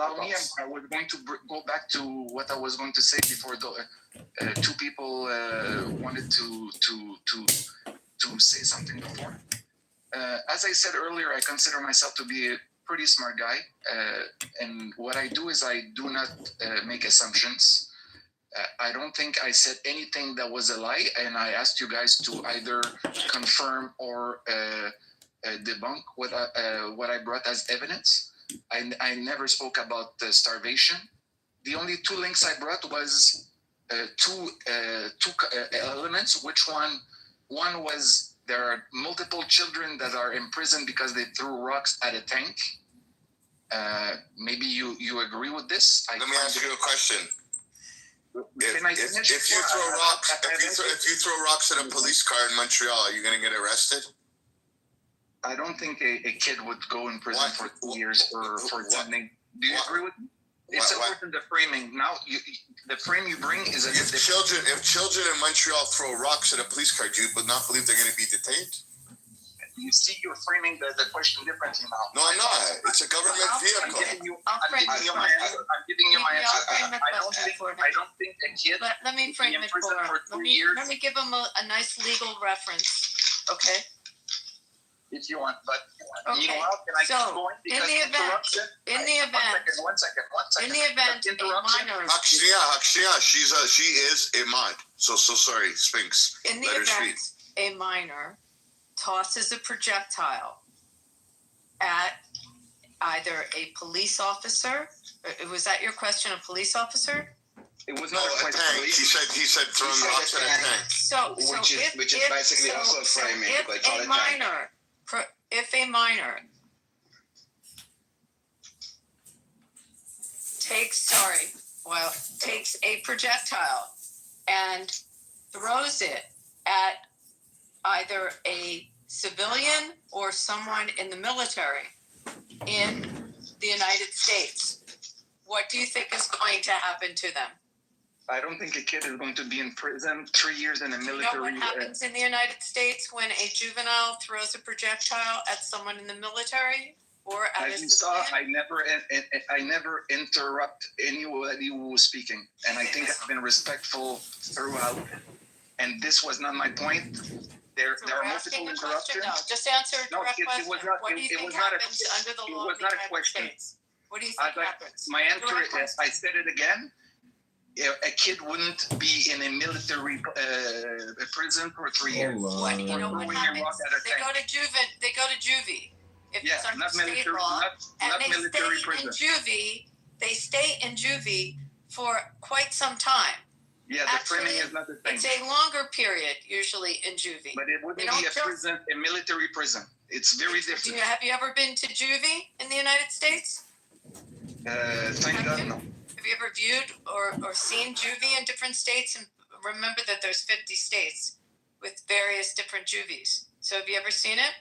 allow me, I was going to go back to what I was going to say before the two people wanted to say something before. As I said earlier, I consider myself to be a pretty smart guy, and what I do is I do not make assumptions. I don't think I said anything that was a lie, and I asked you guys to either confirm or debunk what I brought as evidence. I never spoke about starvation. The only two links I brought was two elements. Which one was there are multiple children that are in prison because they threw rocks at a tank. Maybe you agree with this? Let me ask you a question. If you throw rocks at a police car in Montreal, are you going to get arrested? I don't think a kid would go in prison for 2 years for something. Do you agree with me? It's important the framing. Now, the frame you bring is a if children in Montreal throw rocks at a police car, do you not believe they're going to be detained? You see, you're framing the question differently now. No, I'm not. It's a government vehicle. I'm giving you my answer. I don't think a kid. Let me frame it for him. Let me give him a nice legal reference. Okay. If you want, but okay. Meanwhile, can I keep going? In the event, one second. In the event, a minor. Hakshia, she is a mod. So sorry, Sphinx. In the event, a minor tosses a projectile at either a police officer. Was that your question? A police officer? It was not a tank. He said throwing rocks at a tank. Which is basically also framing. If a minor takes a projectile and throws it at either a civilian or someone in the military in the United States, what do you think is going to happen to them? I don't think a kid is going to be in prison 3 years in a military. You know what happens in the United States when a juvenile throws a projectile at someone in the military or at As a you civilian? saw, I never interrupt anybody who was speaking, and I think I've been respectful throughout. And this was not my point. There are multiple interruptions. No, just answer a direct question. What do you think happens under the law of the United States? What do you think happens? My answer is, I said it again. A kid wouldn't be in a military prison for 3 years. What happens? They go to juvie. If it's under state law, and they stay in juvie for quite some time. Yeah, the framing is not the same. It's a longer period usually in juvie. But it wouldn't be a military prison. It's very different. Have you ever been to juvie in the United States? Thank God, no. Have you ever viewed or seen juvie in different states? And remember that there's 50 states with various different juvies. So have you ever seen it?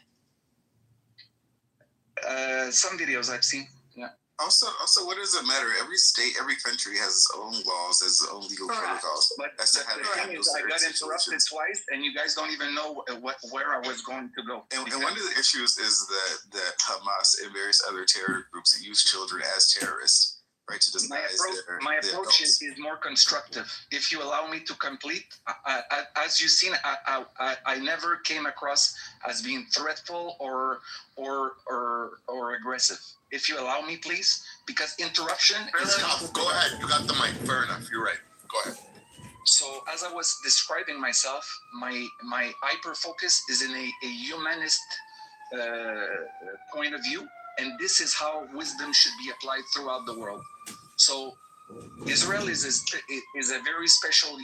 Some videos I've seen, yeah. Also, what does it matter? Every state, every country has its own laws, has its own legal protocols. But the thing is, I got interrupted twice, and you guys don't even know where I was going to go. And one of the issues is that Hamas and various other terror groups use children as terrorists. Right, to my approach is more constructive. If you allow me to complete, as you've seen, I never came across as being threatful or aggressive. If you allow me, please, because interruption. Fair enough. Go ahead. You got the mic. Fair enough. You're right. Go ahead. So as I was describing myself, my hyper focus is in a humanist point of view. And this is how wisdom should be applied throughout the world. So Israel is a very special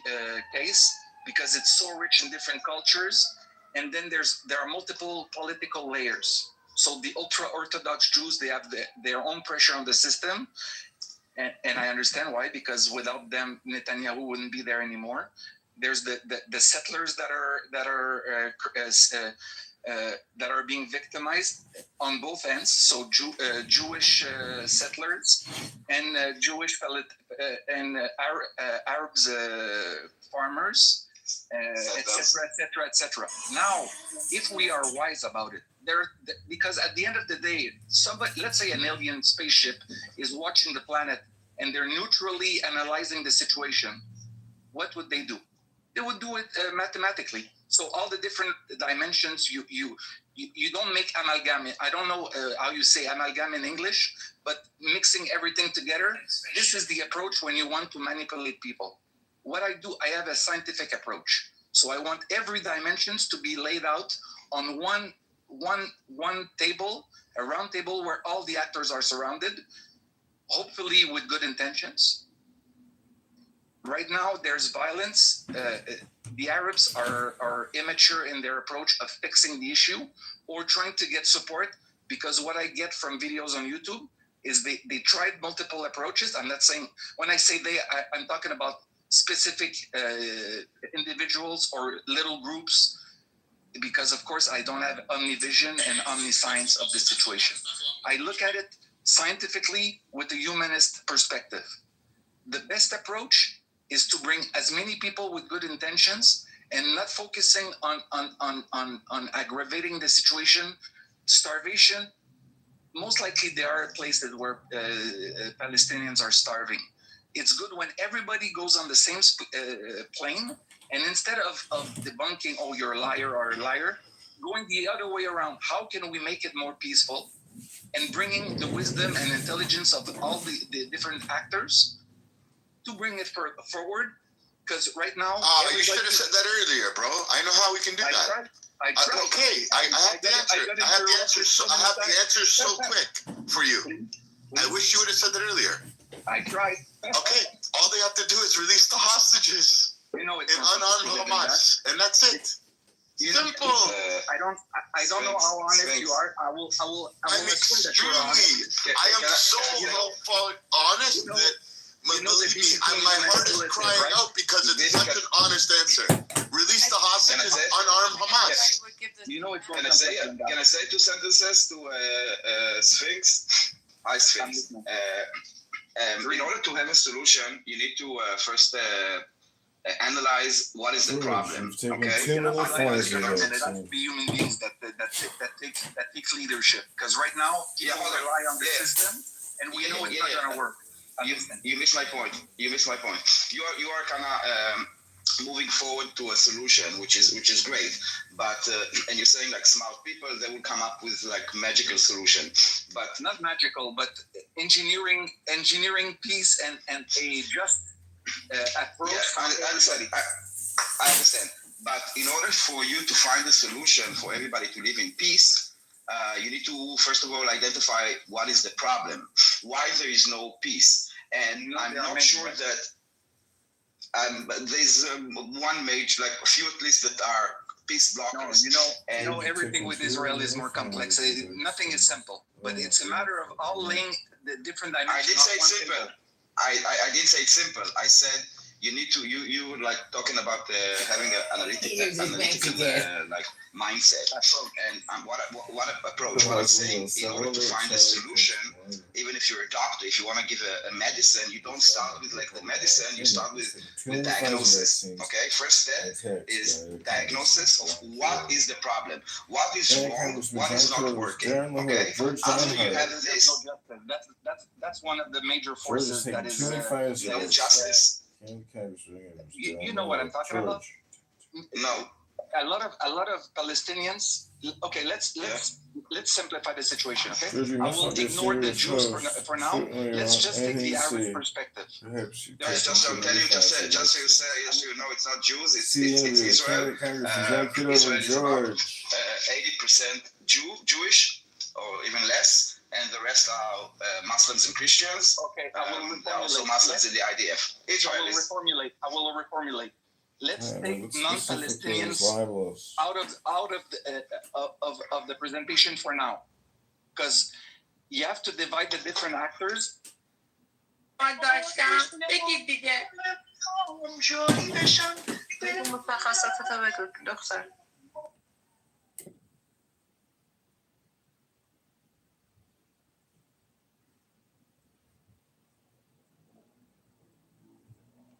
case because it's so rich in different cultures. And then there are multiple political layers. So the ultra-Orthodox Jews, they have their own pressure on the system. And I understand why, because without them, Netanyahu wouldn't be there anymore. There's the settlers that are being victimized on both ends. So Jewish settlers and Jewish and Arabs farmers etc. Now, if we are wise about it, because at the end of the day, somebody, let's say an alien spaceship is watching the planet and they're neutrally analyzing the situation, what would they do? They would do it mathematically. So all the different dimensions, you don't make amalgam. I don't know how you say amalgam in English, but mixing everything together, this is the approach when you want to manipulate people. What I do, I have a scientific approach. So I want every dimensions to be laid out on one table, a round table where all the actors are surrounded, hopefully with good intentions. Right now, there's violence. The Arabs are immature in their approach of fixing the issue or trying to get support, because what I get from videos on YouTube is they tried multiple approaches. I'm not saying, when I say I'm talking about specific individuals or little groups, because of course I don't have omnivision and omniscience of the situation. I look at it scientifically with a humanist perspective. The best approach is to bring as many people with good intentions and not focusing on aggravating the situation. Starvation, most likely there are places where Palestinians are starving. It's good when everybody goes on the same plane, and instead of debunking, oh, you're a liar or a liar, going the other way around. How can we make it more peaceful? And bringing the wisdom and intelligence of all the different actors to bring it forward. Because right now... you should have said that earlier, bro. I know how we can do that. I tried. Okay, I have the answer. I have the answer so quick for you. I wish you would have said that earlier. I tried. Okay, all they have to do is release the hostages and unarm Hamas, and that's it. Simple. I don't know how honest you are. I'm extremely. I am so honest that. Believe me, my heart is crying out because it's such an honest answer. Release the hostages, unarm Hamas. Can I say 2 sentences to Sphinx? Hi, Sphinx. In order to have a solution, you need to first analyze what is the problem. Okay. Be human beings that take leadership. Because right now, people rely on the system, and we know it's not going to work. You missed my point. You are kind of moving forward to a solution, which is great. But and you're saying like smart people, they will come up with like magical solution. But not magical, but engineering peace and a just approach. Yeah, I understand. I understand. But in order for you to find a solution for everybody to live in peace, you need to, first of all, identify what is the problem, why there is no peace. And I'm not sure that there's one major, like a few at least, that are peace blockers. No, everything with Israel is more complex. Nothing is simple, but it's a matter of all laying the different dimensions. I didn't say it's simple. I didn't say it's simple. I said you need to, you were like talking about having an analytical like mindset. And what approach? What I'm saying, in order to find a solution, even if you're a doctor, if you want to give a medicine, you don't start with like the medicine. You start with diagnosis. Okay, first step is diagnosis of what is the problem, what is wrong, what is not working. Okay, after you have this, that's one of the major forces that is no justice. You know what I'm talking about? No. A lot of Palestinians. Okay, let's simplify the situation. Okay, I will ignore the Jews for now. Let's just take the Arab perspective. Just I'm telling you, just so you say, yes, you know, it's not Jews, it's Israel. Israel is about 80% Jewish, or even less, and the rest are Muslims and Christians. Okay, also Muslims in the IDF. Israel I will reformulate. Let's take non-Palestinians out of the presentation for now, because you have to divide the different actors.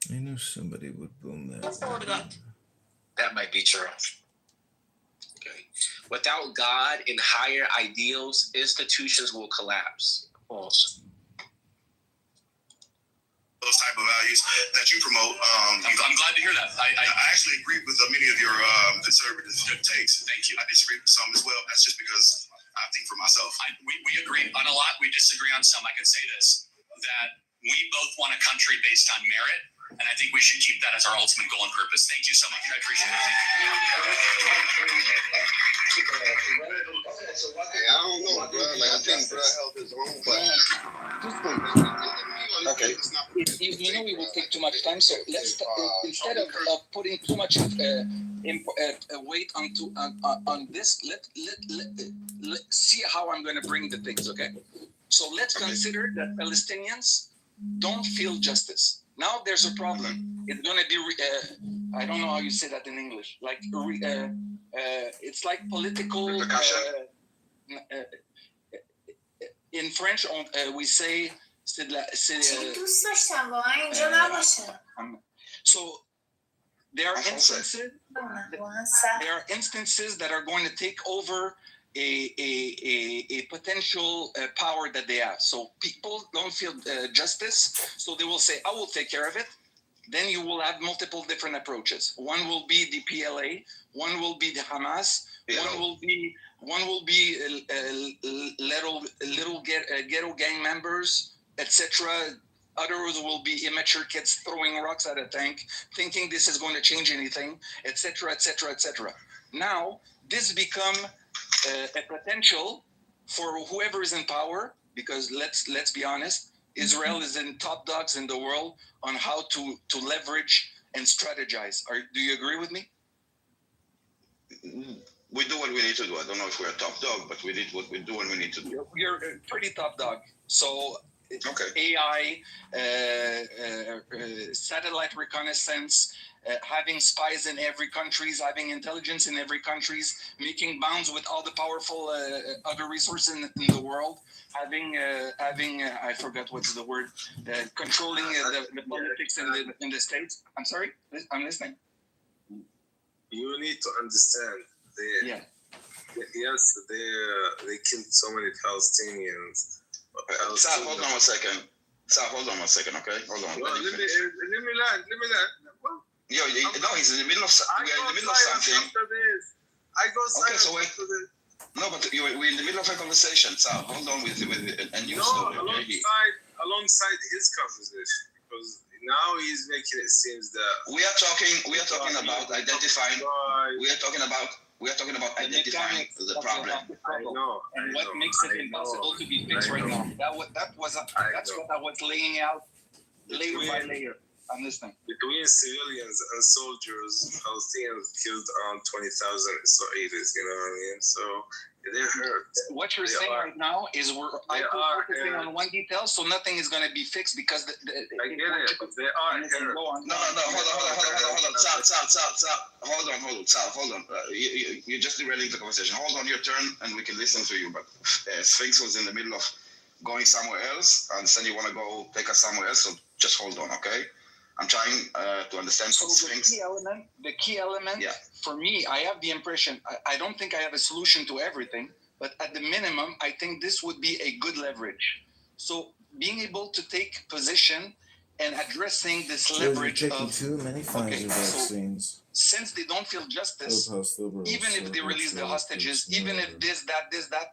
I knew somebody would boom that. That might be true. Okay. Without God and higher ideals, institutions will collapse. False. Those type of values that you promote. I'm glad to hear that. I actually agree with many of your conservative takes. Thank you. I disagree with some as well. That's just because I think for myself. We agree on a lot. We disagree on some. I can say this, that we both want a country based on merit, and I think we should keep that as our ultimate goal and purpose. Thank you so much. I appreciate it. I don't know, bro. Like, I think bro held his own, but Okay. You know we will take too much time, so let's instead of putting too much weight on this, let see how I'm going to bring the things. Okay, so let's consider that Palestinians don't feel justice. Now there's a problem. It's going to be I don't know how you say that in English. Like it's like political. In French, we say. So there are instances that are going to take over a potential power that they have. So people don't feel justice, so they will say, I will take care of it. Then you will have multiple different approaches. One will be the PLA, one will be the Hamas, one will be little ghetto gang members, etc. Others will be immature kids throwing rocks at a tank, thinking this is going to change anything, etc., etc., etc. Now, this become a potential for whoever is in power, because let's be honest, Israel is in top dogs in the world on how to leverage and strategize. Do you agree with me? We do what we need to do. I don't know if we're a top dog, but we did what we do and we need to do. You're a pretty top dog. So okay. AI, satellite reconnaissance, having spies in every country, having intelligence in every country, making bonds with all the powerful other resources in the world, having I forgot what's the word, controlling the politics in the States. I'm sorry, I'm listening. You need to understand they killed so many Palestinians. Sal, hold on 1 second. Okay, hold on. Well, let me land. Well, no, he's in the middle of. We are in the middle of something. I go silent. Okay, so wait. No, but we're in the middle of a conversation. Sal, hold on with and you. Alongside his conversation, because now he's making it seems that we are talking about identifying. We are talking about identifying the problem. I know. And what makes it impossible to be fixed right now? That's what I was laying out layer by layer. I'm listening. Between civilians and soldiers, Palestinians killed around 20,000 Israelis. You know what I mean? So they hurt. What you're saying right now is we're focusing on one detail, so nothing is going to be fixed because I get it, but they are hurt. No, hold on. Sal, hold on. You're just derailing the conversation. Hold on your turn, and we can listen to you. But Sphinx was in the middle of going somewhere else. I understand you want to go take us somewhere else, so just hold on, okay? I'm trying to understand Sphinx. The key element for me, I have the impression, I don't think I have a solution to everything, but at the minimum, I think this would be a good leverage. So being able to take position and addressing this leverage of too many Pfizer vaccines. Since they don't feel justice, even if they release the hostages, even if this, that,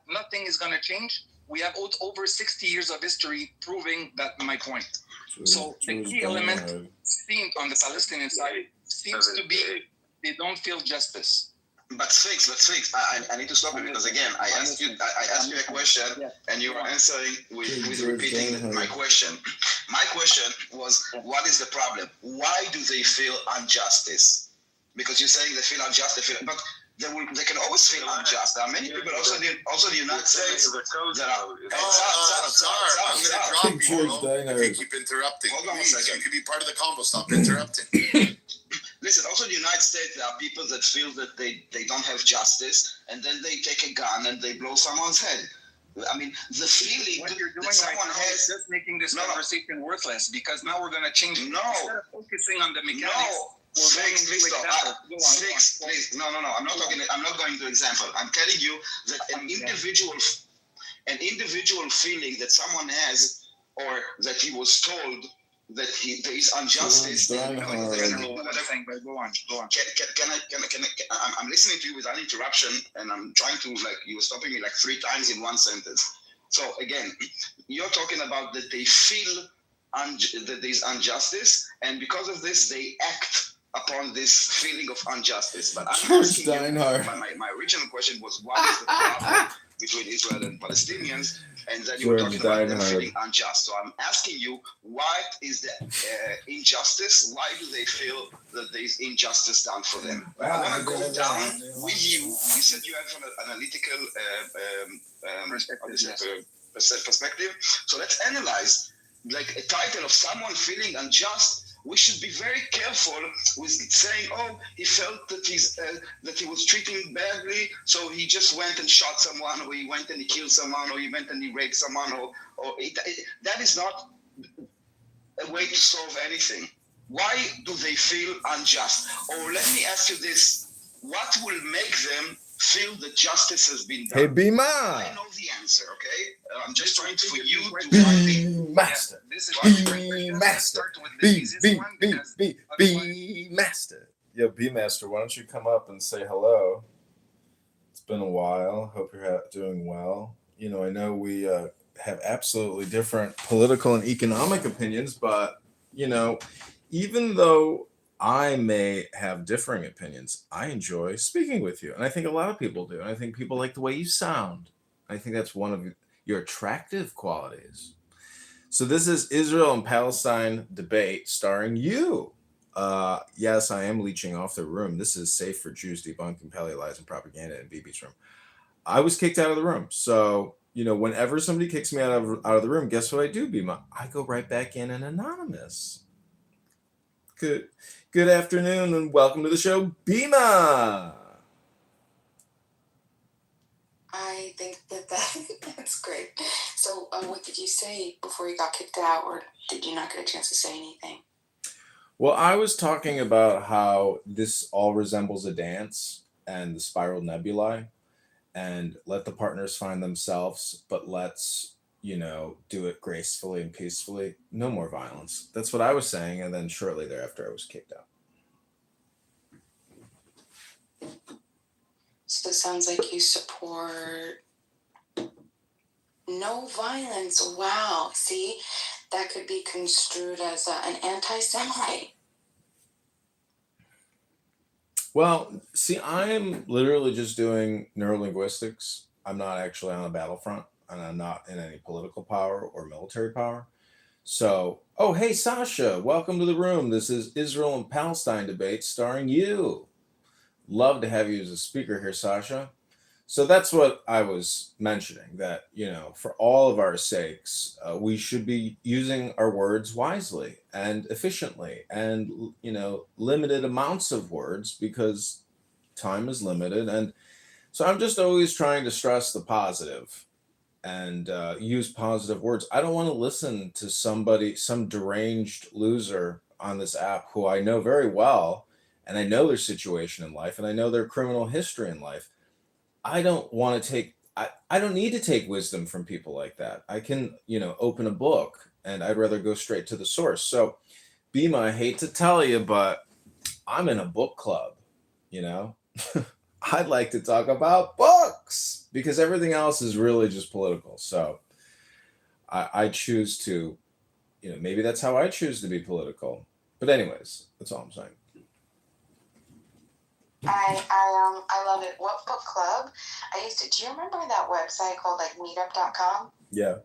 nothing is going to change. We have over 60 years of history proving that my point. So the key element seen on the Palestinian side seems to be they don't feel justice. But Sphinx, I need to stop you because again, I asked you a question and you are answering with repeating my question. My question was, what is the problem? Why do they feel injustice? Because you're saying they feel unjust, but they can always feel unjust. There are many people also in the United States that are. I'm going to drop you, bro. If you keep interrupting. Hold on Please, 1 second. you can be part of the convo. Stop interrupting. Listen, also in the United States, there are people that feel that they don't have justice, and then they take a gun and they blow someone's head. I mean, the feeling what you're doing that someone right now is just making this conversation worthless because now we're going to change. No. Instead of focusing on the mechanics, We're Please stop. Six, please. No. I'm not talking. I'm not going to example. I'm telling you that an individual feeling that someone has, or that he was told that there is injustice. Go on. I'm listening to you without interruption, and I'm trying to, like, you were stopping me like 3 times in one sentence. So again, you're talking about that they feel that there is injustice, and because of this, they act upon this feeling of injustice. But I'm asking you, my original question was, what is the problem between Israel and Palestinians? And then you were talking about them feeling unjust. So I'm asking you, what is the injustice? Why do they feel that there is injustice done for them? I want to go down with you. You said you have an analytical perspective. So let's analyze, like, a title of someone feeling unjust. We should be very careful with saying, "Oh, he felt that he was treated badly, so he just went and shot someone, or he went and he killed someone, or he went and he raped someone." That is not a way to solve anything. Why do they feel unjust? Or let me ask you this: what will make them feel that justice has been done? Hey, Bima! I know the answer, okay? I'm just trying for you to find the master. Be master. Be master. Yo, Be master, why don't you come up and say hello? It's been a while. Hope you're doing well. You know, I know we have absolutely different political and economic opinions, but, you know, even though I may have differing opinions, I enjoy speaking with you. And I think a lot of people do. And I think people like the way you sound. I think that's one of your attractive qualities. So this is Israel and Palestine debate starring you. Yes, I am leeching off the room. This is Safe for Jews Debunking Paleo Lies and Propaganda in BB's room. I was kicked out of the room. So, you know, whenever somebody kicks me out of the room, guess what I do, Bima? I go right back in and anonymous. Good afternoon and welcome to the show, Bima. I think that's great. So what did you say before you got kicked out, or did you not get a chance to say anything? Well, I was talking about how this all resembles a dance and the spiral nebulae, and let the partners find themselves, but let's, you know, do it gracefully and peacefully. No more violence. That's what I was saying, and then shortly thereafter I was kicked out. So it sounds like you support no violence. Wow. See, that could be construed as an anti-Semite. Well, see, I'm literally just doing neurolinguistics. I'm not actually on a battlefront, and I'm not in any political power or military power. So, oh, hey, Sasha, welcome to the room. This is Israel and Palestine debate starring you. Love to have you as a speaker here, Sasha. So that's what I was mentioning, that, you know, for all of our sakes, we should be using our words wisely and efficiently and, you know, limited amounts of words because time is limited. And so I'm just always trying to stress the positive and use positive words. I don't want to listen to somebody, some deranged loser on this app who I know very well, and I know their situation in life, and I know their criminal history in life. I don't want to take, I don't need to take wisdom from people like that. I can, you know, open a book, and I'd rather go straight to the source. So, Bima, I hate to tell you, but I'm in a book club, you know? I'd like to talk about books because everything else is really just political. So I choose to, you know, maybe that's how I choose to be political. But anyways, that's all I'm saying. I love it. What book club? Do you remember that website called like meetup.com? Yeah.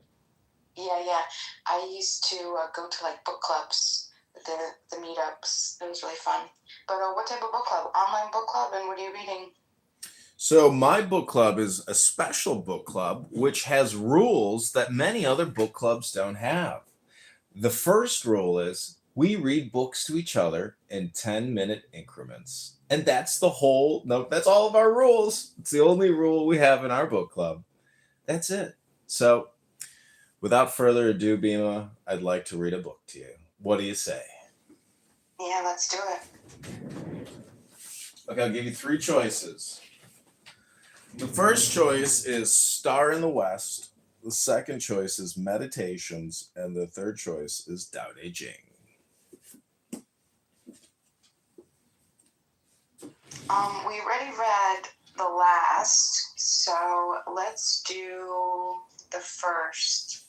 Yeah. I used to go to like book clubs, the meetups. It was really fun. But what type of book club? Online book club, and what are you reading? So my book club is a special book club, which has rules that many other book clubs don't have. The first rule is we read books to each other in 10-minute increments. And that's that's all of our rules. It's the only rule we have in our book club. That's it. So without further ado, Bima, I'd like to read a book to you. What do you say? Yeah, let's do it. Okay, I'll give you three choices. The first choice is Star in the West. The second choice is Meditations. And the third choice is Tao Te Ching. We already read the last, so let's do the first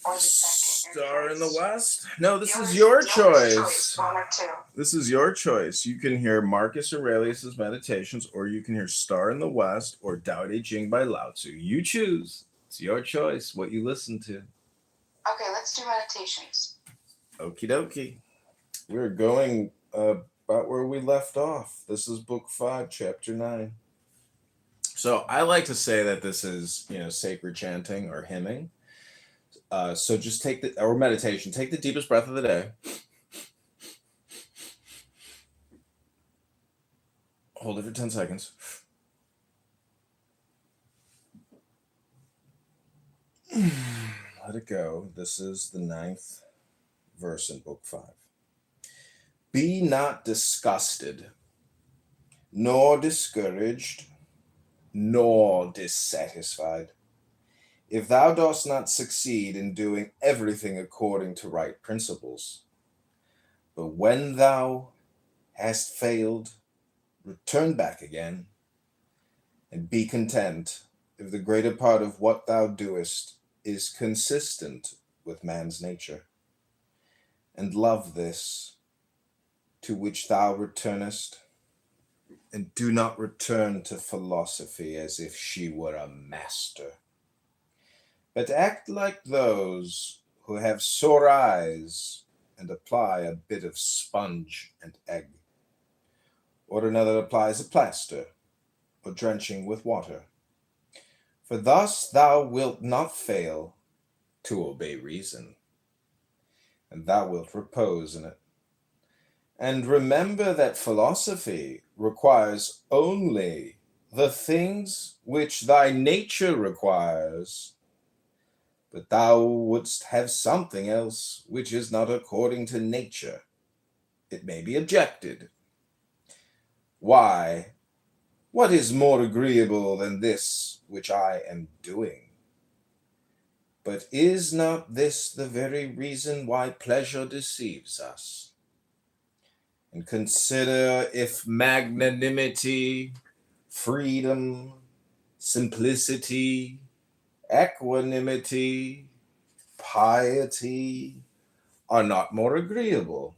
or the second. Star in the West? No, this is Yours your choice. One or two. This is your choice. You can hear Marcus Aurelius' Meditations, or you can hear Star in the West or Tao Te Ching by Lao Tzu. You choose. It's your choice what you listen to. Okay, let's do Meditations. Okie dokie. We're going about where we left off. This is book 5, chapter 9. So I like to say that this is, sacred chanting or hymning. So just or meditation. Take the deepest breath of the day. Hold it for 10 seconds. Let it go. This is the 9th verse in book 5. Be not disgusted, nor discouraged, nor dissatisfied, if thou dost not succeed in doing everything according to right principles. But when thou hast failed, return back again, and be content if the greater part of what thou doest is consistent with man's nature. And love this to which thou returnest, and do not return to philosophy as if she were a master, but act like those who have sore eyes and apply a bit of sponge and egg, or another applies a plaster, or drenching with water. For thus thou wilt not fail to obey reason, and thou wilt repose in it. And remember that philosophy requires only the things which thy nature requires, but thou wouldst have something else which is not according to nature. It may be objected. Why, what is more agreeable than this which I am doing? But is not this the very reason why pleasure deceives us? And consider if magnanimity, freedom, simplicity, equanimity, piety are not more agreeable.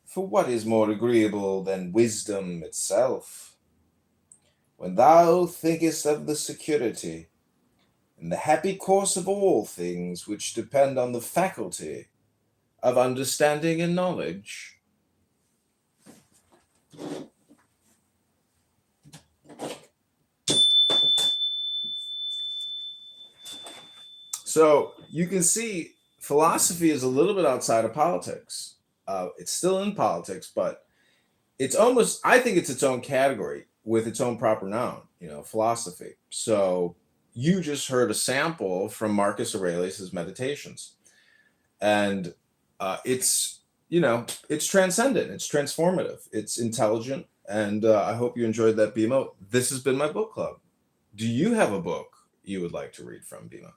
For what is more agreeable than wisdom itself? When thou thinkest of the security and the happy course of all things which depend on the faculty of understanding and knowledge, so you can see philosophy is a little bit outside of politics. It's still in politics, but it's almost, I think it's its own category with its own proper noun, philosophy. So you just heard a sample from Marcus Aurelius' Meditations. And it's transcendent, it's transformative, it's intelligent. And I hope you enjoyed that, Bimo. This has been my book club. Do you have a book you would like to read from, Bimo?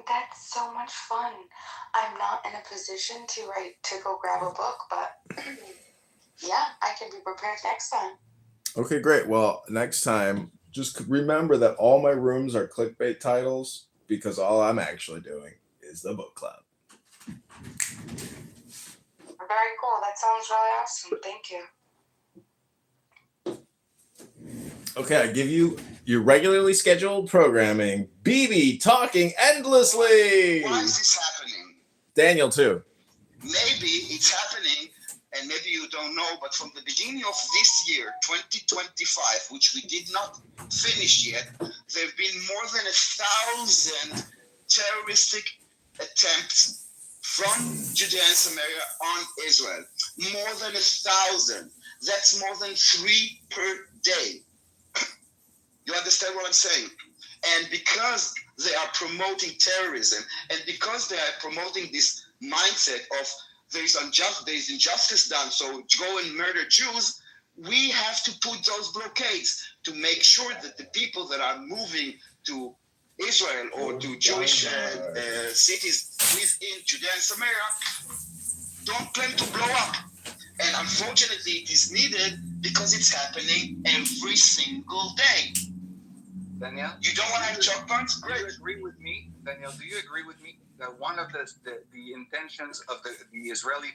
That's so much fun. I'm not in a position to go grab a book, but yeah, I can be prepared next time. Okay, great. Well, next time, just remember that all my rooms are clickbait titles because all I'm actually doing is the book club. Very cool. That sounds really awesome. Thank you. Okay, I give you your regularly scheduled programming. BB talking endlessly. Why is this happening? Daniel, too. Maybe it's happening, and maybe you don't know, but from the beginning of this year, 2025, which we did not finish yet, there have been more than 1,000 terroristic attempts from Judea and Samaria on Israel. More than 1,000. That's more than 3 per day. You understand what I'm saying? And because they are promoting terrorism. And because they are promoting this mindset of there is injustice done, so go and murder Jews, we have to put those blockades to make sure that the people that are moving to Israel or to Jewish cities within Judea and Samaria don't plan to blow up. And unfortunately, it is needed because it's happening every single day. Daniel, you don't want to have choke points? Great. Do you agree with me, Daniel? Do you agree with me that one of the intentions of the Israeli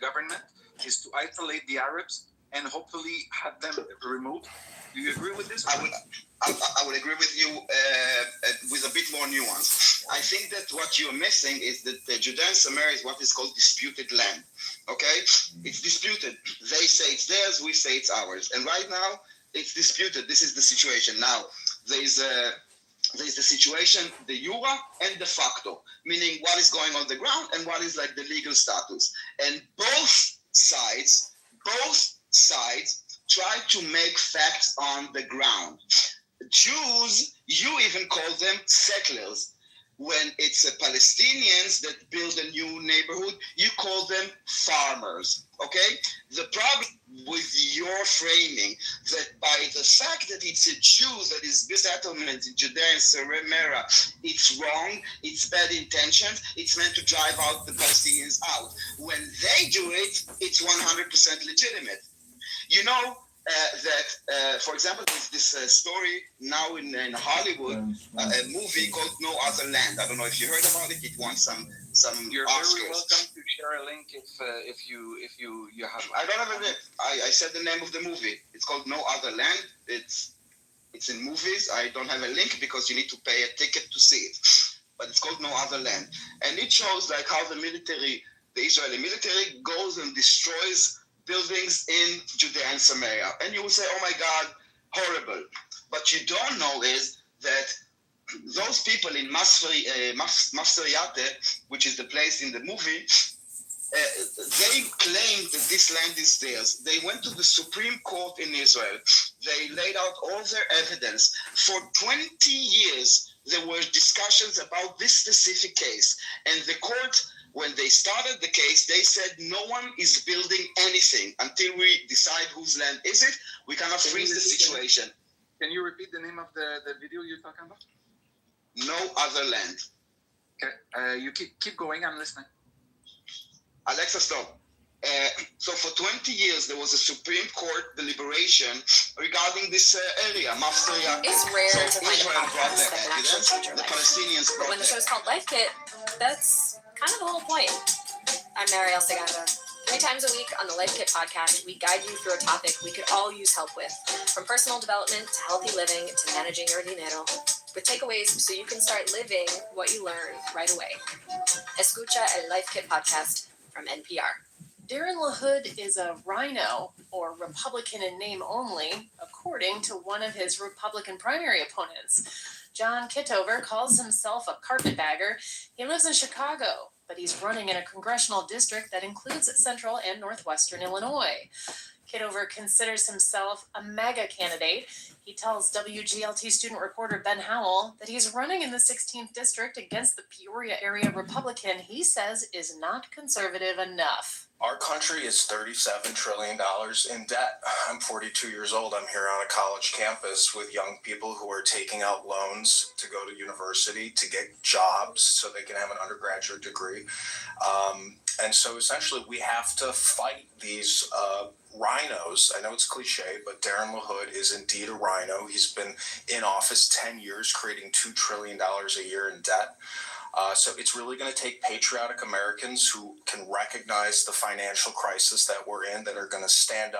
government is to isolate the Arabs and hopefully have them removed? Do you agree with this? I would agree with you with a bit more nuance. I think that what you're missing is that Judea and Samaria is what is called disputed land. Okay? It's disputed. They say it's theirs, we say it's ours. And right now, it's disputed. This is the situation. Now, there's the situation, the jura and de facto, meaning what is going on the ground and what is like the legal status. And both sides try to make facts on the ground. Jews, you even call them settlers. When it's Palestinians that build a new neighborhood, you call them farmers, okay? The problem with your framing that by the fact that it's a Jew that is built settlement in Judea and Samaria, it's wrong, it's bad intentions, it's meant to drive out the Palestinians out. When they do it, it's 100% legitimate. You know, for example, there's this story now in Hollywood, a movie called No Other Land. I don't know if you heard about it. It won some You're Oscars. very welcome to share a link if you have. I don't have a link. I said the name of the movie. It's called No Other Land. It's in movies. I don't have a link because you need to pay a ticket to see it. But it's called No Other Land, and it shows like how the Israeli military goes and destroys buildings in Judea and Samaria. And you will say, oh my God, horrible. What you don't know is that those people in Masriyate, which is the place in the movie, they claim that this land is theirs. They went to the Supreme Court in Israel. They laid out all their evidence. For 20 years, there were discussions about this specific case. And the court, when they started the case, they said no one is building anything until we decide whose land is it. We cannot freeze the situation. Can you repeat the name of the video you're talking about? No Other Land. Okay, you keep going. I'm listening. Alexa, stop. So for 20 years, there was a Supreme Court deliberation regarding this area, Masriyat. It's rare so to find Israel a brought podcast their that evidence, actually the Palestinians But brought when the their show's called Life Kit, that's kind of the whole point. I'm Marielle Saganda. 3 times a week on the Life Kit podcast, we guide you through a topic we could all use help with, from personal development to healthy living to managing your dinero, with takeaways so you can start living what you learn right away. Escucha el Life Kit podcast from NPR. Darren LaHood is a rhino, or Republican in name only, according to one of his Republican primary opponents. John Kitover calls himself a carpetbagger. He lives in Chicago, but he's running in a congressional district that includes central and northwestern Illinois. Kitover considers himself a MAGA candidate. He tells WGLT student reporter Ben Howell that he's running in the 16th district against the Peoria area Republican he says is not conservative enough. Our country is $37 trillion in debt. I'm 42 years old. I'm here on a college campus with young people who are taking out loans to go to university, to get jobs so they can have an undergraduate degree. And so essentially we have to fight these rhinos. I know it's cliche, but Darren LaHood is indeed a rhino. He's been in office 10 years, creating $2 trillion a year in debt. So it's really going to take patriotic Americans who can recognize the financial crisis that we're in, that are going to stand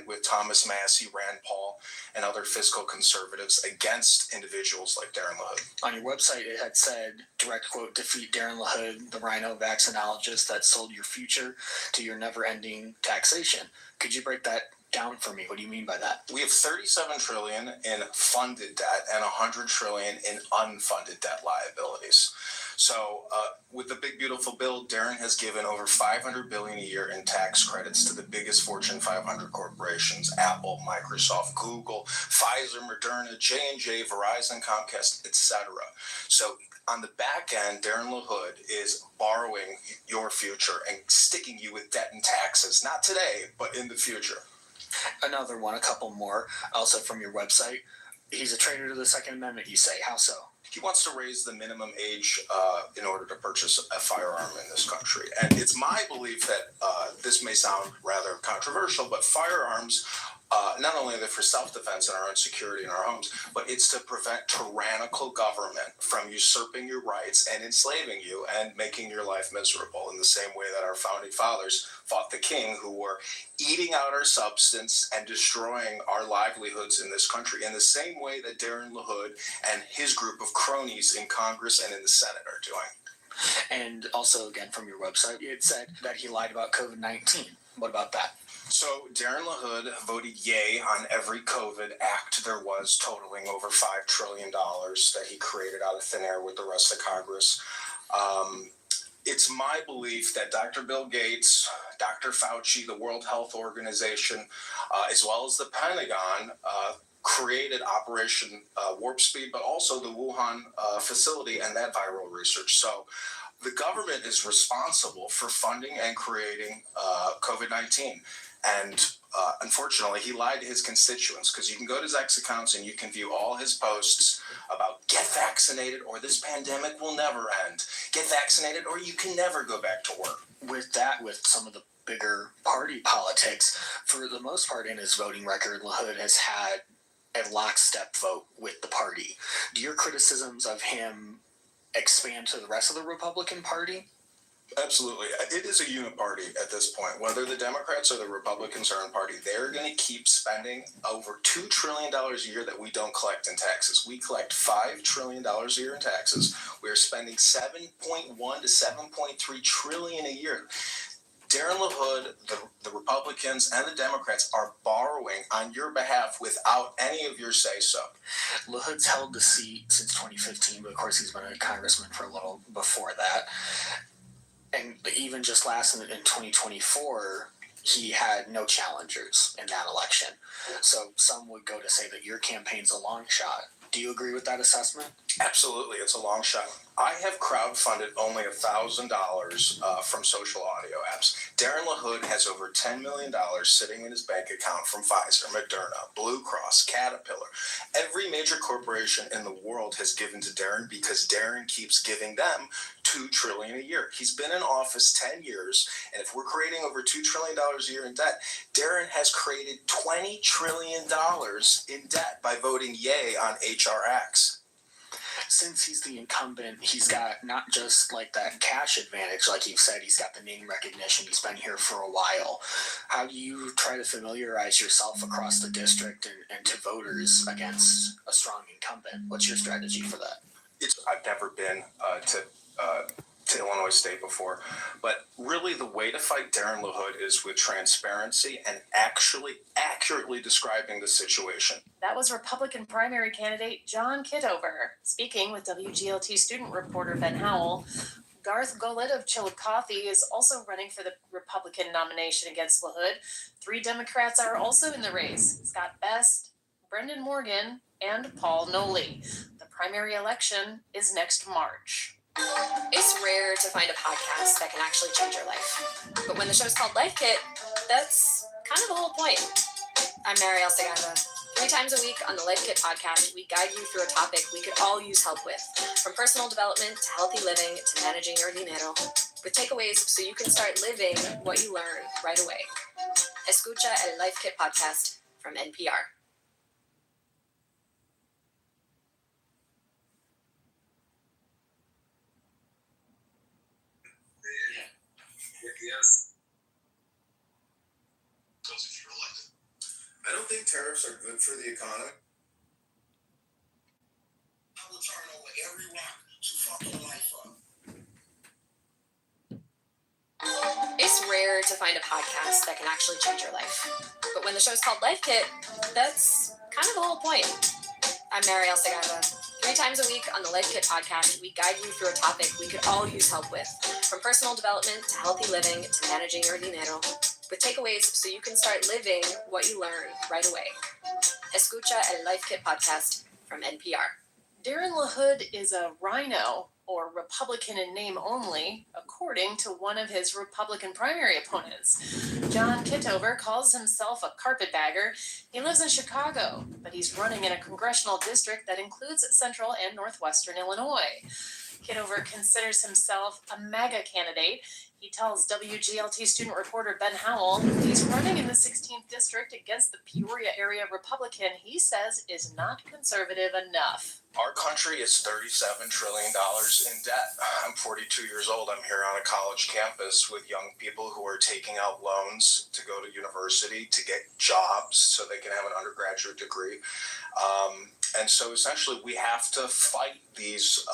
with Thomas Massey, Rand Paul, and other fiscal conservatives against individuals like Darren LaHood. On your website, it had said, direct quote, defeat Darren LaHood, the rhino vaccinologist that sold your future to your never-ending taxation. Could you break that down for me. What do you mean by that? We have 37 trillion in funded debt and 100 trillion in unfunded debt liabilities. So with the big beautiful bill, Darren has given over 500 billion a year in tax credits to the biggest Fortune 500 corporations: Apple, Microsoft, Google, Pfizer, Moderna, J&J, Verizon, Comcast, etc. So on the back end, Darren LaHood is borrowing your future and sticking you with debt and taxes, not today, but in the future. Another one, a couple more, also from your website. He's a traitor to the Second Amendment, you say. How so? He wants to raise the minimum age in order to purchase a firearm in this country. And it's my belief that this may sound rather controversial, but firearms, not only are they for self-defense and our own security in our homes, but it's to prevent tyrannical government from usurping your rights and enslaving you and making your life miserable, in the same way that our founding fathers fought the king, who were eating out our substance and destroying our livelihoods in this country, in the same way that Darren LaHood and his group of cronies in Congress and in the Senate are doing. And also, again, from your website, it said that he lied about COVID-19. What about that? So Darren LaHood voted yay on every COVID act there was, totaling over $5 trillion that he created out of thin air with the rest of Congress. It's my belief that Dr. Bill Gates, Dr. Fauci, the World Health Organization, as well as the Pentagon, created Operation Warp Speed, but also the Wuhan facility and that viral research. So the government is responsible for funding and creating COVID-19. And unfortunately, he lied to his constituents, because you can go to Zach's accounts and you can view all his posts about get vaccinated or this pandemic will never end. Get vaccinated or you can never go back to work. With that, with some of the bigger party politics, for the most part in his voting record, LaHood has had a lockstep vote with the party. Do your criticisms of him expand to the rest of the Republican Party? Absolutely. It is a uniparty at this point. Whether the Democrats or the Republicans are in party, they're going to keep spending over $2 trillion a year that we don't collect in taxes. We collect $5 trillion a year in taxes. We're spending $7.1 to $7.3 trillion a year. Darren LaHood, the Republicans, and the Democrats are borrowing on your behalf without any of your say-so. LaHood's held the seat since 2015, but of course he's been a congressman for a little before that. And even just last in 2024, he had no challengers in that election. So some would go to say that your campaign's a long shot. Do you agree with that assessment? Absolutely, it's a long shot. I have crowdfunded only $1,000 from social audio apps. Darren LaHood has over $10 million sitting in his bank account from Pfizer, Moderna, Blue Cross, Caterpillar. Every major corporation in the world has given to Darren because Darren keeps giving them $2 trillion a year. He's been in office 10 years, and if we're creating over $2 trillion a year in debt, Darren has created $20 trillion in debt by voting yay on HR Acts. Since he's the incumbent, he's got not just like that cash advantage, like you've said, he's got the name recognition, he's been here for a while. How do you try to familiarize yourself across the district and to voters against a strong incumbent? What's your strategy for that? I've never been to Illinois State before, but really the way to fight Darren LaHood is with transparency and actually accurately describing the situation. That was Republican primary candidate John Kitover speaking with WGLT student reporter Ben Howell. Garth Golett of Chillicothe is also running for the Republican nomination against LaHood. 3 Democrats are also in the race: Scott Best, Brendan Morgan, and Paul Noley. The primary election is next March. It's rare to find a podcast that can actually change your life. But when the show's called Life Kit, that's kind of the whole point. I'm Mariel Segarra. 3 times a week on the Life Kit podcast, we guide you through a topic we could all use help with, from personal development to healthy living to managing your dinero, with takeaways so you can start living what you learn right away. Escucha el Life Kit podcast from NPR. Yes. If you're elected. I don't think tariffs are good for the economy. I will turn over every rock to fuck your life up. It's rare to to find a podcast that can actually change your life. But when the show's called Life Kit, that's kind of the whole point. I'm Mariel Segarra. 3 times a week on the Life Kit podcast, we guide you through a topic we could all use help with, from personal development to healthy living to managing your dinero, with takeaways so you can start living what you learn right away. Escucha el Life Kit podcast from NPR. Darren LaHood is a rhino, or Republican in name only, according to one of his Republican primary opponents. John Kitover calls himself a carpetbagger. He lives in Chicago, but he's running in a congressional district that includes central and northwestern Illinois. Kitover considers himself a MAGA candidate. He tells WGLT student reporter Ben Howell he's running in the 16th district against the Peoria area Republican he says is not conservative enough. Our country is $37 trillion in debt. I'm 42 years old. I'm here on a college campus with young people who are taking out loans to go to university, to get jobs so they can have an undergraduate degree. And so essentially we have to fight these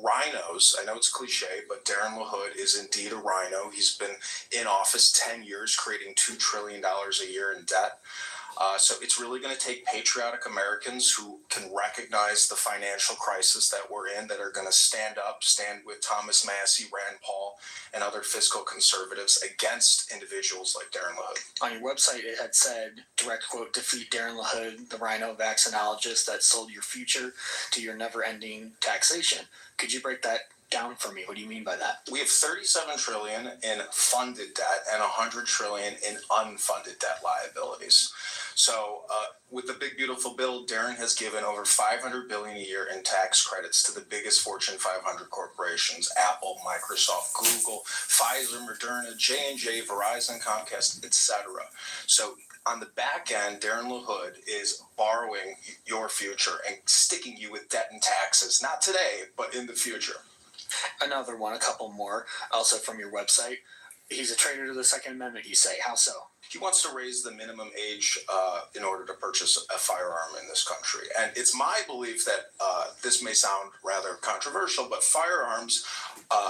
rhinos. I know it's cliche, but Darren LaHood is indeed a rhino. He's been in office 10 years, creating $2 trillion a year in debt. So it's really going to take patriotic Americans who can recognize the financial crisis that we're in, that are going to stand with Thomas Massey, Rand Paul, and other fiscal conservatives against individuals like Darren LaHood. On your website, it had said, direct quote, defeat Darren LaHood, the rhino vaccinologist that sold your future to your never-ending taxation. Could you break that down for me? What do you mean by that? We have $37 trillion in funded debt and $100 trillion in unfunded debt liabilities. So with the big beautiful bill, Darren has given over $500 billion a year in tax credits to the biggest Fortune 500 corporations: Apple, Microsoft, Google, Pfizer, Moderna, J&J, Verizon, Comcast, etc. So on the back end, Darren LaHood is borrowing your future and sticking you with debt and taxes, not today, but in the future. Another one, a couple more, also from your website. He's a traitor to the Second Amendment, you say. How so? He wants to raise the minimum age in order to purchase a firearm in this country. And it's my belief that this may sound rather controversial, but firearms,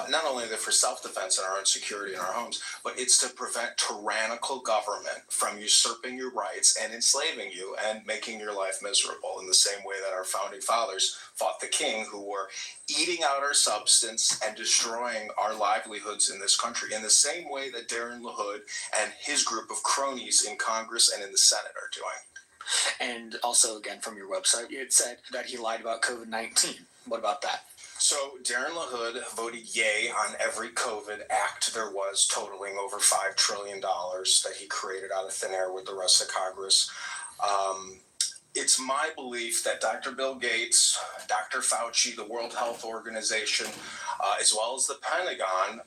not only are they for self-defense and our own security in our homes, but it's to prevent tyrannical government from usurping your rights and enslaving you and making your life miserable, in the same way that our founding fathers fought the king, who were eating out our substance and destroying our livelihoods in this country, in the same way that Darren LaHood and his group of cronies in Congress and in the Senate are doing. And also, again, from your website, it said that he lied about COVID-19. What about that? So Darren LaHood voted yay on every COVID act there was, totaling over $5 trillion that he created out of thin air with the rest of Congress. It's my belief that Dr. Bill Gates, Dr. Fauci, the World Health Organization, as well as the Pentagon,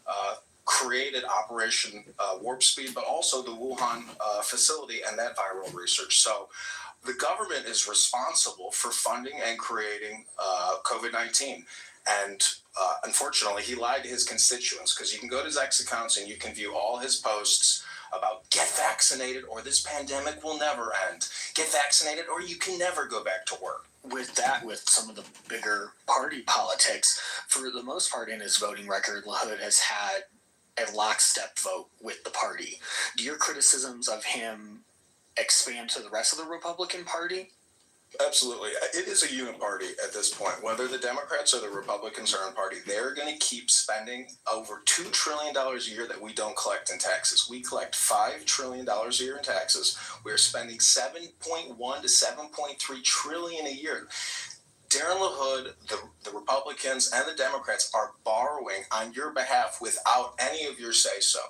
created Operation Warp Speed, but also the Wuhan facility and that viral research. So the government is responsible for funding and creating COVID-19. And unfortunately, he lied to his constituents, because you can go to his X accounts and you can view all his posts about get vaccinated or this pandemic will never end. Get vaccinated or you can never go back to work. With that, with some of the bigger party politics, for the most part in his voting record, LaHood has had a lockstep vote with the party. Do your criticisms of him expand to the rest of the Republican Party? Absolutely. It is a uniparty at this point. Whether the Democrats or the Republicans are in party, they're going to keep spending over $2 trillion a year that we don't collect in taxes. We collect $5 trillion a year in taxes. We're spending $7.1 to $7.3 trillion a year. Darren LaHood, the Republicans, and the Democrats are borrowing on your behalf without any of your say-so.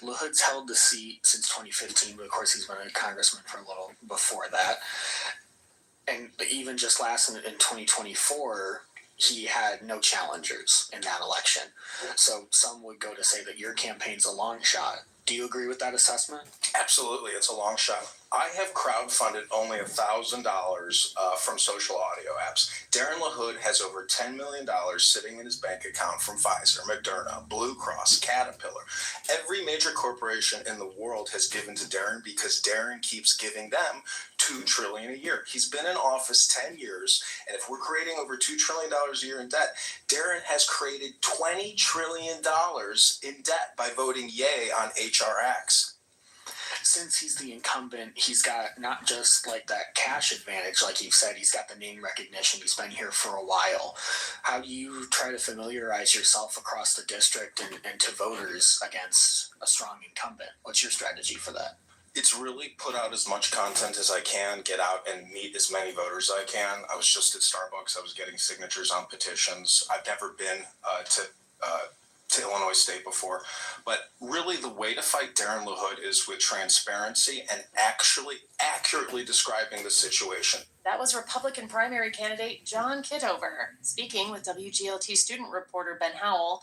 LaHood's held the seat since 2015, but of course he's been a congressman for a little before that. And even just last in 2024, he had no challengers in that election. So some would go to say that your campaign's a long shot. Do you agree with that assessment? Absolutely, it's a long shot. I have crowdfunded only $1,000 from social audio apps. Darren LaHood has over $10 million sitting in his bank account from Pfizer, Moderna, Blue Cross, Caterpillar. Every major corporation in the world has given to Darren because Darren keeps giving them $2 trillion a year. He's been in office 10 years, and if we're creating over $2 trillion a year in debt, Darren has created $20 trillion in debt by voting yay on HRX. Since he's the incumbent, he's got not just like that cash advantage, like you said, he's got the name recognition. He's been here for a while. How do you try to familiarize yourself across the district and to voters against a strong incumbent? What's your strategy for that? It's really put out as much content as I can, get out and meet as many voters as I can. I was just at Starbucks. I was getting signatures on petitions. I've never been to Illinois State before, but really the way to fight Darren LaHood is with transparency and actually accurately describing the situation. That was Republican primary candidate John Kitover speaking with WGLT student reporter Ben Howell.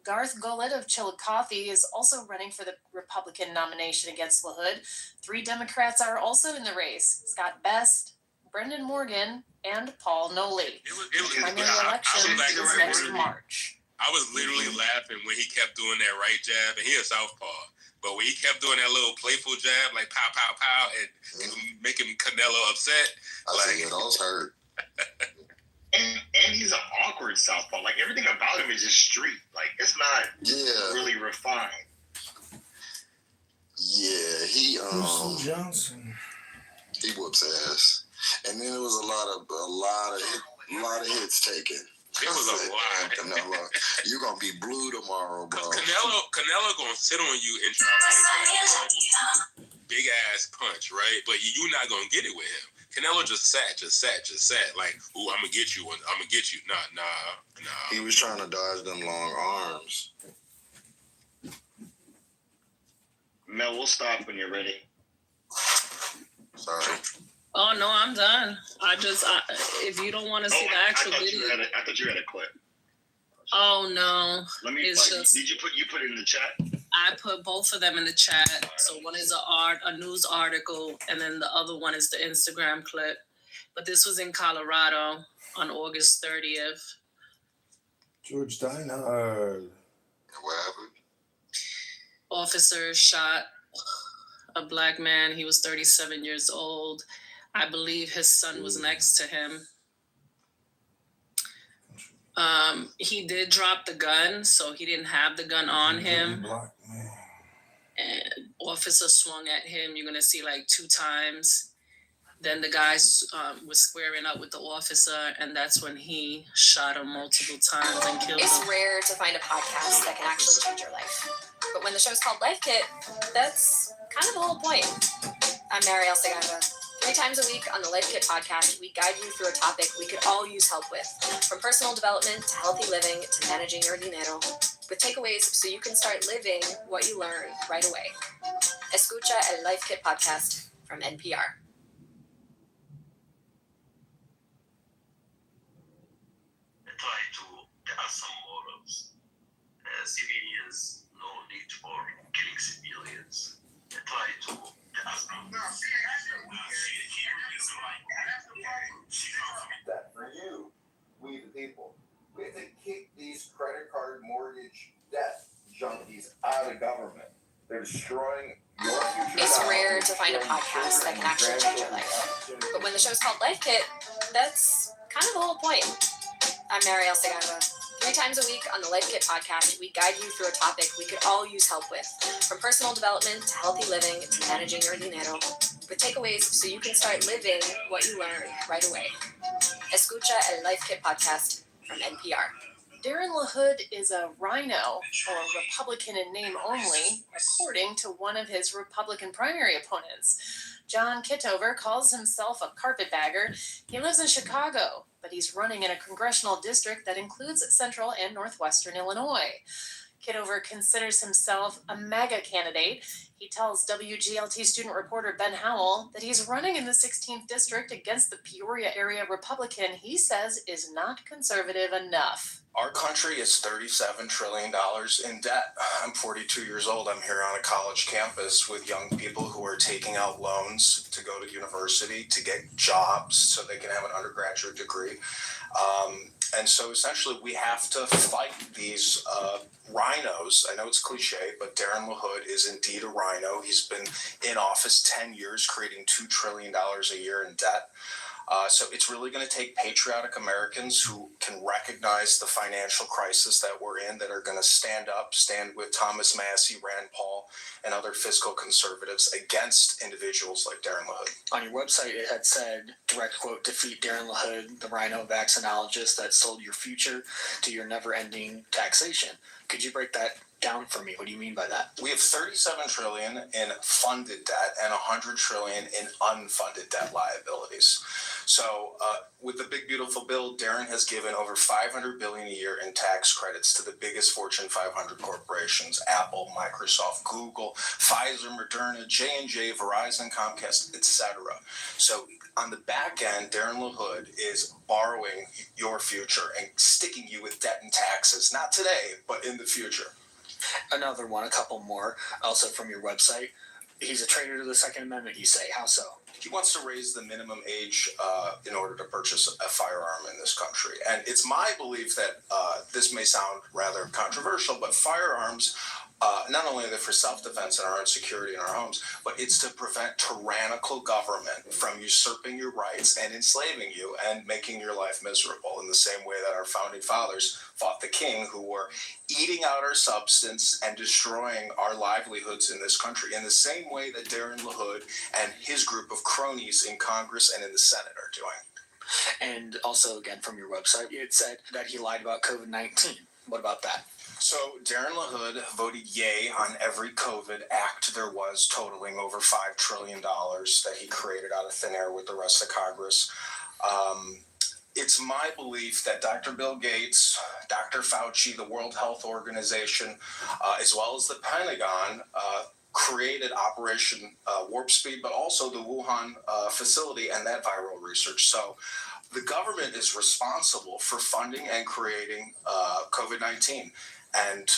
Garth Golett of Chillicothe is also running for the Republican nomination against LaHood. 3 Democrats are also in the race: Scott Best, Brendan Morgan, and Paul Noley. Primary election is next March. I was literally laughing when he kept doing that right jab, and he a southpaw. But when he kept doing that little playful jab, like pow, pow, pow, and making Canelo upset, it all hurt. And he's an awkward southpaw. Like, everything about him is just street. Like, it's not really refined. Yeah, he Johnson. He whoops ass. And then there was a lot of hits taken. It was a lot. Canelo, you're gonna be blue tomorrow, bro. Canelo gonna sit on you and try to make a big ass punch, right? But you're not gonna get it with him. Canelo just sat. Like, ooh, I'm gonna get you. Nah. He was trying to dodge them long arms. Mel, we'll stop when you're ready. Sorry. Oh no, I'm done. If you don't want to see the actual video, I thought you had a clip. Oh no, Let me. Did you put it in the chat? I put both of them in the chat. So one is a news article, and then the other one is the Instagram clip. But this was in Colorado on August 30th. George Dinah. What happened? Officer shot a black man. He was 37 years old. I believe his son was next to him. He did drop the gun, so he didn't have the gun on him. And officer swung at him. You're gonna see like 2 times. Then the guy was squaring up with the officer, and that's when he shot him multiple times and killed him. It's rare to find a podcast that can actually change your life. But when the show's called Life Kit, that's kind of the whole point. I'm Mariel Segarra. 3 times a week on the Life Kit podcast, we guide you through a topic we could all use help with, from personal development to healthy living to managing your dinero, with takeaways so you can start living what you learn right away. Escucha el Life Kit podcast from NPR. There are some morals. Civilians, no need for killing civilians. There are some. That for you, we the people. We have to kick these credit card mortgage debt junkies out of government. They're destroying your future. It's rare to find a podcast that can actually change your life. But when the show's called Life Kit, that's kind of the whole point. I'm Mariel Segarra. 3 times a week on the Life Kit podcast, we guide you through a topic we could all use help with, from personal development to healthy living to managing your dinero, with takeaways so you can start living what you learn right away. Escucha el Life Kit podcast from NPR. Darren LaHood is a rhino, or Republican in name only, according to one of his Republican primary opponents. John Kitover calls himself a carpetbagger. He lives in Chicago, but he's running in a congressional district that includes central and northwestern Illinois. Kitover considers himself a MAGA candidate. He tells WGLT student reporter Ben Howell that he's running in the 16th district against the Peoria area Republican he says is not conservative enough. Our country is $37 trillion in debt. I'm 42 years old. I'm here on a college campus with young people who are taking out loans to go to university, to get jobs so they can have an undergraduate degree. And so essentially we have to fight these rhinos. I know it's cliche, but Darren LaHood is indeed a rhino. He's been in office 10 years, creating $2 trillion a year in debt. So it's really going to take patriotic Americans who can recognize the financial crisis that we're in, that are going to stand with Thomas Massey, Rand Paul, and other fiscal conservatives against individuals like Darren LaHood. On your website, it had said, direct quote, defeat Darren LaHood, the rhino vaccinologist that sold your future to your never-ending taxation. Could you break that down for me? What do you mean by that? We have $37 trillion in funded debt and $100 trillion in unfunded debt liabilities. So with the big beautiful bill, Darren has given over $500 billion a year in tax credits to the biggest Fortune 500 corporations: Apple, Microsoft, Google, Pfizer, Moderna, J&J, Verizon, Comcast, etc. So on the back end, Darren LaHood is borrowing your future and sticking you with debt and taxes, not today, but in the future. Another one, a couple more, also from your website. He's a traitor to the Second Amendment, you say. How so? He wants to raise the minimum age in order to purchase a firearm in this country. And it's my belief that this may sound rather controversial, but firearms, not only are they for self-defense and our own security in our homes, but it's to prevent tyrannical government from usurping your rights and enslaving you and making your life miserable, in the same way that our founding fathers fought the king, who were eating out our substance and destroying our livelihoods in this country, in the same way that Darren LaHood and his group of cronies in Congress and in the Senate are doing. And also, again, from your website, it said that he lied about COVID-19. What about that? So Darren LaHood voted yay on every COVID act there was, totaling over $5 trillion that he created out of thin air with the rest of Congress. It's my belief that Dr. Bill Gates, Dr. Fauci, the World Health Organization, as well as the Pentagon, created Operation Warp Speed, but also the Wuhan facility and that viral research. So the government is responsible for funding and creating COVID-19. And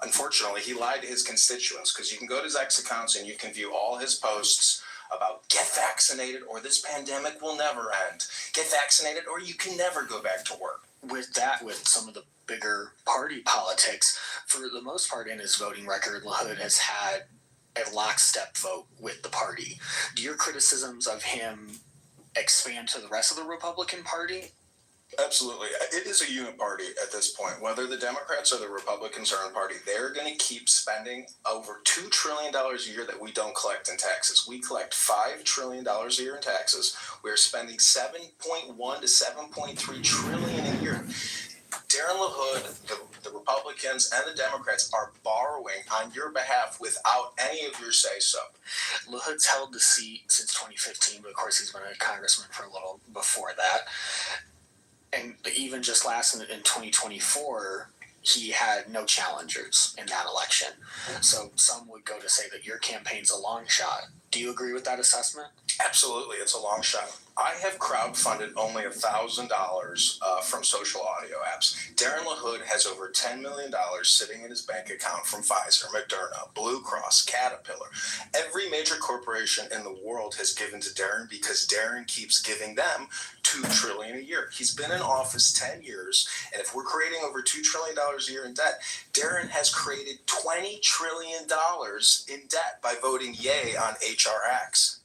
unfortunately, he lied to his constituents, because you can go to his X accounts and you can view all his posts about get vaccinated or this pandemic will never end. Get vaccinated or you can never go back to work. With that, with some of the bigger party politics, for the most part in his voting record, LaHood has had a lockstep vote with the party. Do your criticisms of him expand to the rest of the Republican Party? Absolutely. It is a unit party at this point. Whether the Democrats or the Republicans are in party, they're going to keep spending over $2 trillion a year that we don't collect in taxes. We collect $5 trillion a year in taxes. We're spending $7.1 to $7.3 trillion a year. Darren LaHood, the Republicans, and the Democrats are borrowing on your behalf without any of your say-so. LaHood's held the seat since 2015, but of course he's been a congressman for a little before that. And even just last in 2024, he had no challengers in that election. So some would go to say that your campaign's a long shot. Do you agree with that assessment? Absolutely, it's a long shot. I have crowdfunded only $1,000 from social audio apps. Darren LaHood has over $10 million sitting in his bank account from Pfizer, Moderna, Blue Cross, Caterpillar. Every major corporation in the world has given to Darren because Darren keeps giving them $2 trillion a year. He's been in office 10 years, and if we're creating over $2 trillion a year in debt, Darren has created $20 trillion in debt by voting yay on HRX.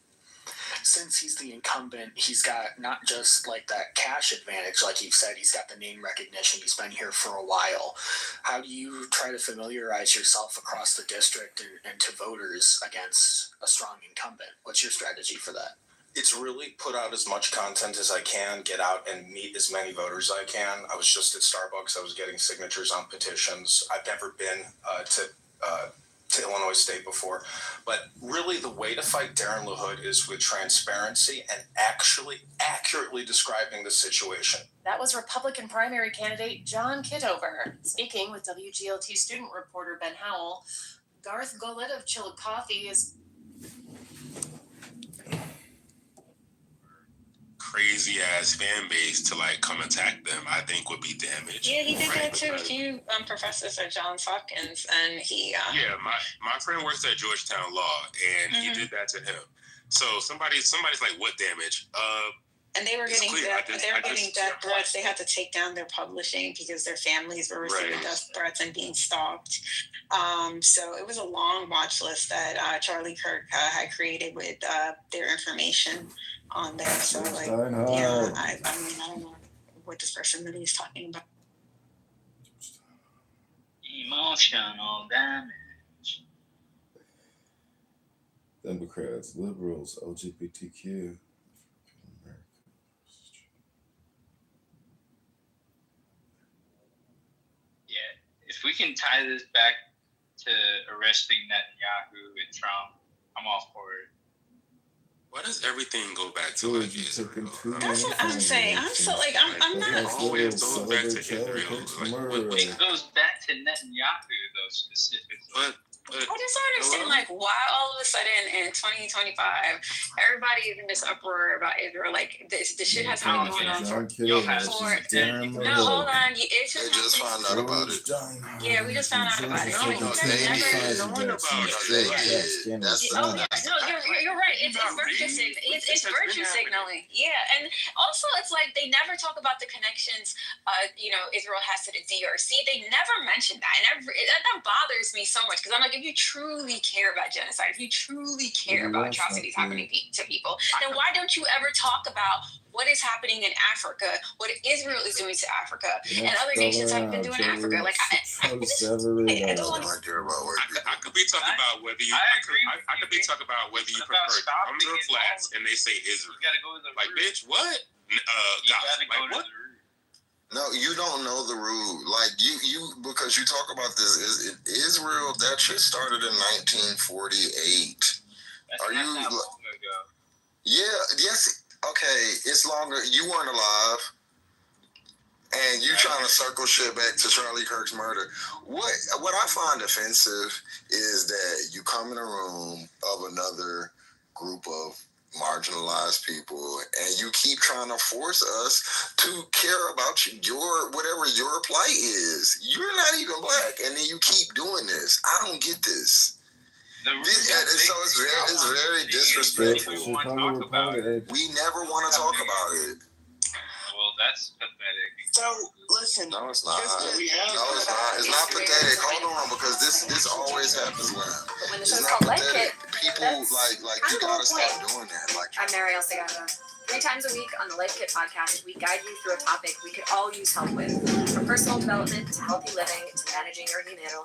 Since he's the incumbent, he's got not just like that cash advantage, like you've said, he's got the name recognition, he's been here for a while. How do you try to familiarize yourself across the district and to voters against a strong incumbent? What's your strategy for that? It's really put out as much content as I can, get out and meet as many voters as I can. I was just at Starbucks, I was getting signatures on petitions. I've never been to Illinois State before. But really the way to fight Darren LaHood is with transparency and actually accurately describing the situation. That was Republican primary candidate John Kitover speaking with WGLT student reporter Ben Howell. Garth Golett of Chilled Coffee is crazy ass fan base to like come attack them, I think would be damaged. Yeah, he did that to a few professors at Johns Hopkins, and he. Yeah, my friend works at Georgetown Law, and he did that to him. So somebody's like, what damage? And they were It's getting clear. death threats. They had to take down their publishing because their families were receiving death threats and being stalked. So it was a long watch list that Charlie Kirk had created with their information on there. So like, yeah, I mean, I don't know what this person really is talking about. Emotional damage. Democrats, liberals, LGBTQ. Yeah, if we can tie this back to arresting Netanyahu and Trump, I'm all for it. Why does everything go back to like Israel? That's what I'm saying. I'm so like I'm not always goes back to Israel. It goes back to Netanyahu though specifically. I just don't understand, like, why all of a sudden in 2025 everybody is in this uproar about Israel. Like, this shit has been going on for. No, hold on. It's They just found out about it. Yeah, we just found out about it. You're right. It's virtue signaling. Yeah, and also it's like they never talk about the connections. Israel has to the DRC. They never mention that, and that bothers me so much because I'm like, if you truly care about genocide, if you truly care about atrocities happening to people, then why don't you ever talk about what is happening in Africa, what Israel is doing to Africa, and other nations have been doing to Africa? Like, I don't care about what I could be talking about whether you. I could be talking about whether you prefer drums or flats, and they say Israel. Like, bitch, what? Like what? No, you don't know the root. Like you because you talk about this. Israel, that shit started in 1948. Are you? Long ago. Yeah. Yes. Okay. It's longer. You weren't alive, and you trying to circle shit back to Charlie Kirk's murder. What I find offensive is that you come in a room of another group of marginalized people and you keep trying to force us to care about whatever your plight is. You're not even black, and then you keep doing this. I don't get this. It's very disrespectful. We never want to talk about it. Well, that's pathetic. So listen. No, it's not. It's not pathetic. Hold on, because this always happens with him. But when the It's show's not called Life pathetic. Kit, People like you gotta stop doing that. Like, I'm Mariel Segato. 3 times a week on the Life Kit podcast, we guide you through a topic we could all use help with, from personal development to healthy living to managing your dinero,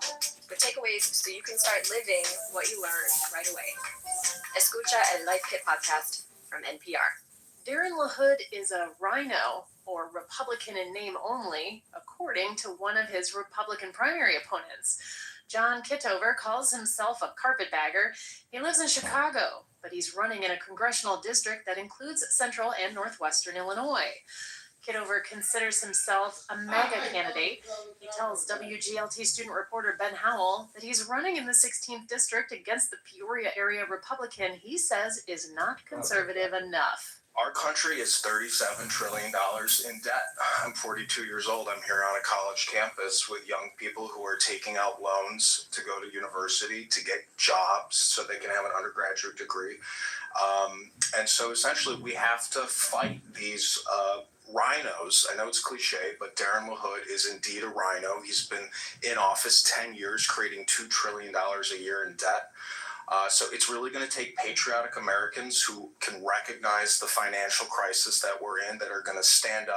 with takeaways so you can start living what you learn right away. Escucha el Life Kit podcast from NPR. Darren LaHood is a rhino, or Republican in name only, according to one of his Republican primary opponents. John Kitover calls himself a carpetbagger. He lives in Chicago, but he's running in a congressional district that includes central and northwestern Illinois. Kitover considers himself a MAGA candidate. He tells WGLT student reporter Ben Howell that he's running in the 16th district against the Peoria area Republican he says is not conservative enough. Our country is $37 trillion in debt. I'm 42 years old. I'm here on a college campus with young people who are taking out loans to go to university, to get jobs so they can have an undergraduate degree. And so essentially we have to fight these rhinos. I know it's cliche, but Darren LaHood is indeed a rhino. He's been in office 10 years, creating $2 trillion a year in debt. So it's really going to take patriotic Americans who can recognize the financial crisis that we're in, that are going to stand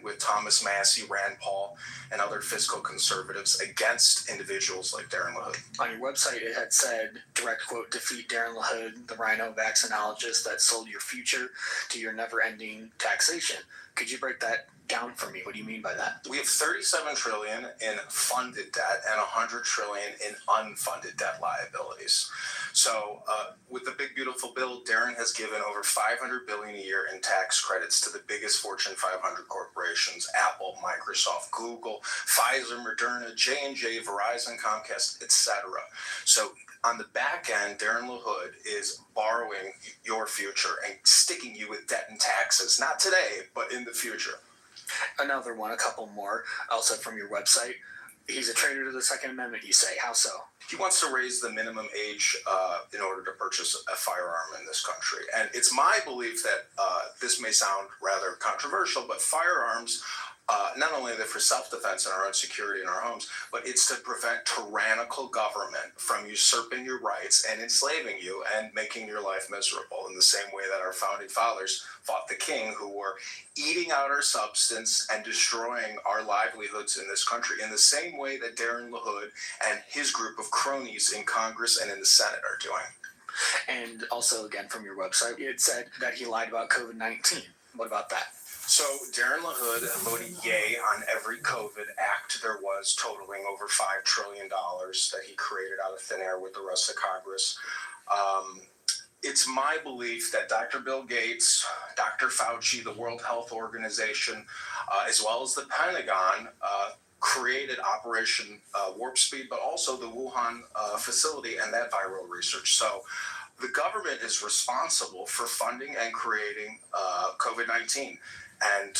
with Thomas Massey, Rand Paul, and other fiscal conservatives against individuals like Darren LaHood. On your website, it had said, direct quote, defeat Darren LaHood, the rhino vaccinologist that sold your future to your never-ending taxation. Could you break that down for me? What do you mean by that? We have $37 trillion in funded debt and $100 trillion in unfunded debt liabilities. So with the big beautiful bill, Darren has given over $500 billion a year in tax credits to the biggest Fortune 500 corporations: Apple, Microsoft, Google, Pfizer, Moderna, J&J, Verizon, Comcast, etc. So on the back end, Darren LaHood is borrowing your future and sticking you with debt and taxes, not today, but in the future. Another one, a couple more, also from your website. He's a traitor to the Second Amendment, you say. How so? He wants to raise the minimum age in order to purchase a firearm in this country. And it's my belief that this may sound rather controversial, but firearms, not only are they for self-defense and our own security in our homes, but it's to prevent tyrannical government from usurping your rights and enslaving you and making your life miserable, in the same way that our founding fathers fought the king, who were eating out our substance and destroying our livelihoods in this country, in the same way that Darren LaHood and his group of cronies in Congress and in the Senate are doing. And also, again, from your website, it said that he lied about COVID-19. What about that? So Darren LaHood voted yay on every COVID act there was, totaling over $5 trillion that he created out of thin air with the rest of Congress. It's my belief that Dr. Bill Gates, Dr. Fauci, the World Health Organization, as well as the Pentagon, created Operation Warp Speed, but also the Wuhan facility and that viral research. So the government is responsible for funding and creating COVID-19. And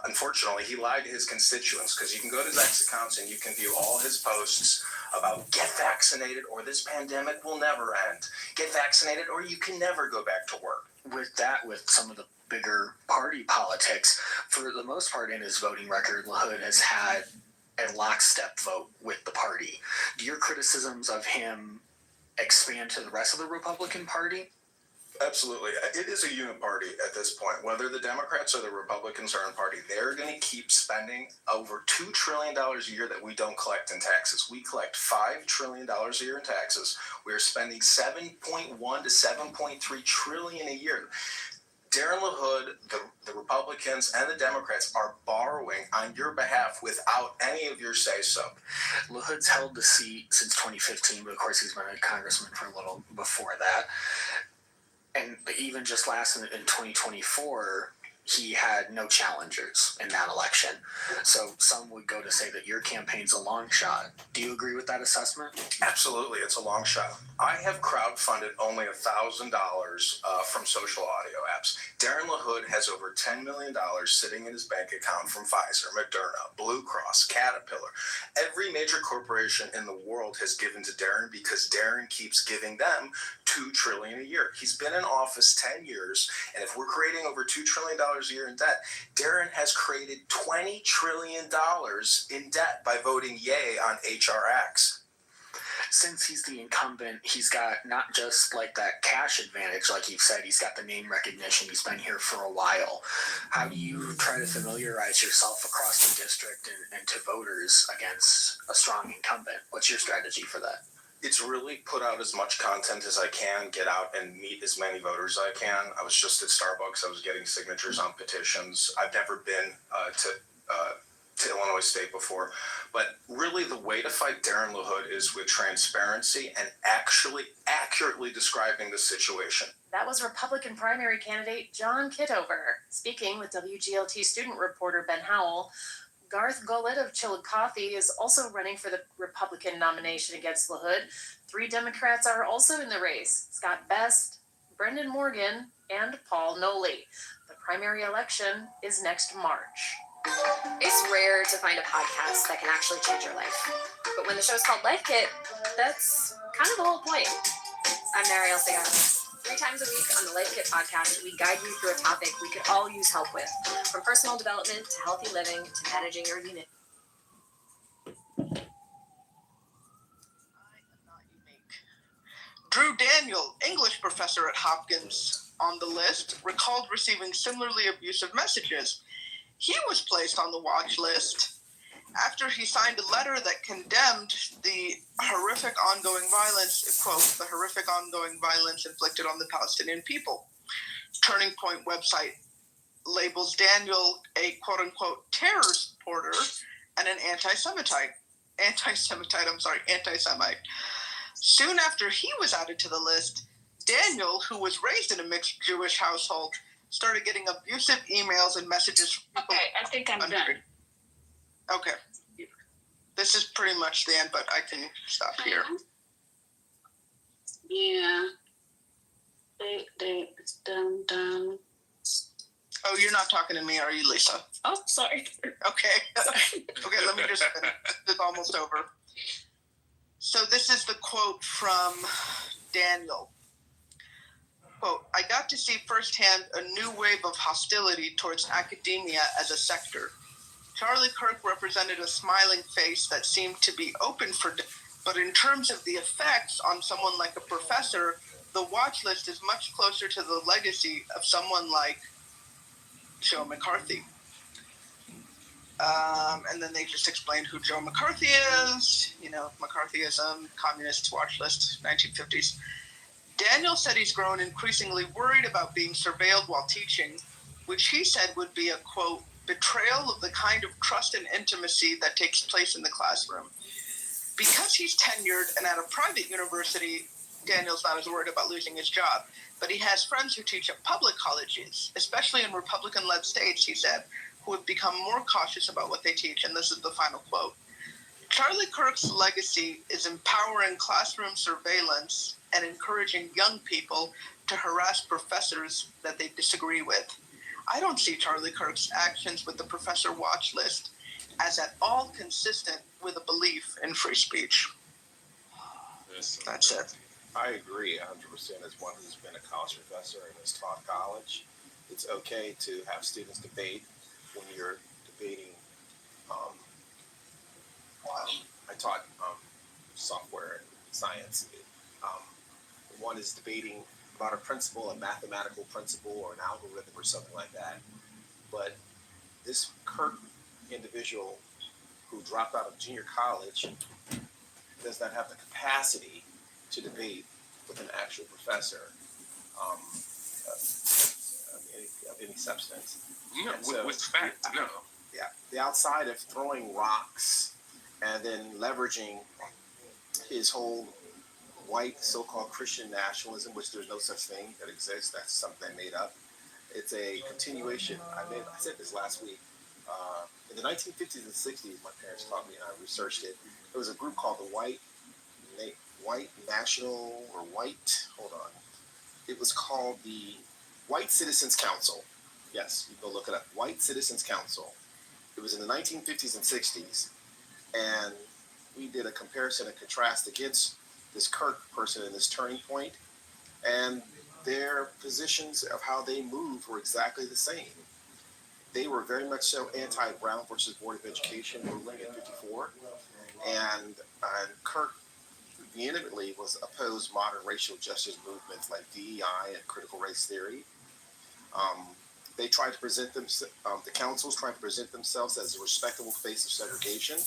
unfortunately, he lied to his constituents, because you can go to Zach's accounts and you can view all his posts about get vaccinated or this pandemic will never end. Get vaccinated or you can never go back to work. With that, with some of the bigger party politics, for the most part in his voting record, LaHood has had a lockstep vote with the party. Do your criticisms of him expand to the rest of the Republican Party? Absolutely. It is a uniparty at this point. Whether the Democrats or the Republicans are in party, they're going to keep spending over $2 trillion a year that we don't collect in taxes. We collect $5 trillion a year in taxes. We are spending $7.1 to $7.3 trillion a year. Darren LaHood, the Republicans, and the Democrats are borrowing on your behalf without any of your say-so. LaHood's held the seat since 2015, but of course he's been a congressman for a little before that. And even just last in 2024, he had no challengers in that election. So some would go to say that your campaign's a long shot. Do you agree with that assessment? Absolutely, it's a long shot. I have crowdfunded only $1,000 from social audio apps. Darren LaHood has over $10 million sitting in his bank account from Pfizer, Moderna, Blue Cross, Caterpillar. Every major corporation in the world has given to Darren because Darren keeps giving them $2 trillion a year. He's been in office 10 years, and if we're creating over $2 trillion a year in debt, Darren has created $20 trillion in debt by voting yay on HRX. Since he's the incumbent, he's got not just like that cash advantage, like you've said, he's got the name recognition. He's been here for a while. How do you try to familiarize yourself across the district and to voters against a strong incumbent? What's your strategy for that? It's really put out as much content as I can, get out and meet as many voters as I can. I was just at Starbucks. I was getting signatures on petitions. I've never been to Illinois State before. But really the way to fight Darren LaHood is with transparency and actually accurately describing the situation. That was Republican primary candidate John Kitover speaking with WGLT student reporter Ben Howell. Garth Golett of Chillicothe is also running for the Republican nomination against LaHood. 3 Democrats are also in the race: Scott Best, Brendan Morgan, and Paul Noley. The primary election is next March. It's rare to find a podcast that can actually change your life. But when the show's called Life Kit, that's kind of the whole point. I'm Mariel Segato. 3 times a week on the Life Kit podcast, we guide you through a topic we could all use help with, from personal development to healthy living to managing your unit. Drew Daniel, English professor at Hopkins, on the list, recalled receiving similarly abusive messages. He was placed on the watch list after he signed a letter that condemned the horrific ongoing violence, quote, the horrific ongoing violence inflicted on the Palestinian people. Turning Point website labels Daniel a quote-unquote terror supporter and an anti-Semite. Soon after he was added to the list, Daniel, who was raised in a mixed Jewish household, started getting abusive emails and messages from people. Okay, I think I'm done. Okay. This is pretty much the end, but I can stop here. Yeah. It's done. Oh, you're not talking to me, are you, Lisa? Oh, sorry. Okay. Okay, let me just finish. It's almost over. So this is the quote from Daniel. Quote, I got to see firsthand a new wave of hostility towards academia as a sector. Charlie Kirk represented a smiling face that seemed to be open for, but in terms of the effects on someone like a professor, the watch list is much closer to the legacy of someone like Joe McCarthy. And then they just explained who Joe McCarthy is, McCarthyism, communist watch list, 1950s. Daniel said he's grown increasingly worried about being surveilled while teaching, which he said would be a, quote, betrayal of the kind of trust and intimacy that takes place in the classroom. Because he's tenured and at a private university, Daniel's not as worried about losing his job, but he has friends who teach at public colleges, especially in Republican-led states, he said, who have become more cautious about what they teach, and this is the final quote. Charlie Kirk's legacy is empowering classroom surveillance and encouraging young people to harass professors that they disagree with. I don't see Charlie Kirk's actions with the professor watch list as at all consistent with a belief in free speech. That's it. I agree 100% as one who's been a college professor and has taught college. It's okay to have students debate when you're debating. I taught software and science. One is debating about a principle, a mathematical principle or an algorithm or something like that. But this Kirk individual who dropped out of junior college does not have the capacity to debate with an actual professor of any substance. No, with fact, no. Yeah, the outside of throwing rocks and then leveraging his whole white so-called Christian nationalism, which there's no such thing that exists. That's something they made up. It's a continuation. I said this last week. In the 1950s and 60s, my parents taught me and I researched it. There was a group called the White National or White. Hold on. It was called the White Citizens Council. Yes, you go look it up. White Citizens Council. It was in the 1950s and 60s, and we did a comparison and contrast against this Kirk person in this turning point, and their positions of how they moved were exactly the same. They were very much so anti-Brown versus Board of Education ruling in '54, and Kirk vehemently was opposed modern racial justice movements like DEI and critical race theory. They tried to present the councils tried to present themselves as a respectable face of segregation.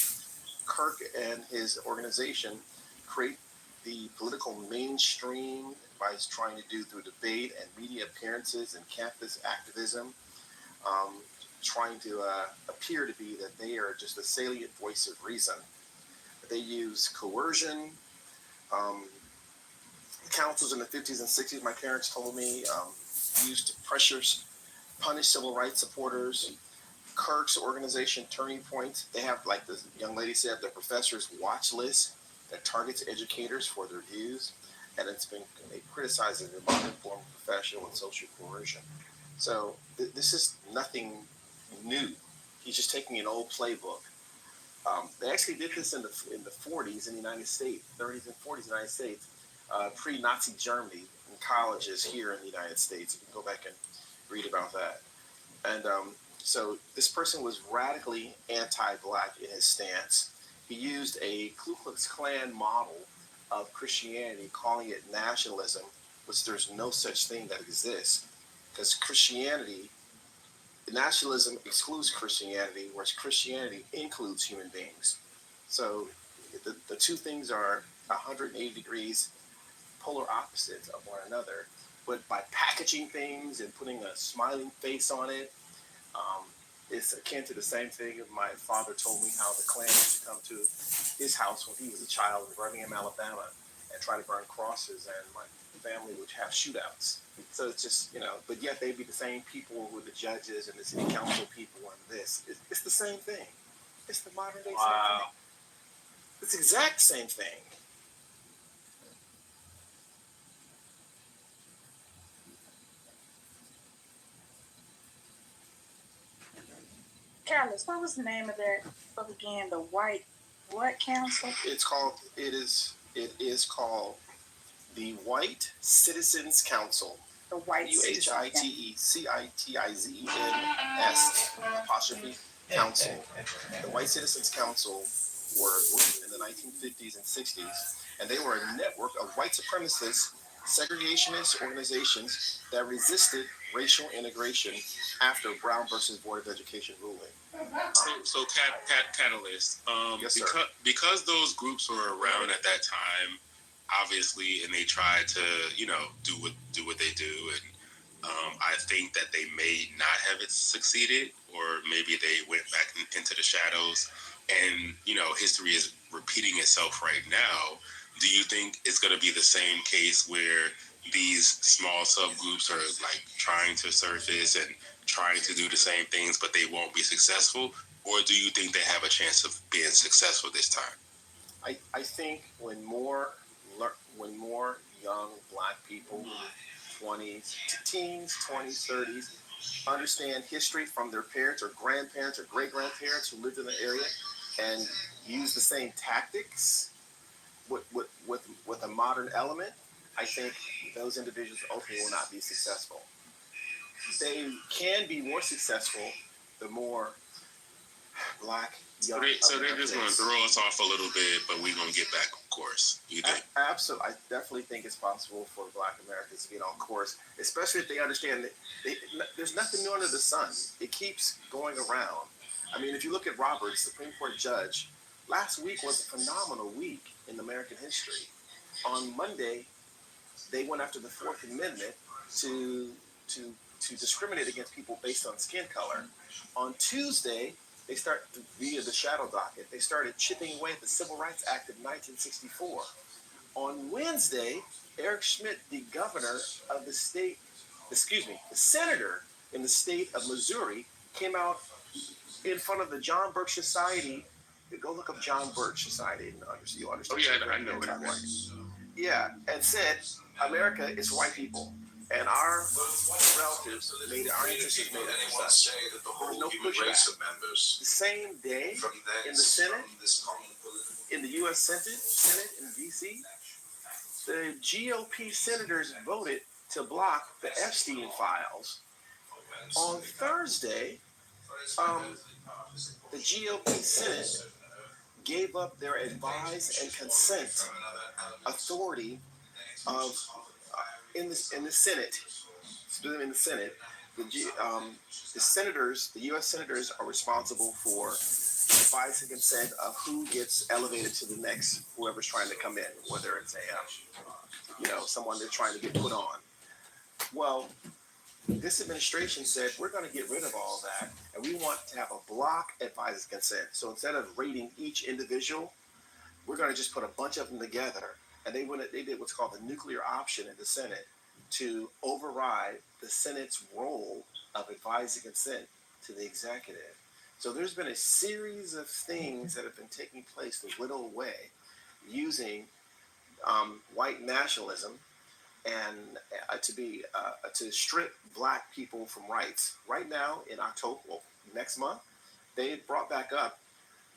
Kirk and his organization create the political mainstream by trying to do through debate and media appearances and campus activism, trying to appear to be that they are just a salient voice of reason. They use coercion. Councils in the 50s and 60s, my parents told me, used to punish civil rights supporters. Kirk's organization, Turning Point, they have, like the young lady said, their professors' watch list that targets educators for their views, and they criticize it as a modern form of professional and social coercion. So this is nothing new. He's just taking an old playbook. They actually did this in the 40s in the United States, 30s and 40s in the United States, pre-Nazi Germany in colleges here in the United States. You can go back and read about that. And so this person was radically anti-Black in his stance. He used a Ku Klux Klan model of Christianity, calling it nationalism, which there's no such thing that exists. Because nationalism excludes Christianity, whereas Christianity includes human beings. So the two things are 180 degrees polar opposites of one another. But by packaging things and putting a smiling face on it, it's akin to the same thing my father told me how the Klan used to come to his house when he was a child in Birmingham, Alabama, and try to burn crosses, and my family would have shootouts. So it's just, but yet they'd be the same people with the judges and the city council people and this. It's the same thing. It's the modern day same thing. It's the exact same thing. Carlos, what was the name of that book again? The White what Council? It is called the White Citizens Council. The White WHITECITIZENS Council. The White Citizens Council were a group in the 1950s and 60s, and they were a network of white supremacist, segregationist organizations that resisted racial integration after Brown versus Board of Education ruling. So Catalyst, Yes, sir. because those groups were around at that time, obviously, and they tried to, do what they do, and I think that they may not have succeeded, or maybe they went back into the shadows, and history is repeating itself right now. Do you think it's going to be the same case where these small subgroups are like trying to surface and trying to do the same things, but they won't be successful? Or do you think they have a chance of being successful this time? I think when more young Black people, 20s, teens, 20s, 30s, understand history from their parents or grandparents or great-grandparents who lived in the area and use the same tactics with a modern element, I think those individuals ultimately will not be successful. They can be more successful the more Black young. So they're just going to throw us off a little bit, but we're going to get back on course. You think? Absolutely. I definitely think it's possible for Black Americans to get on course, especially if they understand that there's nothing new under the sun. It keeps going around. I mean, if you look at Roberts, Supreme Court judge, last week was a phenomenal week in American history. On Monday, they went after the Fourth Amendment to discriminate against people based on skin color. On Tuesday, they start via the shadow docket. They started chipping away at the Civil Rights Act of 1964. On Wednesday, Eric Schmidt, the governor of the senator in the state of Missouri, came out in front of the John Birch Society. Go look up John Birch Society and you'll understand. Oh yeah, I know it. Yeah, and said America is white people. And our relatives made our ancestors made it such. There was no pushback. The same day in the Senate, in the U.S. Senate in D.C., the GOP senators voted to block the Epstein files. On Thursday, the GOP Senate gave up their advise and consent authority of in the Senate. In the Senate, the senators, the U.S. senators, are responsible for advice and consent of who gets elevated to the next, whoever's trying to come in, whether it's someone they're trying to get put on. Well, this administration said we're going to get rid of all that, and we want to have a block advice and consent. So instead of rating each individual, we're going to just put a bunch of them together. And they did what's called the nuclear option in the Senate to override the Senate's role of advice and consent to the executive. So there's been a series of things that have been taking place to whittle away using white nationalism and to strip Black people from rights. Right now, in October, next month, they brought back up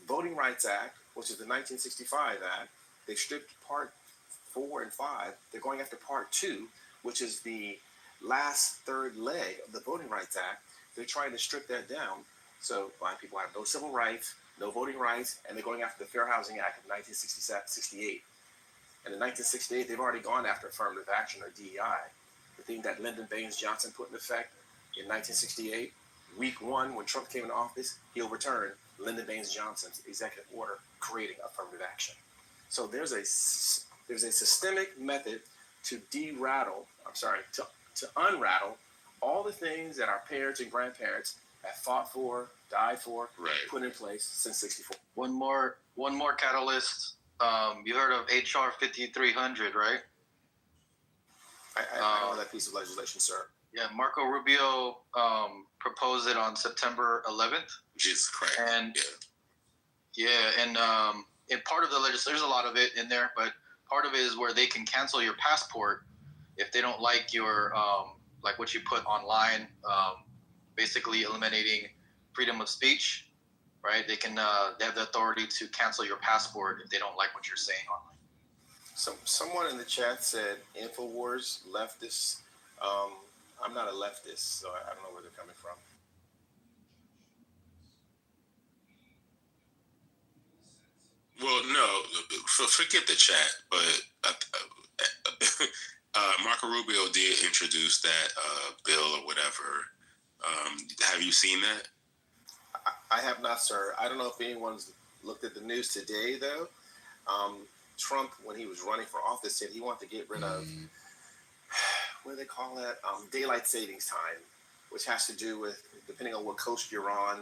Voting Rights Act, which is the 1965 Act. They stripped Part 4 and 5. They're going after Part 2, which is the last third leg of the Voting Rights Act. They're trying to strip that down. So Black people have no civil rights, no voting rights, and they're going after the Fair Housing Act of 1968. And in 1968, they've already gone after affirmative action or DEI. The thing that Lyndon Baines Johnson put in effect in 1968, week one, when Trump came into office, he overturned Lyndon Baines Johnson's executive order creating affirmative action. So there's a systemic method to unrattle all the things that our parents and grandparents have fought for, died for, put in place since '64. One more catalyst. You heard of HR 5300, right? I know that piece of legislation, sir. Yeah, Marco Rubio proposed it on September 11th. Jesus Christ. And part of the legislation, there's a lot of it in there, but part of it is where they can cancel your passport if they don't like your like what you put online, basically eliminating freedom of speech. right? They can they have the authority to cancel your passport if they don't like what you're saying online. Someone in the chat said Infowars leftists. I'm not a leftist, so I don't know where they're coming from. Well, no, forget the chat, but Marco Rubio did introduce that bill or whatever. Have you seen that? I have not, sir. I don't know if anyone's looked at the news today, though. Trump, when he was running for office, said he wanted to get rid of, what do they call that? Daylight savings time, which has to do with, depending on what coast you're on,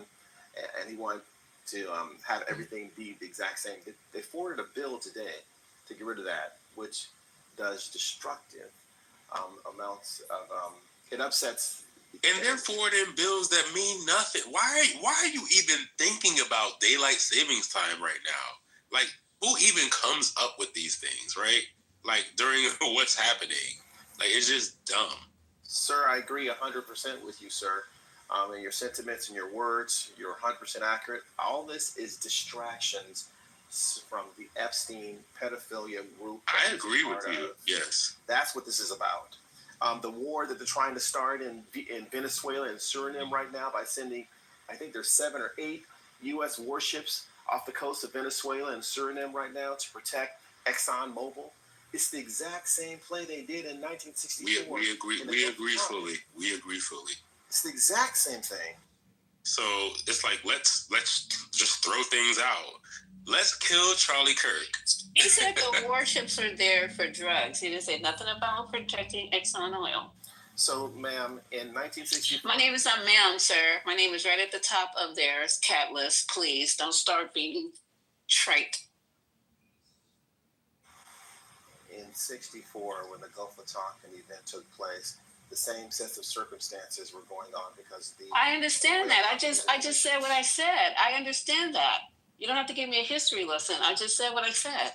and he wanted to have everything be the exact same. They forwarded a bill today to get rid of that, which does destructive amounts of, it upsets. And they're forwarding bills that mean nothing. Why are you even thinking about daylight savings time right now? Like, who even comes up with these things, right? Like, during what's happening. Like, it's just dumb. Sir, I agree 100% with you, sir. And your sentiments and your words, you're 100% accurate. All this is distractions from the Epstein pedophilia group. I agree with you, yes. That's what this is about. The war that they're trying to start in Venezuela and Suriname right now by sending, I think there's 7 or 8 U.S. warships off the coast of Venezuela and Suriname right now to protect ExxonMobil. It's the exact same play they did in 1964. We agree fully. We agree fully. It's the exact same thing. So it's like, let's just throw things out. Let's kill Charlie Kirk. He said the warships are there for drugs. He didn't say nothing about protecting Exxon Oil. So, ma'am, in 1964... My name is not ma'am, sir. My name is right at the top of theirs, cat list. Please, don't start being trite. In 64, when the Gulf of Tonkin event took place, the same sets of circumstances were going on because the... I understand that. I just said what I said. I understand that. You don't have to give me a history lesson. I just said what I said.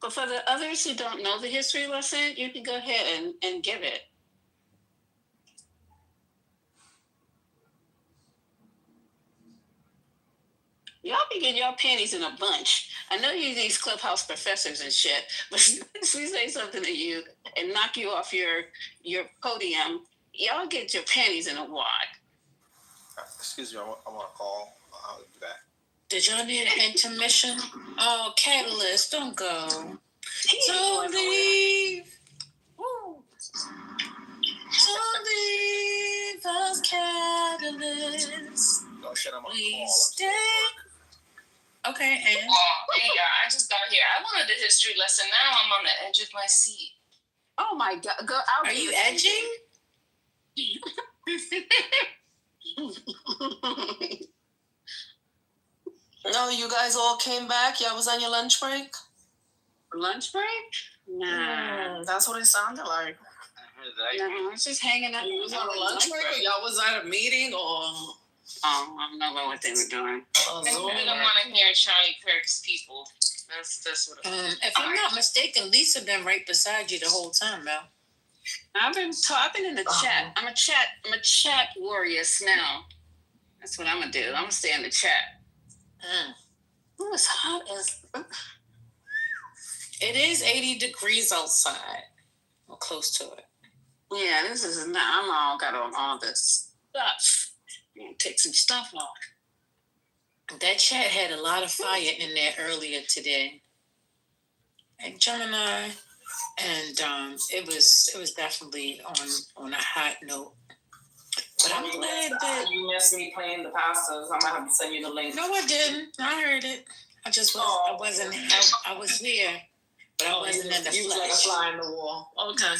But for the others who don't know the history lesson, you can go ahead and give it. Y'all be getting y'all panties in a bunch. I know you these clubhouse professors and shit, but since we say something to you and knock you off your podium, y'all get your panties in a wad. Excuse me, I want to call. I'll do that. Did y'all need an intermission? Oh, Catalyst, don't go. Don't leave. Woo. Don't leave us, Catalyst. Don't shut up on Please call. stay. Okay, and Hey, I just got here. I wanted the history lesson. Now I'm on the edge of my seat. oh my God, go out. Are you edging? No, you guys all came back. Y'all was on your lunch break. Lunch break? Nah. That's what it sounded like. No, it's just hanging out. You was on a lunch break, or y'all was at a meeting, or? I don't know what they were doing. I don't want to hear Charlie Kirk's people. That's what. If I'm not mistaken, Lisa been right beside you the whole time, Mel. I've been in the chat. I'm a chat warrior now. That's what I'm gonna do. I'm gonna stay in the chat. Ooh, it's hot as. It is 80 degrees outside, or close to it. Yeah, this is not. I'm all got on all this stuff. I'm gonna take some stuff off. That chat had a lot of fire in there earlier today, and Gemini, and it was definitely on a hot note. But I'm glad that you missed me playing the pastas. I'm gonna have to send you the link. No, I didn't. I heard it. I just was. I wasn't. I was here, but I wasn't in the flesh. You was like a fly in the wall. Okay,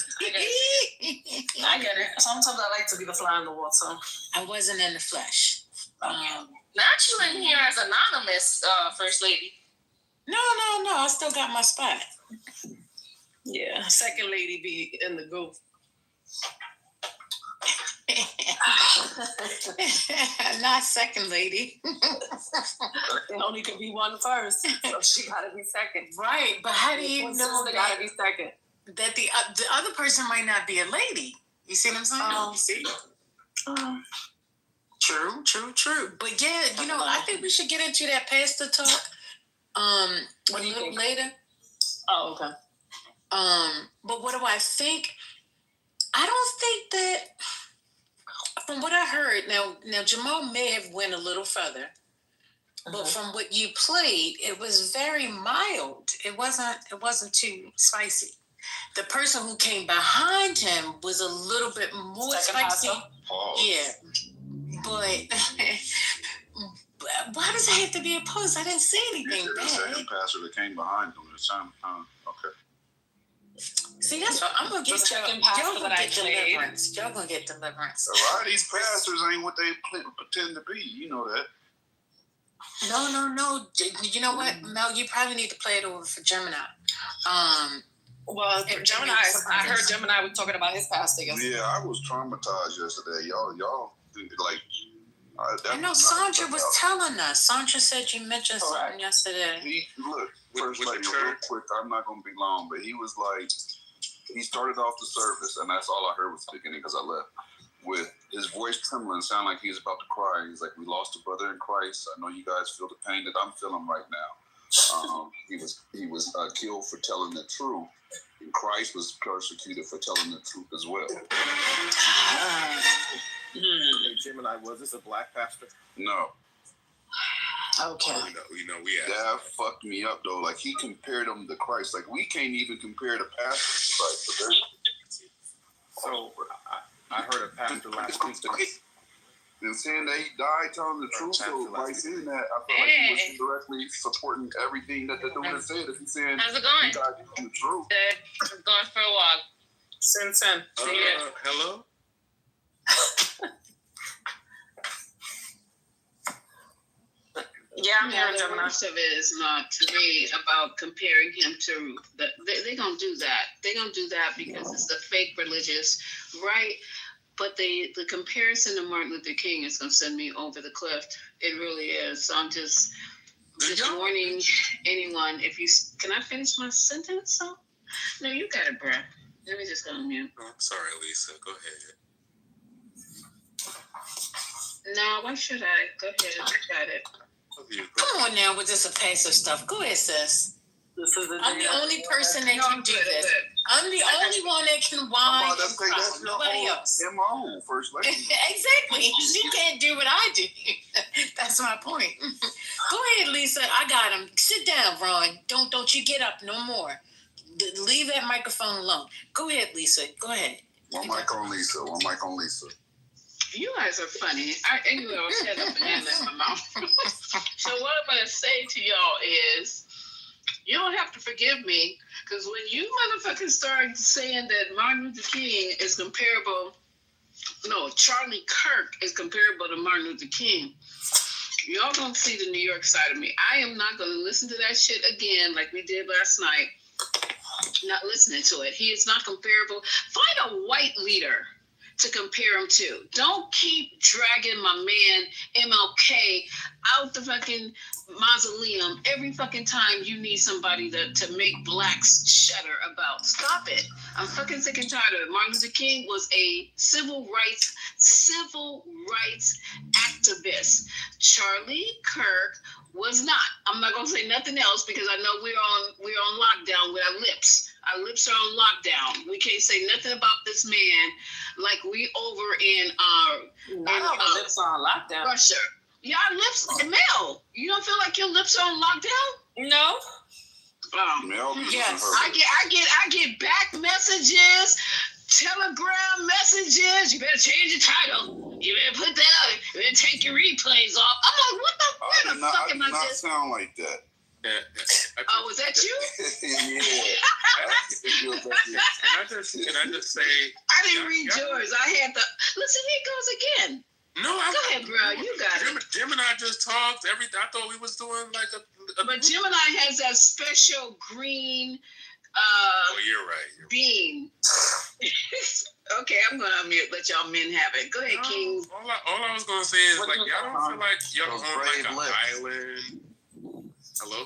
I get it. Sometimes I like to be the fly in the wall, so I wasn't in the flesh. Not you in here as anonymous, First Lady. No. I still got my spot. Yeah, second lady be in the group. Not second lady. There only could be one first, so she gotta be second. Right, but how do you know they gotta be second? that the other person might not be a lady. You see what I'm saying? You see? True. But yeah, I think we should get into that pastor talk a little later. Oh, okay. But what do I think? I don't think that, from what I heard, now Jamal may have went a little further, but from what you played, it was very mild. It wasn't too spicy. The person who came behind him was a little bit more spicy. Yeah. But why does it have to be opposed? I didn't say anything bad. The second pastor that came behind him this time. Okay. See, that's what I'm gonna get. Y'all gonna get deliverance. Y'all gonna get deliverance. A lot of these pastors ain't what they pretend to be. You know that. No. You know what, Mel? You probably need to play it over for Gemini. Well, Gemini, I heard Gemini was talking about his pastor yesterday. Yeah, I was traumatized yesterday. Y'all, like. I know Sandra was telling us. Sandra said you mentioned something yesterday. First lady, real quick, I'm not going to be long, but he was like, he started off the service, and that's all I heard was the beginning because I left, with his voice trembling, sound like he was about to cry. He's like, we lost a brother in Christ. I know you guys feel the pain that I'm feeling right now. He was killed for telling the truth, and Christ was persecuted for telling the truth as well. Hey, Gemini, was this a black pastor? No. Okay. That fucked me up though. Like he compared him to Christ. Like we can't even compare the pastor to Christ. So I heard a pastor last week. And saying that he died telling the truth. So by saying that, I feel like he was directly supporting everything that the dude said. If he's saying how's it going? He died telling the truth. Good. I'm going for a walk. Sin. Hello. Yeah, I'm hearing Gemini. Most of it is not to me about comparing him to they're gonna do that. They're gonna do that because it's the fake religious, right? But the comparison to Martin Luther King is gonna send me over the cliff. It really is. So I'm just warning anyone. If you can I finish my sentence? So no, you got it, bro. Let me just go on mute. Oh, I'm sorry, Lisa. Go ahead. No, why should I? Go ahead. You got it. Come on now with this passive stuff. Go ahead, sis. I'm the only person that can do this. I'm the only one that can whine and cry. Nobody else. MO, first lady. Exactly. She can't do what I do. That's my point. Go ahead, Lisa. I got him. Sit down, Ron. Don't you get up no more. Leave that microphone alone. Go ahead, Lisa. Go ahead. One mic on Lisa. You guys are funny. Anyway, I'll shut up and hand in my mouth. So what I'm going to say to y'all is, you don't have to forgive me, because when you motherfuckers start saying that Martin Luther King is comparable, no, Charlie Kirk is comparable to Martin Luther King, y'all gonna see the New York side of me. I am not gonna listen to that shit again like we did last night. Not listening to it. He is not comparable. Find a white leader to compare him to. Don't keep dragging my man MLK out the fucking mausoleum every fucking time you need somebody to make blacks shudder about. Stop it. I'm fucking sick and tired of it. Martin Luther King was a civil rights activist. Charlie Kirk was not. I'm not gonna say nothing else because I know we're on lockdown with our lips. Our lips are on lockdown. We can't say nothing about this man like we over in lips are on lockdown. Russia. Your lips, Mel. You don't feel like your lips are on lockdown? No. Yes. I get back messages, Telegram messages. You better change your title. You better put that up. You better take your replays off. I'm like, what the fuck am I not just? sound like that. Oh, was that you? Yeah. Can I just say? I didn't read yours. I had to listen. Here goes again. No, go ahead, bro. You got it. Gemini just talked. I thought we was doing like a but Gemini has that special green. You're right. Beam. Okay, I'm gonna unmute. Let y'all men have it. Go ahead, King. All I was gonna say is like y'all don't feel like y'all on like an island. Hello?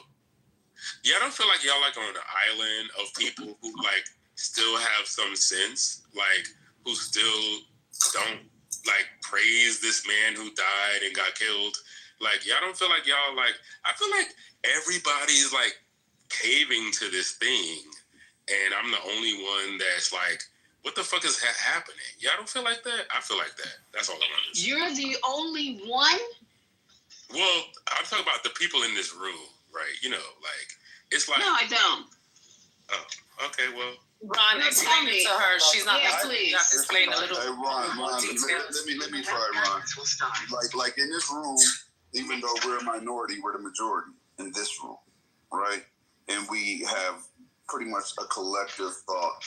Yeah, I don't feel like y'all like on an island of people who like still have some sense, like who still don't like praise this man who died and got killed. Like y'all don't feel like y'all like. I feel like everybody's like caving to this thing, and I'm the only one that's like, what the fuck is happening? Y'all don't feel like that? I feel like that. That's all I want to say. You're the only one? Well, I'm talking about the people in this room, right? You know, like, it's like... No, I don't. Oh, okay, well... Ron, explain it to her. She's not please. explain a little. Hey, Ron, let me try, Ron. Like in this room, even though we're a minority, we're the majority in this room, right? And we have pretty much a collective thought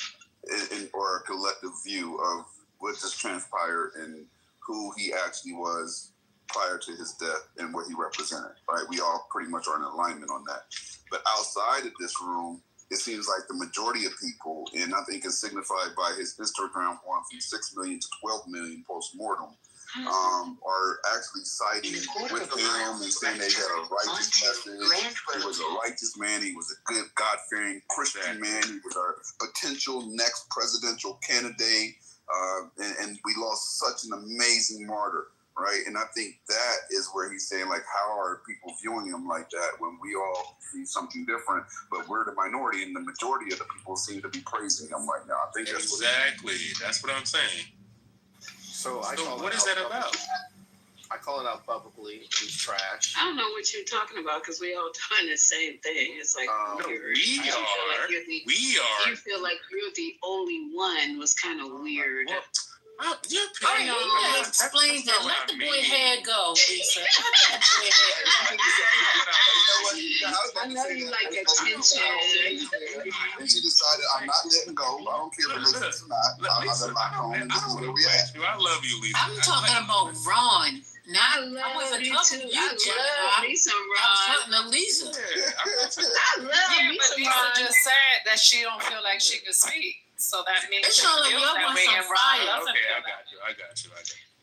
or a collective view of what just transpired and who he actually was prior to his death and what he represented, right? We all pretty much are in alignment on that. But outside of this room, it seems like the majority of people, and I think it's signified by his histogram going from 6 million to 12 million post-mortem, are actually siding with him and saying they had a righteous message. He was a righteous man. He was a good, God-fearing Christian man. He was our potential next presidential candidate. And we lost such an amazing martyr, right? And I think that is where he's saying, like, how are people viewing him like that when we all see something different, but we're the minority and the majority of the people seem to be praising him right now. I think that's That's what I'm saying. So what is that about? I call it out publicly. He's trash. I don't know what you're talking about because we all doing the same thing. It's like weird. We are. You feel like you're the only one was kind of weird. I know. Explain that. Let the boy hair go, Lisa. Let that boy hair I know you like attention. And she decided, I'm not letting go. I don't care if it listens or not. I'm not lock home, and this is where we at. I love you, Lisa. I'm talking about Ron. I love you too. I love me some Ron. I was talking to Lisa. I love me But some Lisa Ron. just said that she don't feel like she could speak. So that means It she sounds like feels y'all that want way, some and Ron fire. doesn't Okay, feel I that. got you.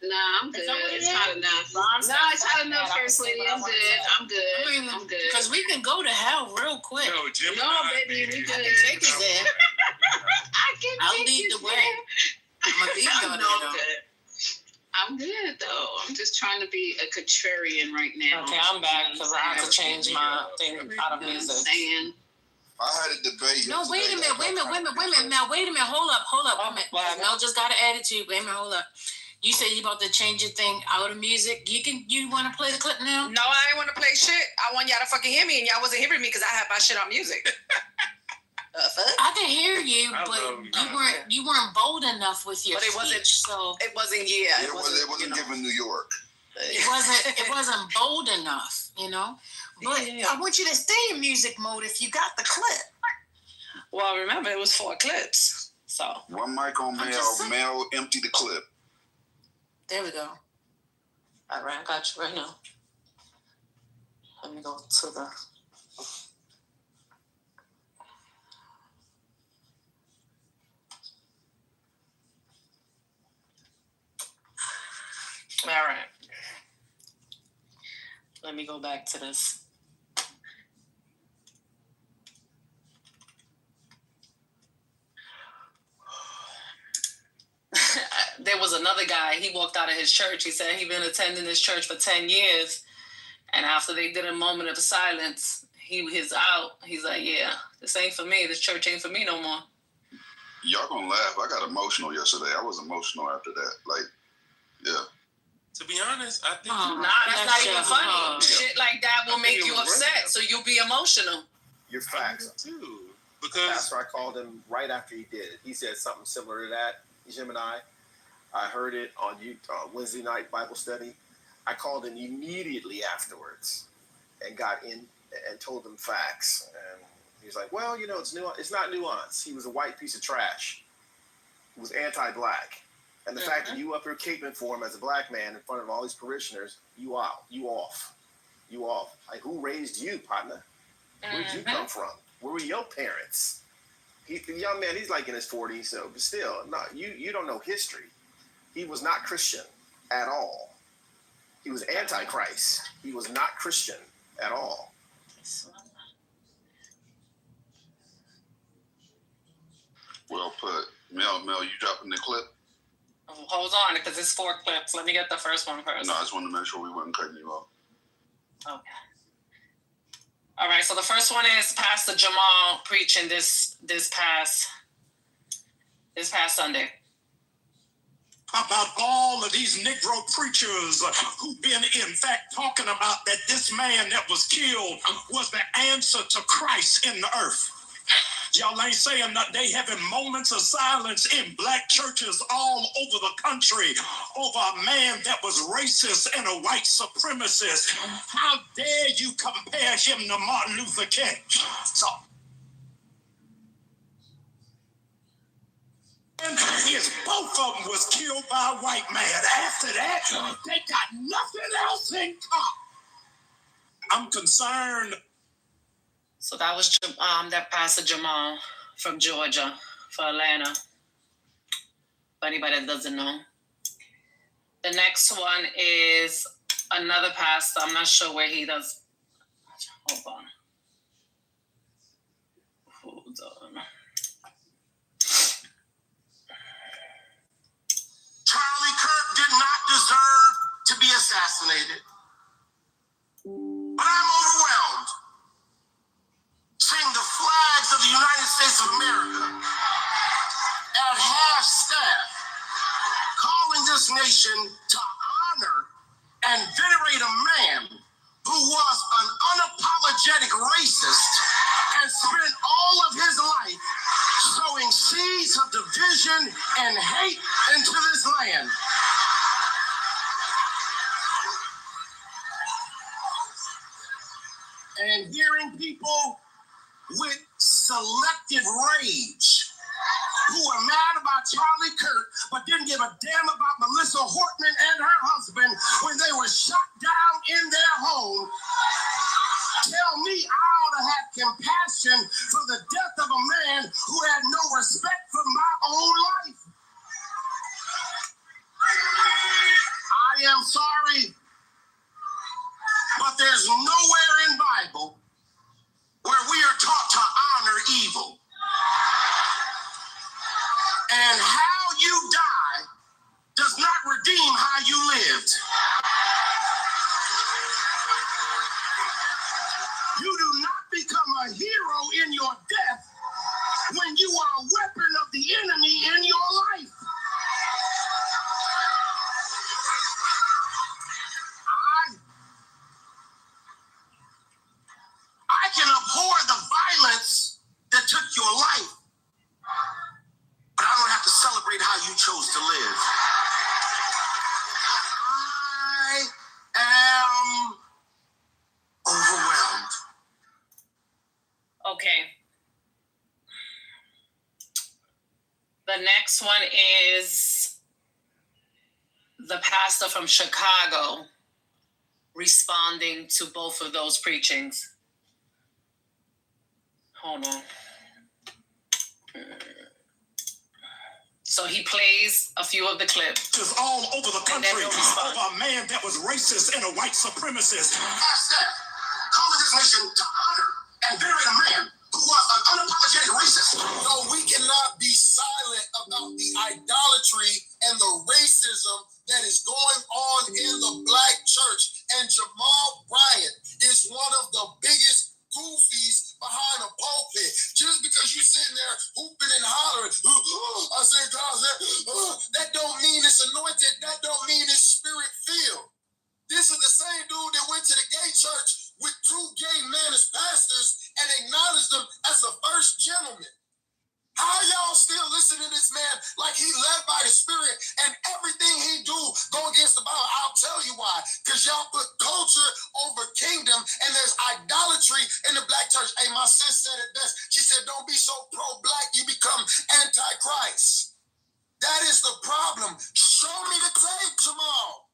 Nah, I'm good. Is that what it It's is? hot enough. Ron's No, not it's hot saying enough, that. First Lady. I'm good. I'm good. I'm good. Because we can go to hell real quick. No, Jim. No, baby, we good. I can take us there. I'll lead the way. I'm going to lead you I'm there, though. good. I'm good though. I'm just trying to be a contrarian right now. Okay, I'm back because I have to change my thing out of You know what I'm music. saying? I had a debate. No, wait a yesterday. minute. Now, wait a minute. Hold up. Oh, Wait a what? minute. Mel just got an attitude. Wait a minute. Hold up. You said you about to change your thing out of music. You want to play the clip now? No, I ain't want to play shit. I want y'all to fucking hear me, and y'all wasn't hearing me because I had my shit on music. I can hear you, I but love you weren't bold enough with your But it wasn't- speech, so It wasn't. Yeah, It wasn't given New York. it wasn't bold enough, you know. But Yeah. I want you to stay in music mode if you got the clip. Well, remember it was 4 clips. So One mic on I'm Mel. just saying. Mel empty the clip. There we go. All right, I got you right now. Let me go to the. All right. Let me go back to this. There was another guy, he walked out of his church. He said he'd been attending this church for 10 years. And after they did a moment of silence, he's out. He's like, yeah, this ain't for me. This church ain't for me no more. Y'all gonna laugh. I got emotional yesterday. I was emotional after that. Like, yeah. To be honest, I think... Oh, nah, that's not even just funny. hard. Shit like that will make you it was upset, worth so you'll be emotional. Your facts. too. Because... Pastor, I called him right after he did it. He said something similar to that, Jim and I. I heard it on Wednesday night Bible study. I called him immediately afterwards and got in and told him facts. And he's like, well, you know, it's not nuance. He was a white piece of trash. He was anti-black. And the fact that you up here caping for him as a black man in front of all these parishioners, you out. You off. Like, who raised you, partner? Where'd you come from? Where were your parents? The young man, he's like in his 40s, so but still, no, you don't know history. He was not Christian at all. He was antichrist. He was not Christian at all. Well put. Mel, you dropping the clip? Hold on, because it's 4 clips. Let me get the first one first. No, I just wanted to make sure we weren't cutting you off. Okay. All right, so the first one is Pastor Jamal preaching this past Sunday. About all of these Negro preachers who've been, in fact, talking about that this man that was killed was the answer to Christ in the earth. Y'all ain't saying that. They having moments of silence in black churches all over the country over a man that was racist and a white supremacist. How dare you compare him to Martin Luther King? So, is both of them was killed by a white man. After that, they got nothing else in common. I'm concerned. So that was that Pastor Jamal from Georgia for Atlanta. For anybody that doesn't know. The next one is another pastor. I'm not sure where he does. Hold on. Charlie Kirk did not deserve to be assassinated. But I'm overwhelmed seeing the flags of the United States of America at half-staff calling this nation to honor and venerate a man who was an unapologetic racist and spent all of his life sowing seeds of division and hate into this land. And hearing people with selective rage who are mad about Charlie Kirk but didn't give a damn about Melissa Hortman and her husband when they were shot down in their home, tell me I ought to have compassion for the death of a man who had no respect for my own life. I am sorry, but there's nowhere in Bible where we are taught to honor evil. And how you die does not redeem how you lived. You do not become a hero in your death when you are a weapon of the enemy in your life. I can abhor the violence that took your life, but I don't have to celebrate how you chose to live. I am overwhelmed. Okay. The next one is the pastor from Chicago responding to both of those preachings. Hold on. So he plays a few of the clips. Just all over the country over a man that was racist and a white supremacist. Calling this nation to honor and venerate a man who was an unapologetic racist. No, we cannot be silent about the idolatry and the racism that is going on in the black church. And Jamal Bryant is one of the biggest goofies behind a pulpit. Just because you sitting there hooping and hollering, I said, God said, that don't mean it's anointed. That don't mean it's spirit filled. This is the same dude that went to the gay church with 2 gay men as pastors and acknowledged them as the first gentleman. How y'all still listening to this man like he led by the Spirit and everything he do go against the Bible? I'll tell you why. Because y'all put culture over kingdom and there's idolatry in the black church. Hey, my sis said it best. She said, don't be so pro-black you become anti-Christ. That is the problem. Show me the tape, Jamal.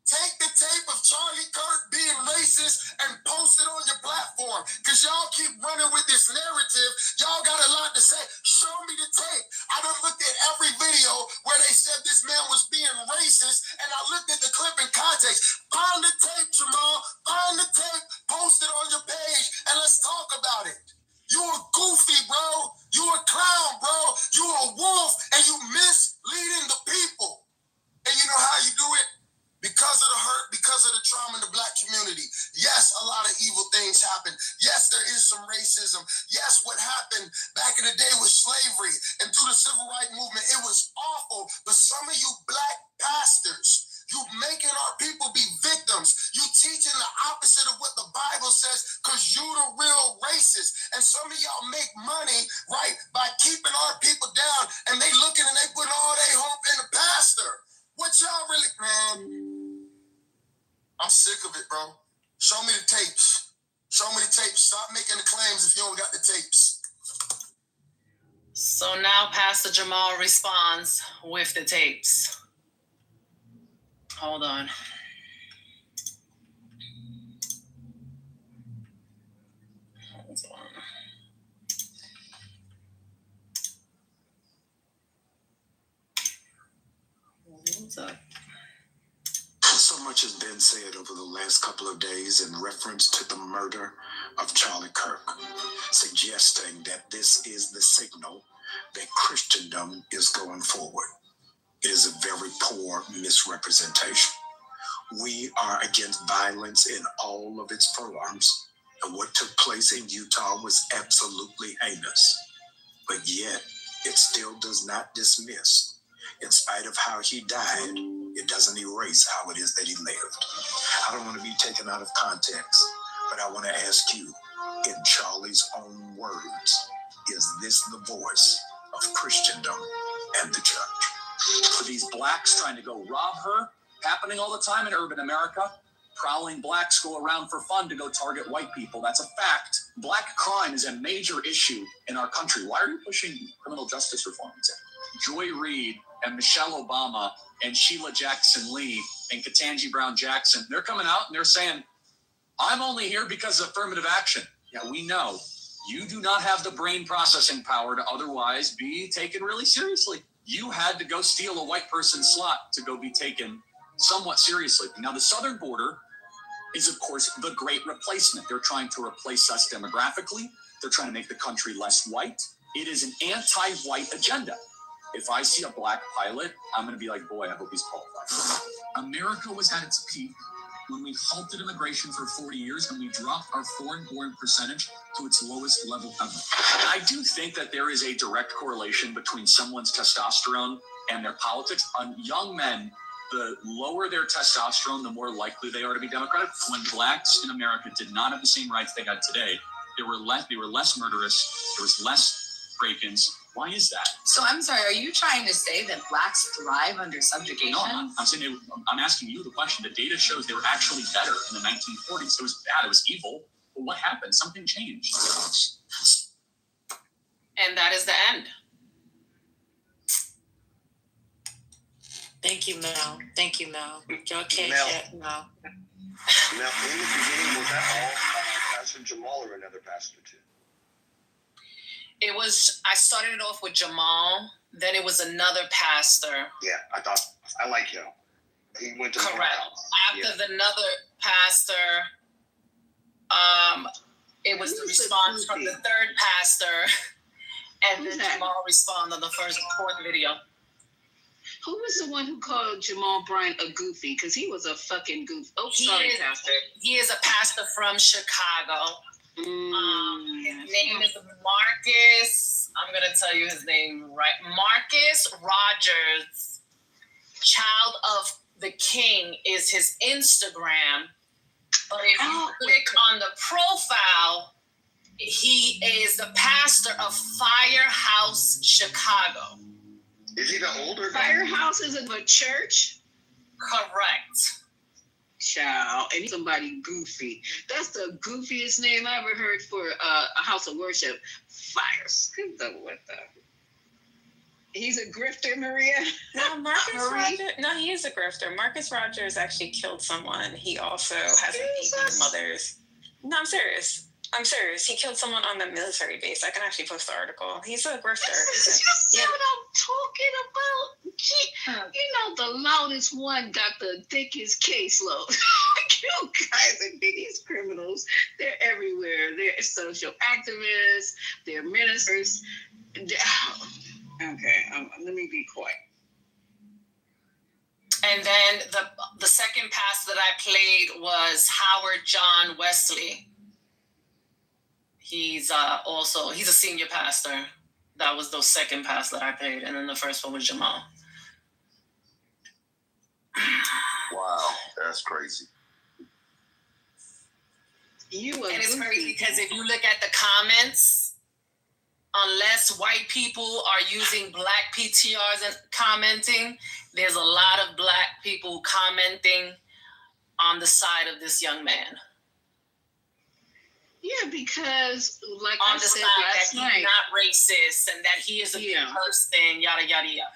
Take the tape of Charlie Kirk being racist and post it on your platform. Because y'all keep running with this narrative. Y'all got a lot to say. Show me the tape. I done looked at every video where they said this man was being racist, and I looked at the clip in context. Find the tape, Jamal. Find the tape. Post it on your page, and let's talk about it. You a goofy, bro. You a clown, bro. the day with slavery and through the civil rights movement. It was awful. But some of you black pastors, you making our people be victims. You teaching the opposite of what the Bible says because you the real racist. And some of y'all make money, right, by keeping our people down, and they looking and they putting all their hope in the pastor. What y'all really, man, I'm sick of it, bro. Show me the tapes. Show me the tapes. Stop making the claims if you don't got the tapes. So now Pastor Jamal responds with the tapes. Hold on. What's up? So much has been said over the last couple of days in reference to the murder of Charlie Kirk, suggesting that this is the signal that Christendom is going forward. It is a very poor misrepresentation. We are against violence in all of its forms, and what took place in Utah was absolutely heinous. But yet, it still does not dismiss. In spite of how he died, it doesn't erase how it is that he lived. I don't want to be taken out of context, but I want to ask you, in Charlie's own words, is this the voice of Christendom and the church? For these blacks trying to go rob her, happening all the time in urban America. Prowling blacks go around for fun to go target white people. That's a fact. Black crime is a major issue in our country. Why are you pushing criminal justice reform? Joy Reid and Michelle Obama and Sheila Jackson Lee and Ketanji Brown Jackson, they're coming out and they're saying, I'm only here because of affirmative action. Yeah, we know. You do not have the brain processing power to otherwise be taken really seriously. You had to go steal a white person's slot to go be taken somewhat seriously. Now, the southern border is, of course, the great replacement. They're trying to replace us demographically. They're trying to make the country less white. It is an anti-white agenda. If I see a black pilot, I'm going to be like, boy, I hope he's qualified. America was at its peak when we halted immigration for 40 years and we dropped our foreign-born percentage to its lowest level ever. I do think that there is a direct correlation between someone's testosterone and their politics. On young men, the lower their testosterone, the more likely they are to be Democratic. When blacks in America did not have the same rights they got today, they were less murderous, there was less break-ins. Why is that? So I'm sorry, are you trying to say that blacks thrive under subjugation? No, I'm saying I'm asking you the question. The data shows they were actually better in the 1940s. It was bad, it was evil. But what happened? Something changed. And that is the end. Thank you, Mel. Thank you, Mel. Y'all can't Mel. chat now. Now, in the beginning, was that all Pastor Jamal or another pastor too? It was, I started it off with Jamal, then it was another pastor. Yeah, I like him. He went to Correct. After another pastor, it was the response from the third pastor, and then Jamal responded on the fourth video. Who was the one who called Jamal Bryant a goofy? Because he was a fucking goof. Oh, sorry, Pastor. He is a pastor from Chicago. His name is Marcus. I'm going to tell you his name right. Marcus Rogers. Child of the King is his Instagram. But if you click on the profile, he is the pastor of Firehouse Chicago. Is he the older guy? Firehouse is in a church? Correct. Child, and he's somebody goofy. That's the goofiest name I ever heard for a house of worship. What the? He's a grifter, Maria. No, Marcus Rogers. No, he is a grifter. Marcus Rogers actually killed someone. He also has an mothers. No, I'm serious. He killed someone on the military base. I can actually post the article. He's a grifter. You see what I'm talking about? You know, the loudest one got the thickest caseload. You guys are these criminals. They're everywhere. They're social activists. They're ministers. Okay, let me be quiet. And then the second pastor that I played was Howard John Wesley. He's a senior pastor. That was the second pass that I paid, and then the first one was Jamal. Wow, that's crazy. And it's crazy because if you look at the comments, unless white people are using black PTRs and commenting, there's a lot of black people commenting on the side of this young man. Yeah, because like on I the said side last that night, he's not racist and that he is a good person, yada yada yada.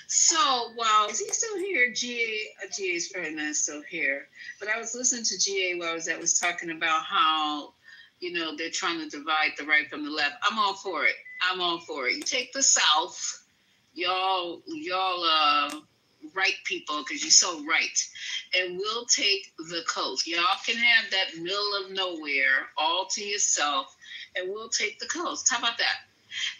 So, well, is he still here? GA's probably not still here. But I was listening to GA while I was talking about how, they're trying to divide the right from the left. I'm all for it. You take the South, y'all right people, because you're so right. And we'll take the coast. Y'all can have that middle of nowhere all to yourself, and we'll take the coast. How about that?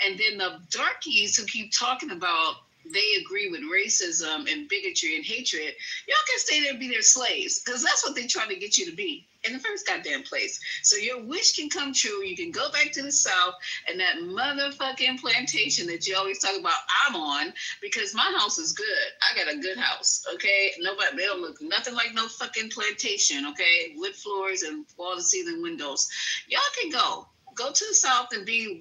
And then the darkies who keep talking about they agree with racism and bigotry and hatred, y'all can stay there and be their slaves, because that's what they're trying to get you to be in the first goddamn place. So your wish can come true. You can go back to the South and that motherfucking plantation that you always talk about, I'm on, because my house is good. I got a good house, okay? They don't look nothing like no fucking plantation, okay? Wood floors and wall-to-ceiling windows. Y'all can go to the South and be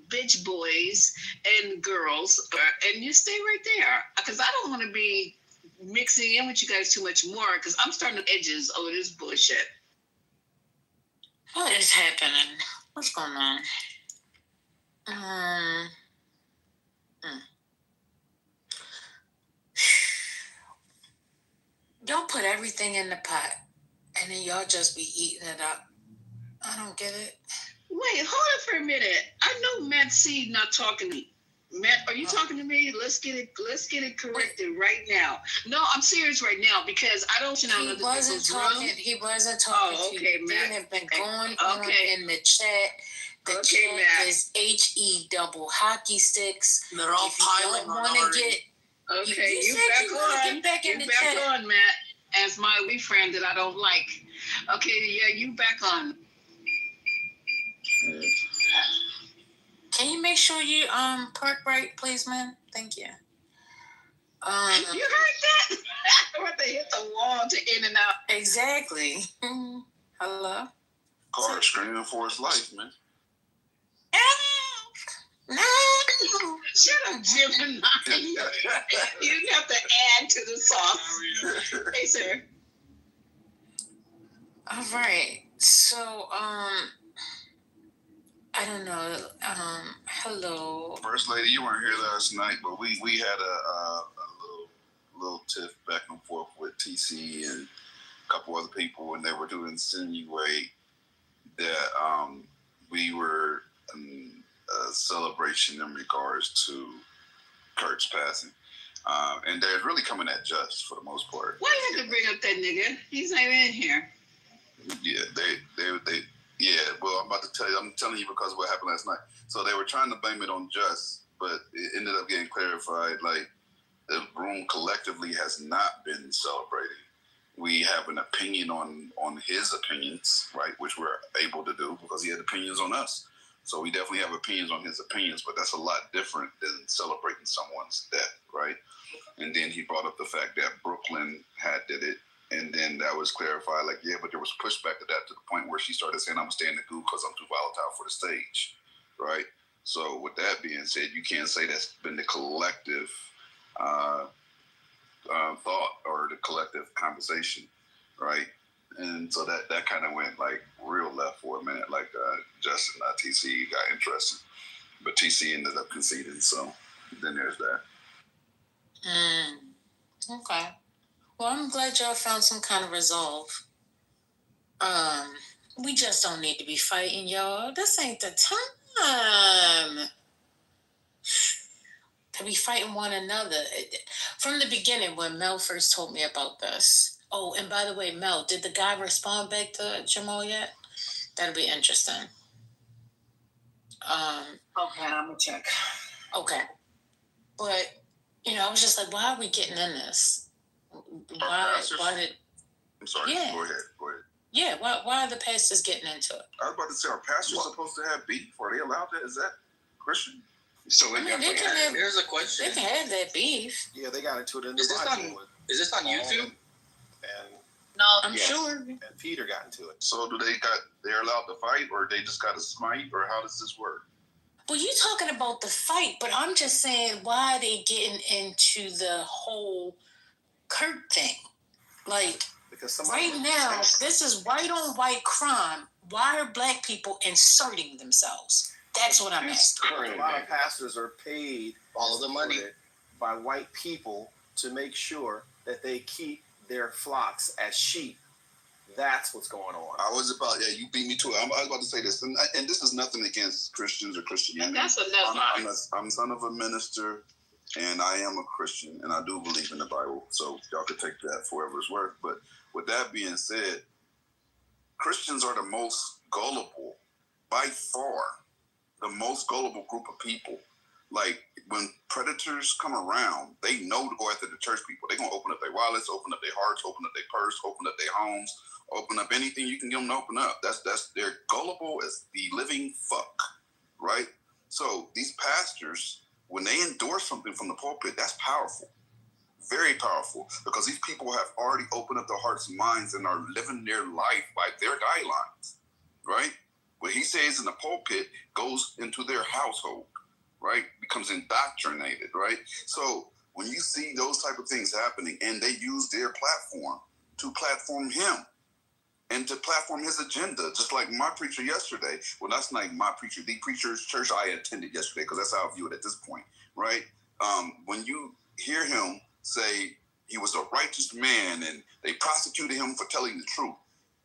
bitch boys and girls, and you stay right there, because I don't want to be mixing in with you guys too much more, because I'm starting to edges over this bullshit. What is happening? What's going on? Y'all put everything in the pot and then y'all just be eating it up. I don't get it. Wait, hold it for a minute. I know Matt C not talking to me. Matt, are you talking to me? Let's get it corrected right now. No, I'm serious right now, because I don't know. He wasn't talking. He wasn't talking. Oh, okay, to you. Matt. They have been going on in the chat. The chat Matt. is HE double hockey sticks. They're all piling on already. Okay, you back on. Get back in the chat. On, Matt. As my wee friend that I don't like. Okay, yeah, you back on. Can you make sure you park right, please, man? Thank you. You heard that? What they hit the wall to in and out. Exactly. Hello? Car screaming for his life, man. No. Shut up, Gemini. You have to add to the sauce. Hey, sir. All right. So, I don't know. Hello. First lady, you weren't here last night, but we had a little tiff back and forth with TC and a couple other people, and they were to insinuate that we were in a celebration in regards to Kurt's passing. And they're really coming at Just for the most part. Why you have to bring up that nigga? He's not even in here. Yeah, they yeah, well, I'm about to tell you. I'm telling you because of what happened last night. So they were trying to blame it on Just, but it ended up getting clarified. Like, the room collectively has not been celebrating. We have an opinion on his opinions, right, which we're able to do because he had opinions on us. So we definitely have opinions on his opinions, but that's a lot different than celebrating someone's death, right? And then he brought up the fact that Brooklyn had did it. And then that was clarified, like, yeah, but there was pushback to that to the point where she started saying, I'm going to stay in the goo because I'm too volatile for the stage, right? So with that being said, you can't say that's been the collective thought or the collective conversation, right? And so that kind of went, like, real left for a minute, like Justin, TC got interested. But TC ended up conceding, so then there's that. Okay. Well, I'm glad y'all found some kind of resolve. We just don't need to be fighting, y'all. This ain't the time to be fighting one another. From the beginning, when Mel first told me about this. Oh, and by the way, Mel, did the guy respond back to Jamal yet? That'll be interesting. Okay, I'm gonna check. Okay. But, I was just like, why are we getting in this? Why did... I'm sorry. Yeah. Go ahead. Yeah, why are the pastors getting into it? I was about to say, are pastors supposed to have beef? Are they allowed that? Is that Christian? So I mean, they can have, here's a question. they can have that beef. Yeah, they got into it in the Is this on YouTube? And No, I'm yes, sure. and Peter got into it. So they're allowed to fight, or they just got to smite, or how does this work? Well, you talking about the fight, but I'm just saying, why are they getting into the whole Kirk thing? Like, because right now, this is white on white crime. Why are black people inserting themselves? That's what I'm asking. A lot of pastors are paid all of the money by white people to make sure that they keep their flocks as sheep. That's what's going on. I was about, you beat me to it. I was about to say this, and this is nothing against Christians or Christianity. That's enough. I'm son of a minister, and I am a Christian, and I do believe in the Bible, so y'all could take that for whatever it's worth. But with that being said, Christians are the most gullible, by far, the most gullible group of people. Like, when predators come around, they know to go after the church people. They're going to open up their wallets, open up their hearts, open up their purse, open up their homes, open up anything you can get them to open up. They're gullible as the living fuck, right? So these pastors, when they endorse something from the pulpit, that's powerful, very powerful, because these people have already opened up their hearts and minds and are living their life by their guidelines, right? What he says in the pulpit goes into their household, right? Becomes indoctrinated, right? So when you see those type of things happening, and they use their platform to platform him and to platform his agenda, just like my preacher yesterday. Well, that's not my preacher, the preacher's church I attended yesterday, because that's how I view it at this point, right? When you hear him say he was a righteous man and they prosecuted him for telling the truth,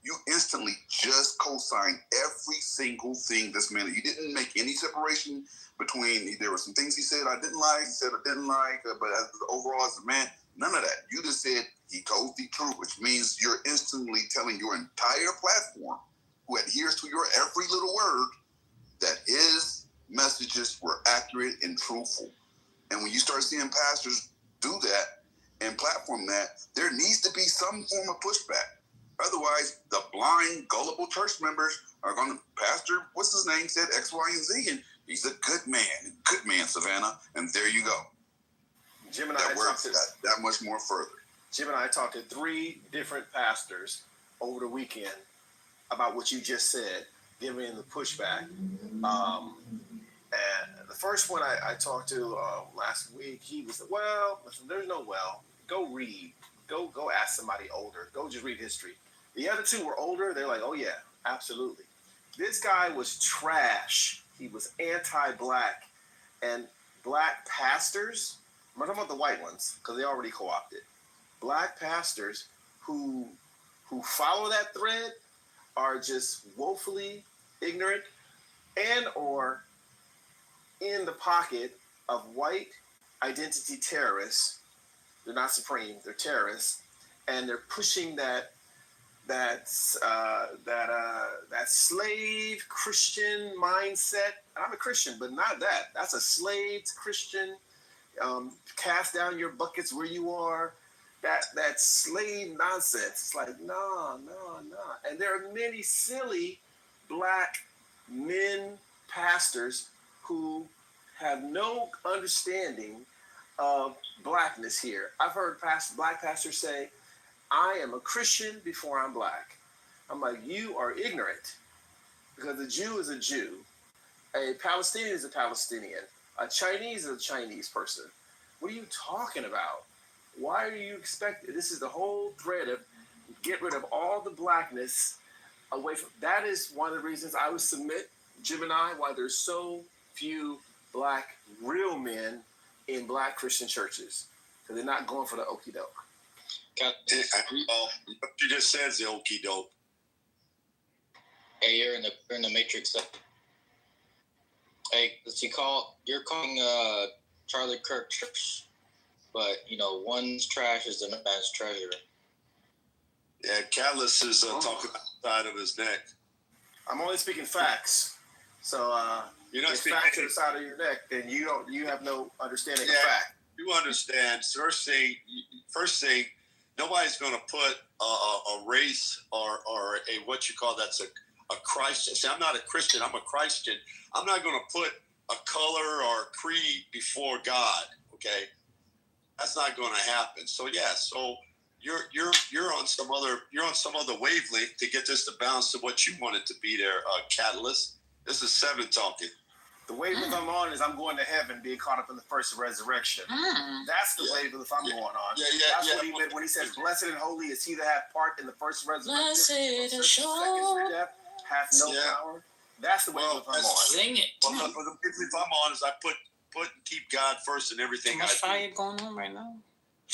you instantly just co-sign every single thing this man. You didn't make any separation between, there were some things he said I didn't like, he said I didn't like, but overall as a man, none of that. You just said he told the truth, which means you're instantly telling your entire platform, who adheres to your every little word, that his messages were accurate and truthful. And when you start seeing pastors do that and platform that, there needs to be some form of pushback. Otherwise, the blind, gullible church members are going to, Pastor, what's his name, said X, Y, and Z, and he's a good man, Savannah, and there you go. Jim and that works that much more further. Jim and I talked to 3 different pastors over the weekend about what you just said, giving the pushback. And the first one I talked to last week, he was, well, listen, there's no well. Go read. Go ask somebody older. Go just read history. The other 2 were older. They're like, oh, yeah, absolutely. This guy was trash. He was anti-black. And black pastors, I'm not talking about the white ones, because they already co-opted. Black pastors who follow that thread are just woefully ignorant and or in the pocket of white identity terrorists. They're not supreme, they're terrorists, and they're pushing that slave Christian mindset. I'm a Christian, but not that. That's a slave Christian. Cast down your buckets where you are. That slave nonsense. It's like, no. And there are many silly black men pastors who have no understanding of blackness here. I've heard black pastors say, I am a Christian before I'm black. I'm like, you are ignorant, because a Jew is a Jew. A Palestinian is a Palestinian. A Chinese is a Chinese person. What are you talking about? Why are you expecting? This is the whole thread of get rid of all the blackness away from. That is one of the reasons I would submit, Jim and I, why there's so few black real men in black Christian churches, because they're not going for the okie doke. What you just said is the okie doke. Hey, you're in the matrix. Hey, you're calling Charlie Kirk trash, but one's trash is another man's treasure. Yeah, Catalyst is talking outside of his neck. I'm only speaking facts. So you're not if speaking facts are the side of your neck, then you have no understanding of fact. You understand. First thing, nobody's going to put a race or a what you call that's a Christ. See, I'm not a Christian. I'm a Christian. I'm not going to put a color or a creed before God. Okay, that's not going to happen. So yeah, so you're on some other wavelength to get this to balance to what you want it to be there, Catalyst. This is 7 talking. The wavelength I'm on is I'm going to heaven, being caught up in the first resurrection. That's the wavelength I'm going on. That's what he meant when he says, "Blessed and holy is he that hath part in the first resurrection. Blessed second death hath no power." That's the wavelength I'm on. Sing it. Well, the wavelength I'm on is I put and keep God first in everything I do. Fire going on right now.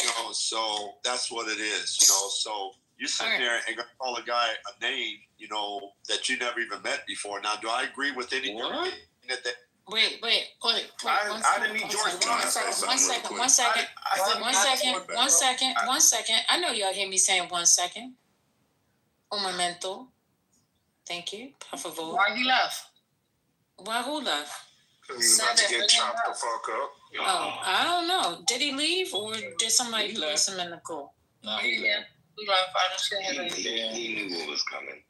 You know, so that's what it is. You know, so you're sitting there and gonna call a guy a name, you know, that you never even met before. Now, do I agree with anything that? Wait. I didn't meet George. One second. I know y'all hear me saying 1 second. Un momento. Thank you. Por favor. Why he left? Why who left? He's about to get chopped the fuck up. Oh, I don't know. Did he leave or did somebody place him in the cool? No, he left. We left. I don't He knew what was coming.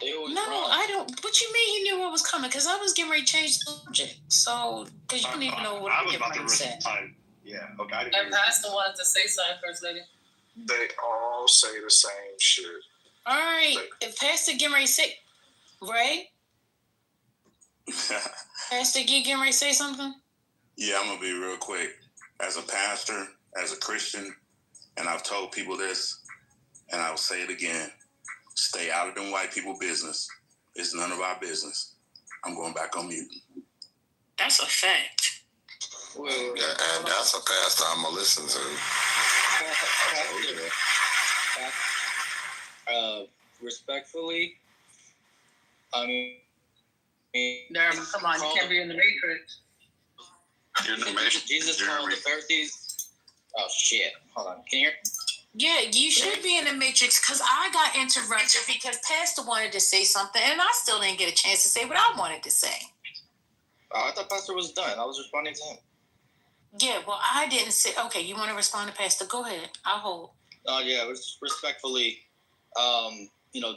No, I don't. What you mean he knew what was coming? Because I was getting ready to change the subject. So, because you didn't even know what I was getting ready to say. Yeah, okay. And Pastor wanted to say something, First Lady. They all say the same shit. All right. If Pastor getting ready to say, right? Pastor, you getting ready to say something? Yeah, I'm going to be real quick. As a pastor, as a Christian, and I've told people this, and I'll say it again, stay out of them white people business. It's none of our business. I'm going back on mute. That's a fact. And that's a pastor I'm going to listen to. Respectfully, I mean, come on, you can't be in the Matrix. You're in the Matrix. Jesus called the Pharisees. Oh shit! Hold on, can you hear? Yeah, you should be in the Matrix because I got interrupted because Pastor wanted to say something and I still didn't get a chance to say what I wanted to say. I thought Pastor was done. I was responding to him. Yeah, well, I didn't say. Okay, you want to respond to Pastor? Go ahead. I'll hold. Oh yeah, respectfully,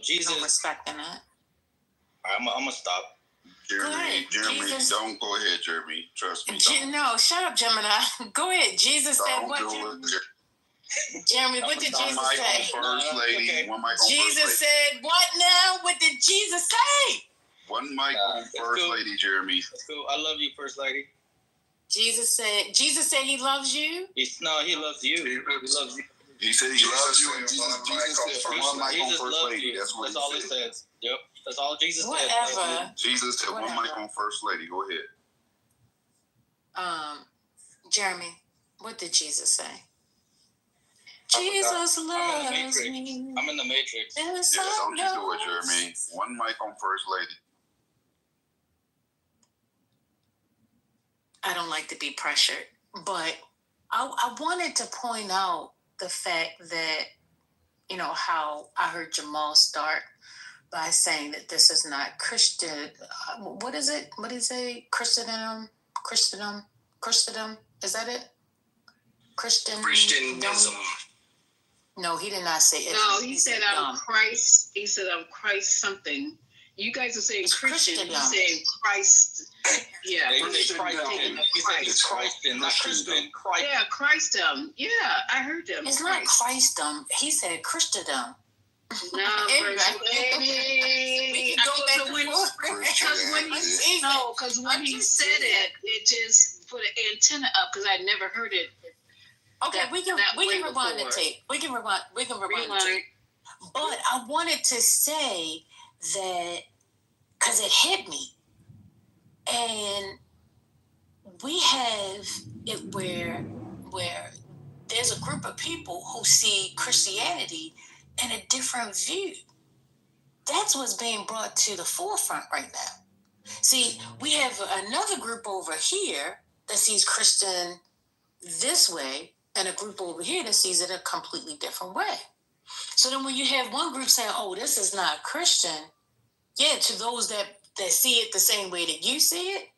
Jesus. I'm respecting that. I'm gonna stop. Jeremy, Jesus. Don't go ahead, Jeremy. Trust me. No, shut up, Gemini. Go ahead. Jesus said what? Jeremy, what did Jesus say? First lady. One mic on Jesus said what now? What did Jesus say? One mic on First Lady, Jeremy. That's cool. I love you, First Lady. Jesus said he loves you? He loves you. He loves you. He said he loves you, and Jesus said one mic on First Lady. That's what all he says. Yep. That's all Jesus said. Whatever. Jesus said one mic on First Lady. Go ahead. Jeremy, what did Jesus say? Jesus loves me. I'm in the Matrix. Yeah, don't you do it, Jeremy. One mic on First Lady. I don't like to be pressured, but I wanted to point out the fact that, how I heard Jamal start by saying that this is not Christian. What is it? What did he say? Christendom? Is that it? Christianism. No, he did not say it. No, he said Christ. He said Christ something. You guys are saying Christian. He's saying Christ. Yeah. It's Christ, not Christian. Christ. Yeah, Christdom. Yeah, I heard him. It's not Christdom. He said Christendom. No, First Lady. Because when he said it, it just put an antenna up because I'd never heard it. Okay, we can rewind the tape. We can rewind the tape. But I wanted to say that because it hit me, and we have it where there's a group of people who see Christianity in a different view. That's what's being brought to the forefront right now. See, we have another group over here that sees Christian this way, and a group over here that sees it a completely different way. So then when you have one group saying, oh, this is not Christian, yeah, to those that see it the same way that you see it,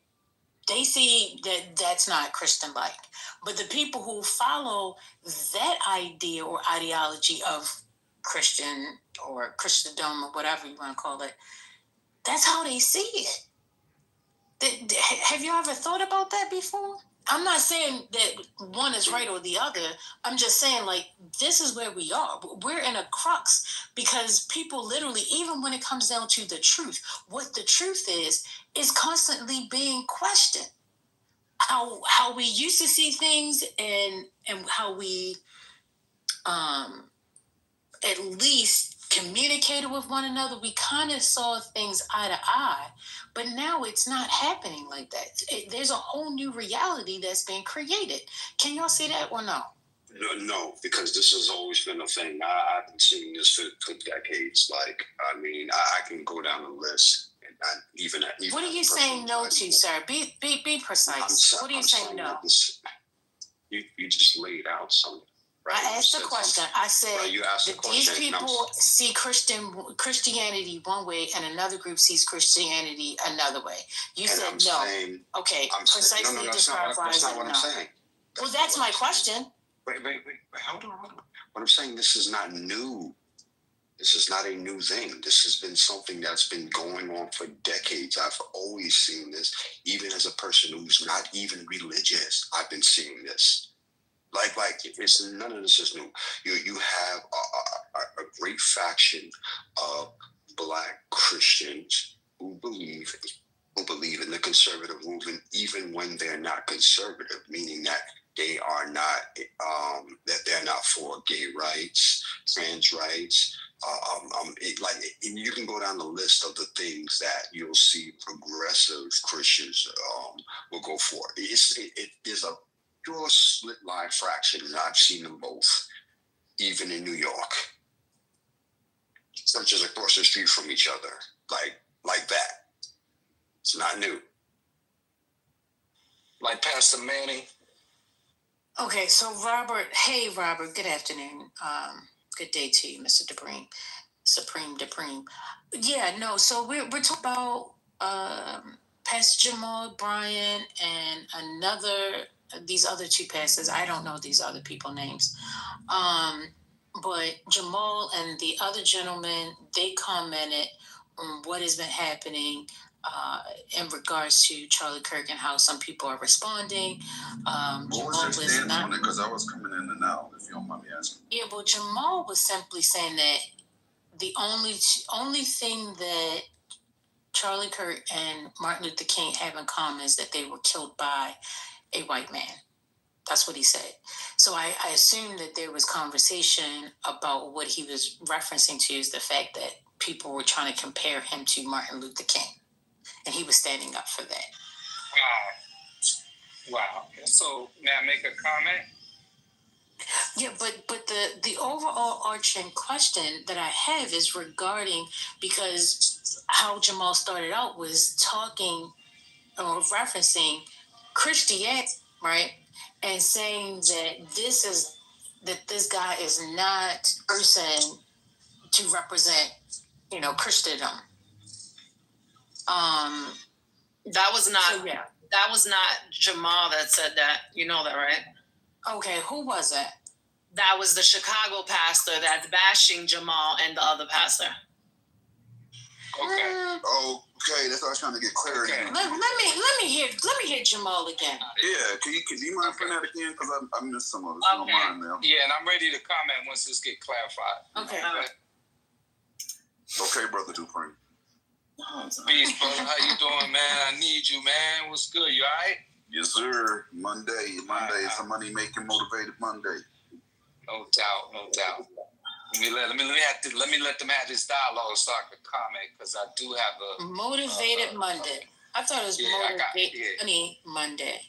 they see that that's not Christian-like. But the people who follow that idea or ideology of Christian or Christendom or whatever you want to call it, that's how they see it. Have you ever thought about that before? I'm not saying that one is right or the other. I'm just saying, like, this is where we are. We're in a crux because people literally, even when it comes down to the truth, what the truth is constantly being questioned. How we used to see things and how we at least communicated with one another, we kind of saw things eye to eye, but now it's not happening like that. There's a whole new reality that's been created. Can y'all see that or no? No, because this has always been a thing. I've been seeing this for decades. Like, I mean, I can go down the list. And even what are you saying no to, sir? Be precise. What are you saying no? You just laid out something. Right? I asked the question. I said that these people see Christianity one way and another group sees Christianity another way. You said no. Okay, precisely describe why. That's not what I'm saying. Well, that's my question. Wait. Hold on. What I'm saying, this is not new. This is not a new thing. This has been something that's been going on for decades. I've always seen this, even as a person who's not even religious. I've been seeing this. Like it's none of this is new. You have a great faction of Black Christians who believe in the conservative movement, even when they're not conservative, meaning that they are not that they're not for gay rights, trans rights. And you can go down the list of the things that you'll see progressive Christians will go for. It is a pure split line fraction, and I've seen them both, even in New York. Churches across the street from each other, like that. It's not new. Like Pastor Manny. Okay, so Robert, hey Robert, good afternoon. Good day to you, Mr. Supreme Dupreme. Yeah, no, so we're talking about Pastor Jamal Bryant and these other two pastors. I don't know these other people names. But Jamal and the other gentleman, they commented on what has been happening in regards to Charlie Kirk and how some people are responding. What was your stance on it? Because I was coming in and out, if you don't mind me asking. Yeah, well, Jamal was simply saying that the only thing that Charlie Kirk and Martin Luther King have in common is that they were killed by a white man. That's what he said. So I assumed that there was conversation about what he was referencing to is the fact that people were trying to compare him to Martin Luther King. And he was standing up for that. Wow. So may I make a comment? Yeah, but the overall arching question that I have is regarding, because how Jamal started out was talking or referencing Christianity, right? And saying that this guy is not a person to represent, Christendom. That was not Jamal that said that. You know that, right? Okay, who was it? That was the Chicago pastor that's bashing Jamal and the other pastor. Okay, that's what I was trying to get clarity. Okay. Let me hear Jamal again. Yeah, can you mind putting that again? Because I missed some of it. Okay. Don't mind now. Yeah, and I'm ready to comment once this get clarified. Okay. Okay, Brother Dupree. Peace, brother. How you doing, man? I need you, man. What's good? You all right? Yes, sir. Monday is a money-making, motivated Monday. No doubt. Let me let them have this dialogue so I can comment, because I do have a motivated Monday. I thought it was motivated Money Monday.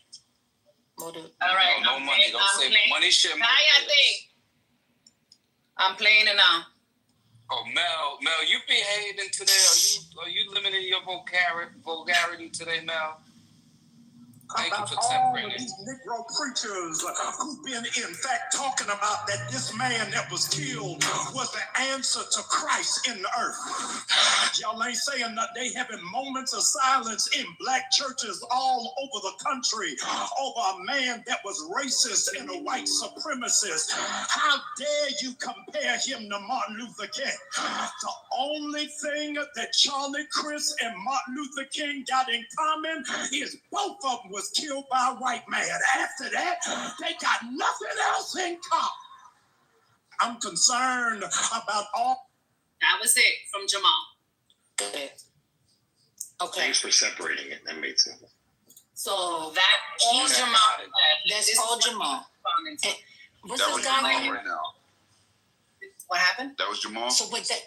All right. No money. Don't say money shit. How y'all think? I'm playing it now. Oh, Mel, you behaving today? Are you limiting your vulgarity today, Mel? about all of these Negro preachers who've been, in fact, talking about that this man that was killed was the answer to Christ in the earth. Y'all ain't saying that. They having moments of silence in black churches all over the country over a man that was racist and a white supremacist. How dare you compare him to Martin Luther King? The only thing that Charlie Crist and Martin Luther King got in common is both of them was killed by a white man. After that, they got nothing else in common. I'm concerned about all. That was it from Jamal. Good. Okay. Thanks for separating it. That made sense. So that all Jamal. That's all Jamal. And what's That this was guy Jamal name? right now. What happened? That was Jamal. So with that,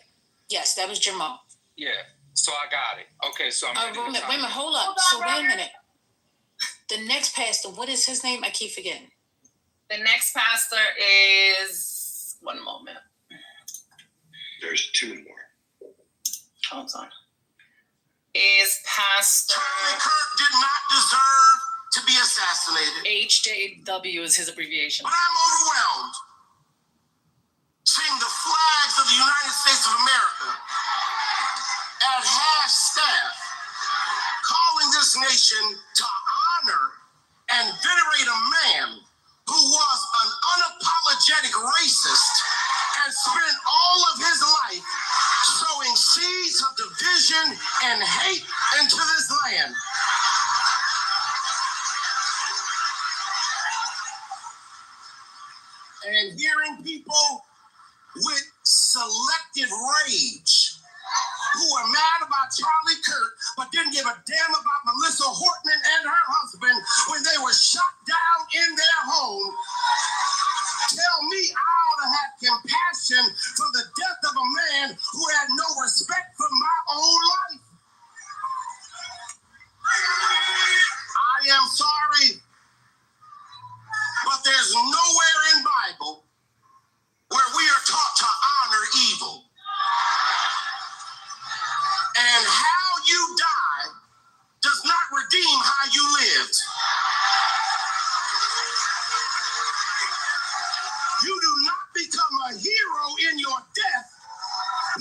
yes, that was Jamal. Yeah. So I got it. Okay. So I'm. Wait a minute, hold up. So wait a minute. The next pastor, what is his name? I keep forgetting. The next pastor is, one moment. There's two more. Hold on. Is Pastor Charlie Kirk did not deserve to be assassinated. HJW is his abbreviation. But I'm overwhelmed seeing the flags of the United States of America at half staff calling this nation to honor and venerate a man who was an unapologetic racist and spent all of his life sowing seeds of division and hate into this land. And hearing people with selective rage who are mad about Charlie Kirk but didn't give a damn about Melissa Hortman and her husband when they were shot down in their home, tell me I ought to have compassion for the death of a man who had no respect for my own life. I am sorry, but there's nowhere in Bible where we are taught to honor evil. And how you die does not redeem how you lived. You do not become a hero in your death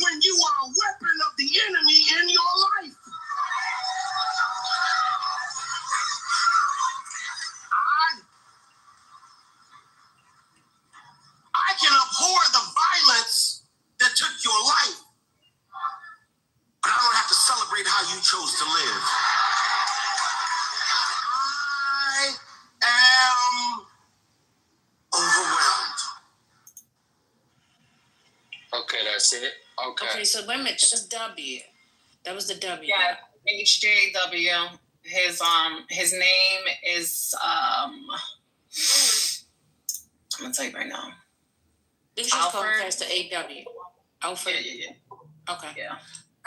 when you are a weapon of the enemy in your life. I can abhor the violence that took your life, but I don't have to celebrate how you chose to live. I am overwhelmed. Okay, that's it. Okay, so wait a minute, just W. That was the W. Yeah, HJW. His name is I'm gonna tell you right now. They just call him Alfred. Pastor AW. Alfred. Yeah. Okay. Yeah.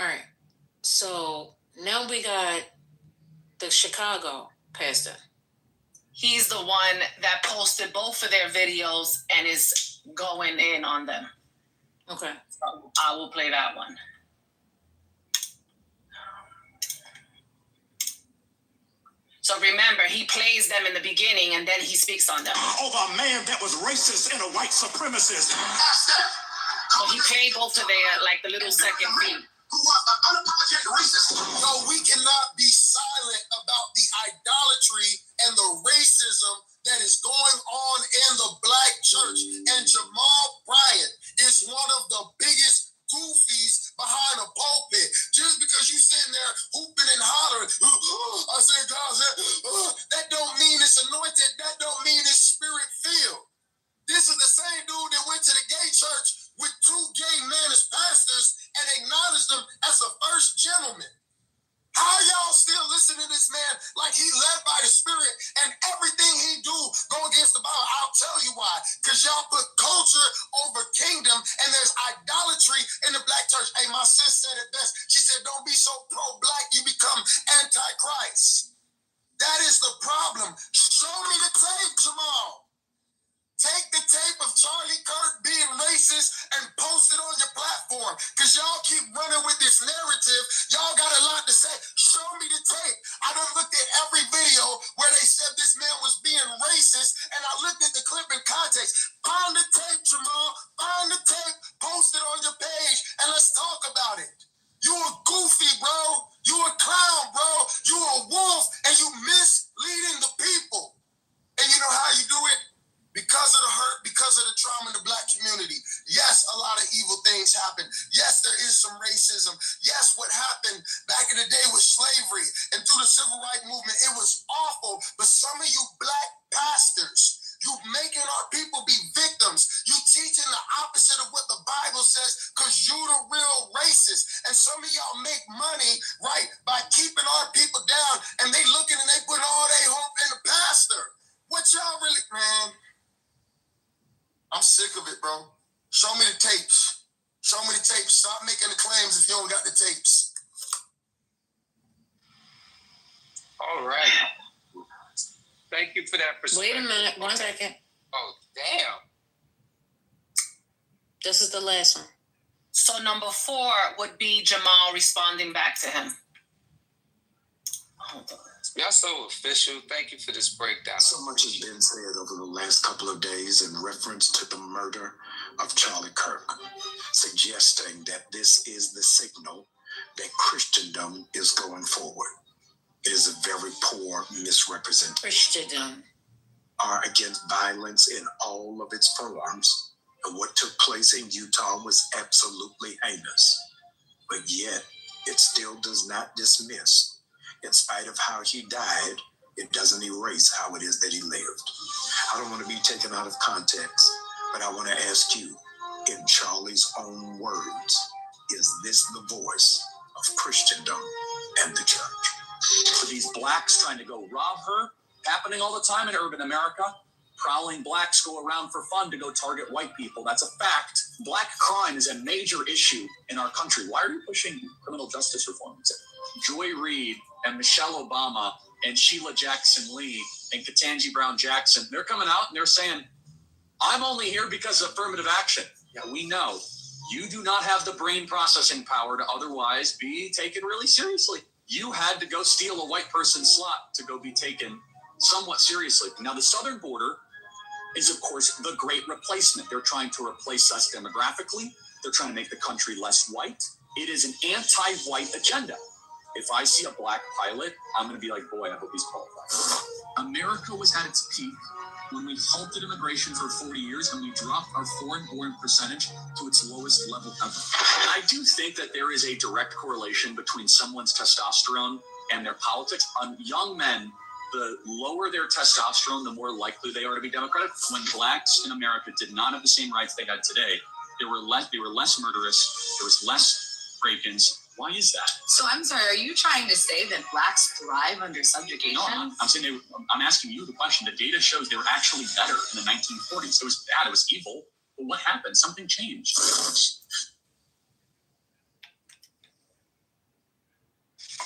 All right. So now we got the Chicago pastor. He's the one that posted both of their videos and is going in on them. Okay. So I will play that one. So remember, he plays them in the beginning and then he speaks on them. Over a man that was racist and a white supremacist. So he played both of their, like, the little second beat. Who was an unapologetic racist. No, we cannot be silent about the idolatry and the racism that is going on in the black church. And Jamal Bryant is one of the biggest goofies behind a pulpit. Just because you sitting there hooping and hollering, I said, God said, that don't mean it's anointed. That don't mean it's spirit filled. This is the same dude that went to the gay church with two gay men as pastors and acknowledged them as the first gentleman. How y'all still listen to this man like he led by the spirit and everything he do go against the Bible? I'll tell you why. Because y'all put culture over kingdom and there's idolatry in the black church. Hey, my sis said it best. She said, don't be so pro-black you become anti-Christ. That is the problem. Show me the tape, Jamal. Take the tape of Charlie Kirk being racist and post it on your platform. platform because y'all keep running with this narrative. Y'all got a lot to say. Show me the tape. I done looked at every video where they said this man was being racist, and I looked at the clip in context. Find the tape, Jamal. Find the tape. Post it on your page, and let's talk about it. You a goofy, bro. You a clown, bro. You a wolf, and you misleading the people. And you know how you do it? Because of the hurt, because of the trauma in the Black community. Yes, a lot of evil things happen. Yes, there is some racism. Yes, what happened back in the day with slavery and through the civil rights movement, it was awful. But some of you Black pastors, you making our people be victims. You teaching the opposite of what the Bible says because you the real racist. And some of y'all make money, right, by keeping our people down, and they looking and they put all their hope in the pastor. What y'all really, man? I'm sick of it, bro. Show me the tapes. Show me the tapes. Stop making the claims if you don't got the tapes. All right. Thank you for that perspective. Wait a minute, 1 second. Oh, damn. This is the last one. So number 4 would be Jamal responding back to him. Hold on. Y'all so official. Thank you for this breakdown. So much has been said over the last couple of days in reference to the murder of Charlie Kirk, suggesting that this is the signal that Christendom is going forward. It is a very poor misrepresentation. Christendom are against violence in all of its forms, and what took place in Utah was absolutely heinous. But yet, it still does not dismiss. In spite of how he died, it doesn't erase how it is that he lived. I don't want to be taken out of context, but I want to ask you, in Charlie's own words, is this the voice of Christendom and the church? For these blacks trying to go rob her, happening all the time in urban America. Prowling blacks go around for fun to go target white people. That's a fact. Black crime is a major issue in our country. Why are you pushing criminal justice reform? Joy Reid and Michelle Obama and Sheila Jackson Lee and Ketanji Brown Jackson, they're coming out and they're saying, I'm only here because of affirmative action. Yeah, we know. You do not have the brain processing power to otherwise be taken really seriously. You had to go steal a white person's slot to go be taken somewhat seriously. Now, the southern border is, of course, the great replacement. They're trying to replace us demographically. They're trying to make the country less white. It is an anti-white agenda. If I see a black pilot, I'm going to be like, boy, I hope he's qualified. America was at its peak when we halted immigration for 40 years and we dropped our foreign-born percentage to its lowest level ever. I do think that there is a direct correlation between someone's testosterone and their politics. On young men, the lower their testosterone, the more likely they are to be Democratic. When blacks in America did not have the same rights they had today, they were less murderous, there was less break-ins. Why is that? So I'm sorry, are you trying to say that blacks thrive under subjugation? No, I'm saying I'm asking you the question. The data shows they were actually better in the 1940s. It was bad, it was evil. But what happened? Something changed.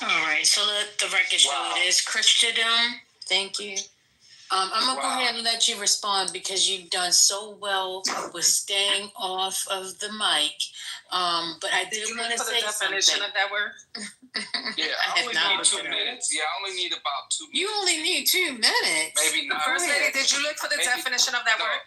All right, so let the record show it is Christendom. Thank you. I'm going to go ahead and let you respond because you've done so well with staying off of the mic. But I did want to say definition of that word? Yeah, I only need 2 minutes. Yeah, I only need about 2 minutes. You only need 2 minutes. Maybe not. First lady, did you look for the definition of that word?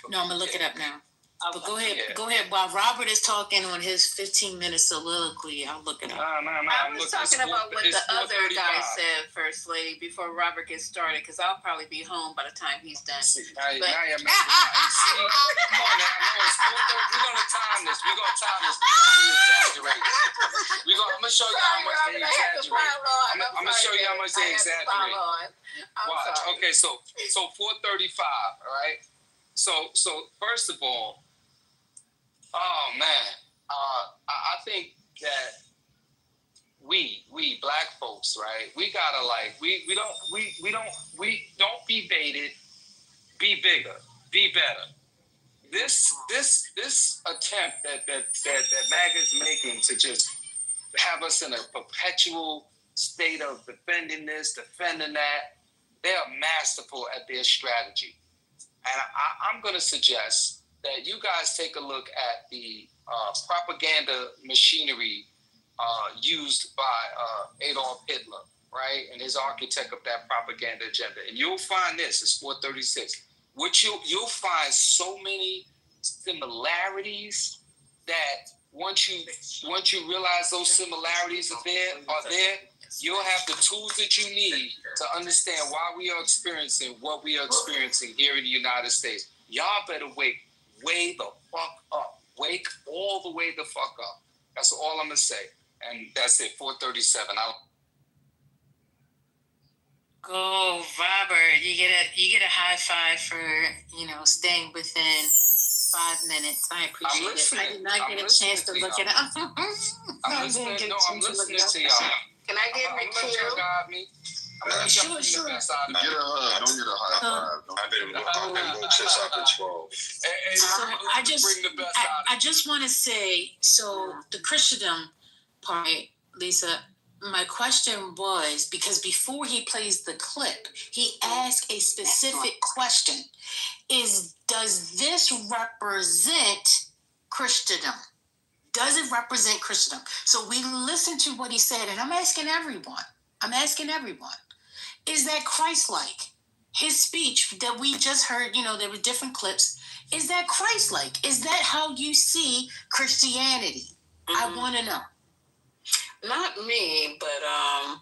No, I'm going to look it up now. But go ahead. While Robert is talking on his 15-minute soliloquy, I'll look it up. I was talking about what the other guy said, First Lady, before Robert gets started, because I'll probably be home by the time he's done. Now you're messing up. Come on now. We're going to time this. We're going to exaggerate. I'm going to show you how much they exaggerate. I'm going to show you how much they exaggerate. Watch. Okay, so 435, all right? So first of all, oh man, I think that we black folks, right? We gotta we don't be baited, be bigger, be better. This attempt that MAGA is making to just have us in a perpetual state of defending this, defending that, they are masterful at their strategy. And I'm going to suggest that you guys take a look at the propaganda machinery used by Adolf Hitler, right, and his architect of that propaganda agenda. And you'll find this, it's 436. You'll find so many similarities that once you realize those similarities are there, you'll have the tools that you need to understand why we are experiencing what we are experiencing here in the United States. Y'all better wake way the fuck up. Wake all the way the fuck up. That's all I'm gonna say. And that's it. 437. Go, Robert. You get a high five for staying within 5 minutes. I appreciate it. I did not get a chance to look it up. I'm listening to y'all. Can I get my cue? Sure. Get a hug. Don't get a high five. I've been woke since I've been 12. So I just want to say, so the Christendom part, Lisa, my question was, because before he plays the clip, he asked a specific question. Does this represent Christendom? Does it represent Christendom? So we listened to what he said, and I'm asking everyone, is that Christ-like? His speech that we just heard, there were different clips. Is that Christ-like? Is that how you see Christianity? I want to know. Not me, but I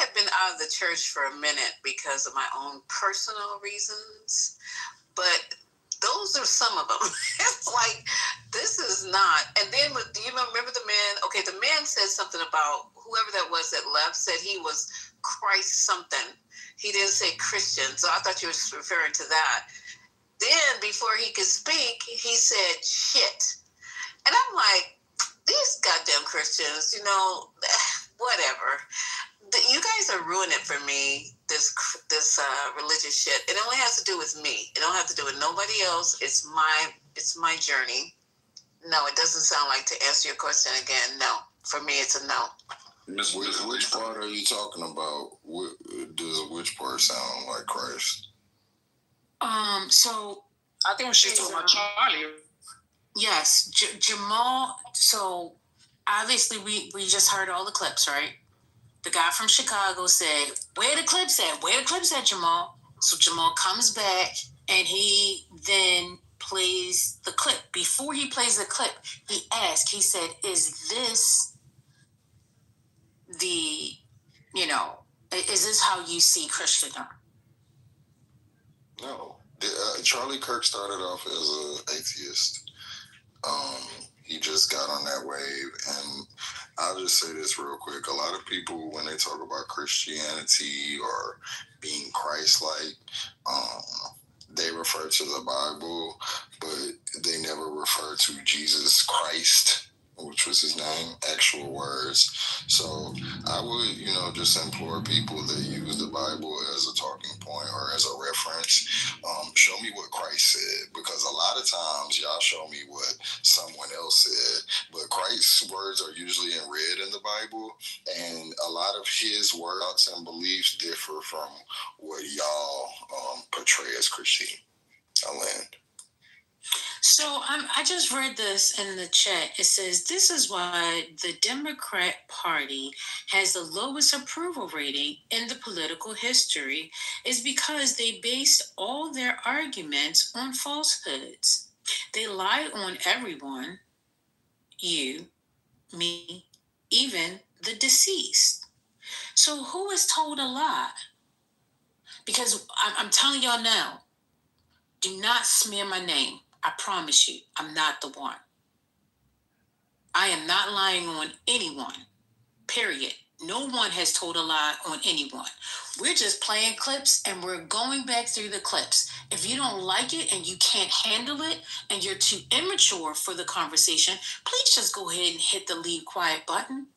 have been out of the church for a minute because of my own personal reasons. But those are some of them. It's like, this is not. And then, do you remember the man? Okay, the man said something about whoever that was that left, said he was Christ something. He didn't say Christian, so I thought you were referring to that. Then, before he could speak, he said shit. And I'm like, these goddamn Christians, whatever. You guys are ruining it for me, this religious shit. It only has to do with me. It don't have to do with nobody else. It's my journey. No, it doesn't sound like, to answer your question again, no. For me, it's a no. Which part are you talking about? Which part sound like Christ? So I think she's talking about Charlie. Yes, Jamal. So obviously we just heard all the clips, right? The guy from Chicago said, where the clips at? Where the clips at, Jamal? So Jamal comes back and he then plays the clip. Before he plays the clip, he said, is this is this how you see Christendom? No. Charlie Kirk started off as an atheist. He just got on that wave, and I'll just say this real quick. A lot of people, when they talk about Christianity or being Christ-like, they refer to the Bible, but they never refer to Jesus Christ, which was his name, actual words. So I would, just implore people that use the Bible as a talking point or as a reference. Show me what Christ said, because a lot of times y'all show me what someone else said, but Christ's words are usually in red in the Bible, and a lot of his words and beliefs differ from what y'all portray as Christian. I land. So I just read this in the chat. It says, this is why the Democrat Party has the lowest approval rating in the political history, is because they based all their arguments on falsehoods. They lie on everyone, you, me, even the deceased. So who is told a lie? Because I'm telling y'all now, do not smear my name. I promise you, I'm not the one. I am not lying on anyone, period. No one has told a lie on anyone. We're just playing clips and we're going back through the clips. If you don't like it and you can't handle it and you're too immature for the conversation, please just go ahead and hit the leave quiet button.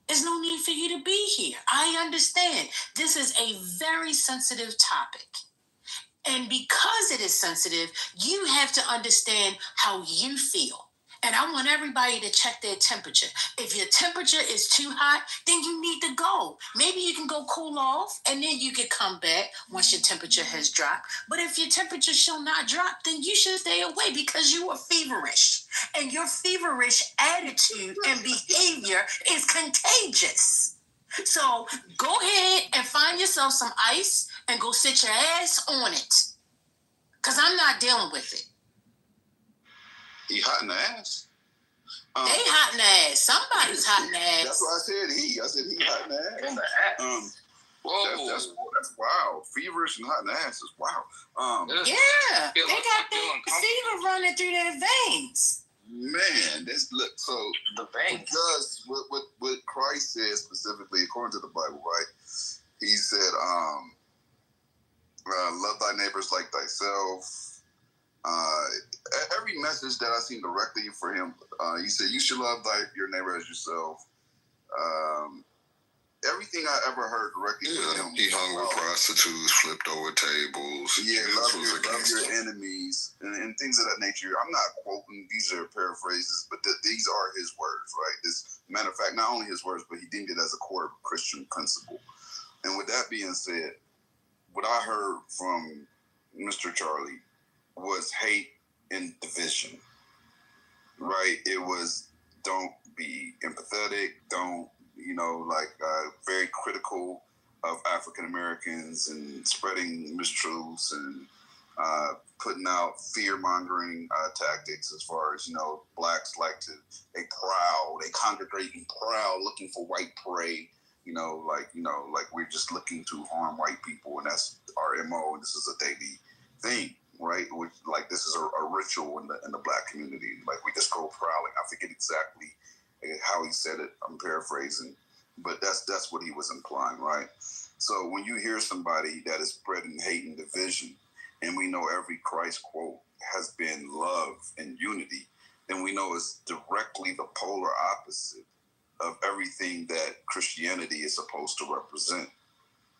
There's no need for you to be here. I understand. This is a very sensitive topic. And because it is sensitive, you have to understand how you feel. And I want everybody to check their temperature. If your temperature is too hot, then you need to go. Maybe you can go cool off and then you can come back once your temperature has dropped. But if your temperature shall not drop, then you should stay away because you are feverish. And your feverish attitude and behavior is contagious. So go ahead and find yourself some ice and go sit your ass on it. Because I'm not dealing with it. He hot in the ass. They hot in the ass. Somebody's hot in the ass. That's why I said he. I said he hot in the ass. In the ass. Whoa. That's wild. Feverish and hot in the ass is wild. Yeah, they got the fever running through their veins. Man, so the veins. Because what Christ said specifically, according to the Bible, right? He said, "Love thy neighbors like thyself." Every message that I seen directly for him, he said, "You should love your neighbor as yourself." Everything I ever heard directly from him. He hung with prostitutes, flipped over tables. Yeah, love your enemies and things of that nature. I'm not quoting; these are paraphrases, but these are his words, right? This matter of fact, not only his words, but he deemed it as a core Christian principle. And with that being said, what I heard from Mr. Charlie was hate and division, right? It was don't be empathetic, don't, very critical of African Americans and spreading mistruths and putting out fear-mongering tactics as far as, blacks like to, they congregate and prowl looking for white prey, like we're just looking to harm white people, and that's our MO, and this is a daily thing. Right, which, like, this is a ritual in the black community. Like, we just go prowling. I forget exactly how he said it. I'm paraphrasing, but that's what he was implying, right? So when you hear somebody that is spreading hate and division, and we know every Christ quote has been love and unity, then we know it's directly the polar opposite of everything that Christianity is supposed to represent.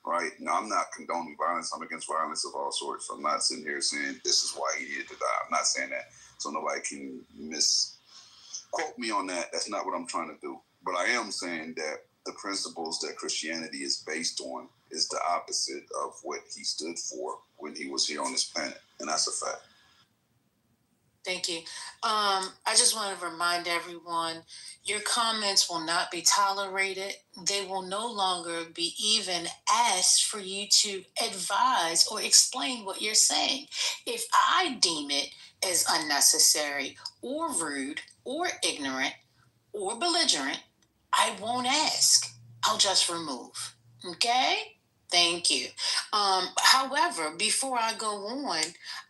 Right? Now, I'm not condoning violence. I'm against violence of all sorts. I'm not sitting here saying this is why he needed to die. I'm not saying that so nobody can misquote me on that. That's not what I'm trying to do. But I am saying that the principles that Christianity is based on is the opposite of what he stood for when he was here on this planet. And that's a fact. Thank you. I just want to remind everyone, your comments will not be tolerated. They will no longer be even asked for you to advise or explain what you're saying. If I deem it as unnecessary or rude or ignorant or belligerent, I won't ask. I'll just remove. Okay? Thank you. However, before I go on,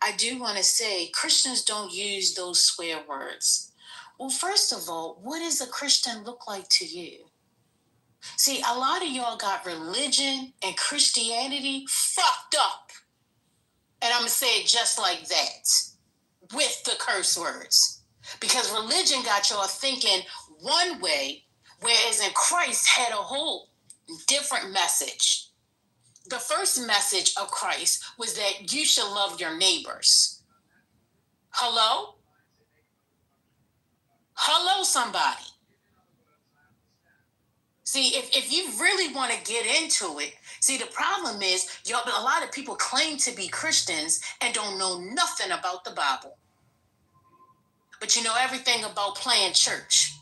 I do want to say Christians don't use those swear words. Well, first of all, what does a Christian look like to you? See, a lot of y'all got religion and Christianity fucked up. And I'm going to say it just like that, with the curse words. Because religion got y'all thinking one way, whereas in Christ had a whole different message. The first message of Christ was that you should love your neighbors. Hello? Hello, somebody. See, if you really want to get into it, see, the problem is a lot of people claim to be Christians and don't know nothing about the Bible. But you know everything about playing church.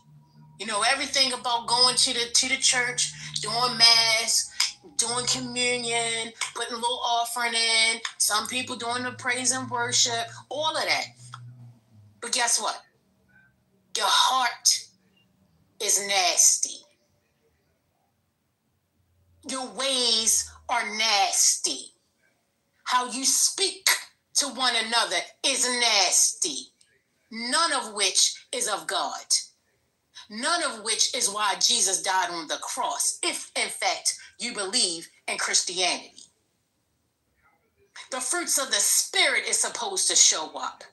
You know everything about going to the church, doing mass, doing communion, putting a little offering in, some people doing the praise and worship, all of that. But guess what? Your heart is nasty. Your ways are nasty. How you speak to one another is nasty. None of which is of God. None of which is why Jesus died on the cross, if in fact you believe in Christianity. The fruits of the Spirit is supposed to show up.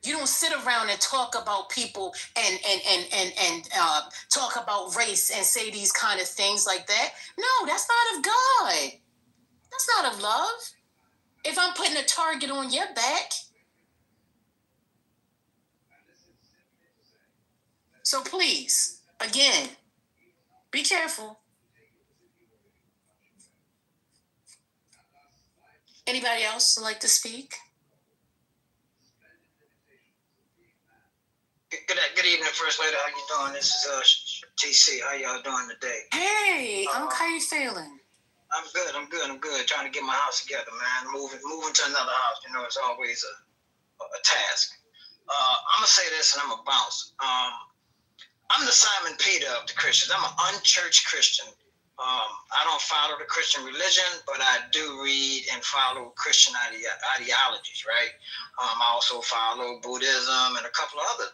You don't sit around and talk about people and talk about race and say these kind of things like that. No, that's not of God. That's not of love. If I'm putting a target on your back, So please, again, be careful. Anybody else like to speak? Good evening, First Lady. How you doing? This is TC. How y'all doing today? Hey, how you feeling? I'm good. Trying to get my house together, man. Moving to another house. You know, it's always a task. I'm gonna say this, and I'm gonna bounce. I'm the Simon Peter of the Christians. I'm an unchurched Christian. I don't follow the Christian religion, but I do read and follow Christian ideologies, right? I also follow Buddhism and a couple of other,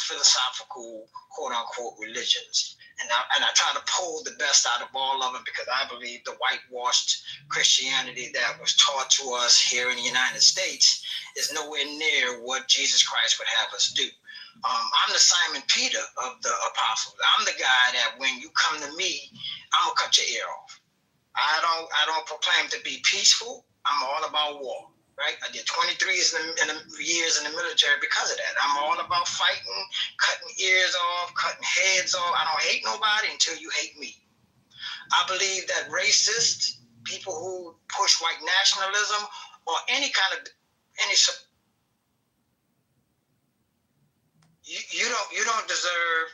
philosophical, quote-unquote, religions. And I try to pull the best out of all of them because I believe the whitewashed Christianity that was taught to us here in the United States is nowhere near what Jesus Christ would have us do. I'm the Simon Peter of the apostles. I'm the guy that when you come to me, I'm gonna cut your ear off. I don't proclaim to be peaceful. I'm all about war, right? I did 23 years in the military because of that. I'm all about fighting, cutting ears off, cutting heads off. I don't hate nobody until you hate me. I believe that racists, people who push white nationalism, or any you don't deserve.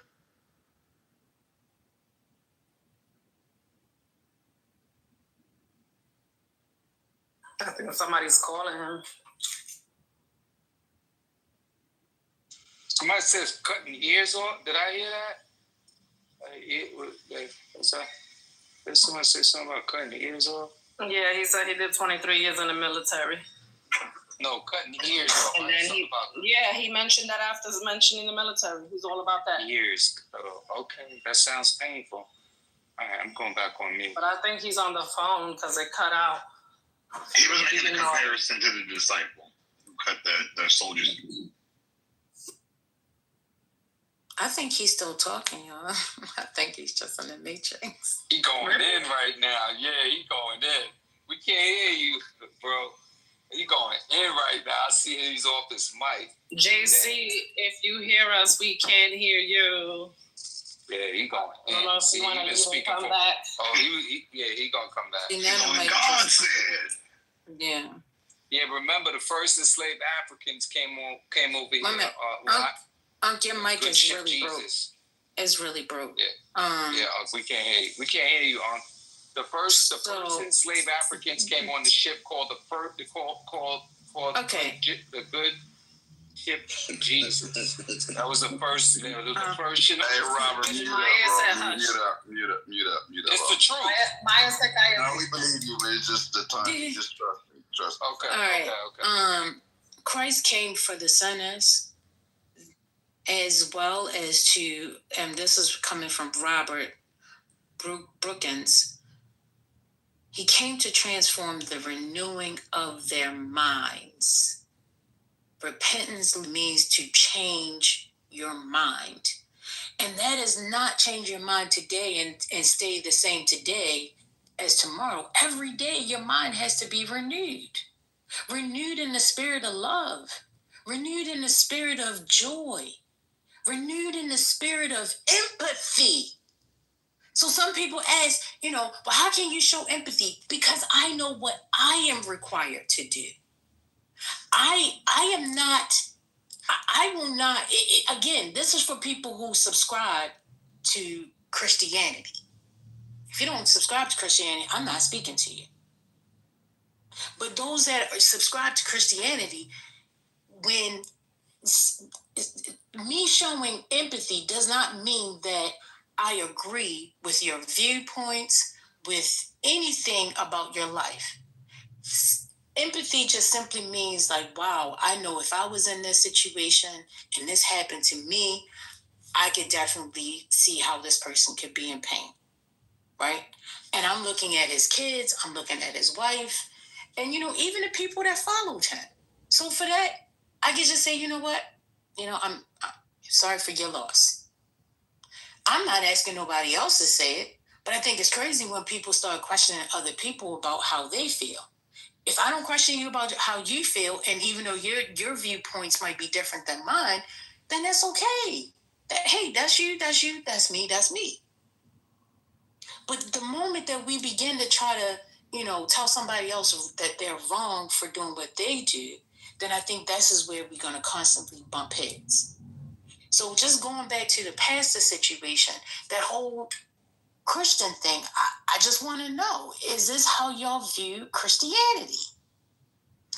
I think somebody's calling him. Somebody says cutting ears off. Did I hear that? What's that? Did someone say something about cutting the ears off? Yeah, he said he did 23 years in the military. No, cutting ears off. And then he mentioned that after mentioning the military. He's all about that. Ears. Oh, okay. That sounds painful. All right, I'm going back on mute. But I think he's on the phone because it cut out. He was making a comparison to the disciple who cut the soldiers. I think he's still talking, y'all. I think he's just in the matrix. He going in right now. Yeah, he going in. We can't hear you, bro. He going in right now. I see he's off his mic. JC, if you hear us, we can't hear you. Yeah, he going in. I don't know if you want to come back. Oh, he gonna come back. God said. Yeah. Yeah, remember the first enslaved Africans came over here. Your mic is really broke. It's really broke. Yeah. We can't hear you. We can't hear you, The first enslaved Africans came on the ship called the good ship of Jesus. That was the first. Hey, Robert, mute up. It's the truth. Maya said, "No, we believe you, but it's just the time. Just trust me. Okay. All right. Okay. Christ came for the sinners, as well as to, and this is coming from Robert Brookins. He came to transform the renewing of their minds. Repentance means to change your mind. And that is not change your mind today and stay the same today as tomorrow. Every day your mind has to be renewed. Renewed in the spirit of love. Renewed in the spirit of joy. Renewed in the spirit of empathy. So some people ask, well, how can you show empathy? Because I know what I am required to do. I will not, again, this is for people who subscribe to Christianity. If you don't subscribe to Christianity, I'm not speaking to you. But those that are subscribed to Christianity, when me showing empathy does not mean that I agree with your viewpoints, with anything about your life. Empathy just simply means like, wow, I know if I was in this situation and this happened to me, I could definitely see how this person could be in pain, right? And I'm looking at his kids, I'm looking at his wife, and, even the people that followed him. So for that, I can just say, you know what? I'm sorry for your loss. I'm not asking nobody else to say it, but I think it's crazy when people start questioning other people about how they feel. If I don't question you about how you feel, and even though your viewpoints might be different than mine, then that's okay. Hey, that's you, that's me, that's me. But the moment that we begin to try to, tell somebody else that they're wrong for doing what they do, then I think this is where we're going to constantly bump heads. So just going back to the pastor situation, that whole Christian thing, I just want to know, is this how y'all view Christianity?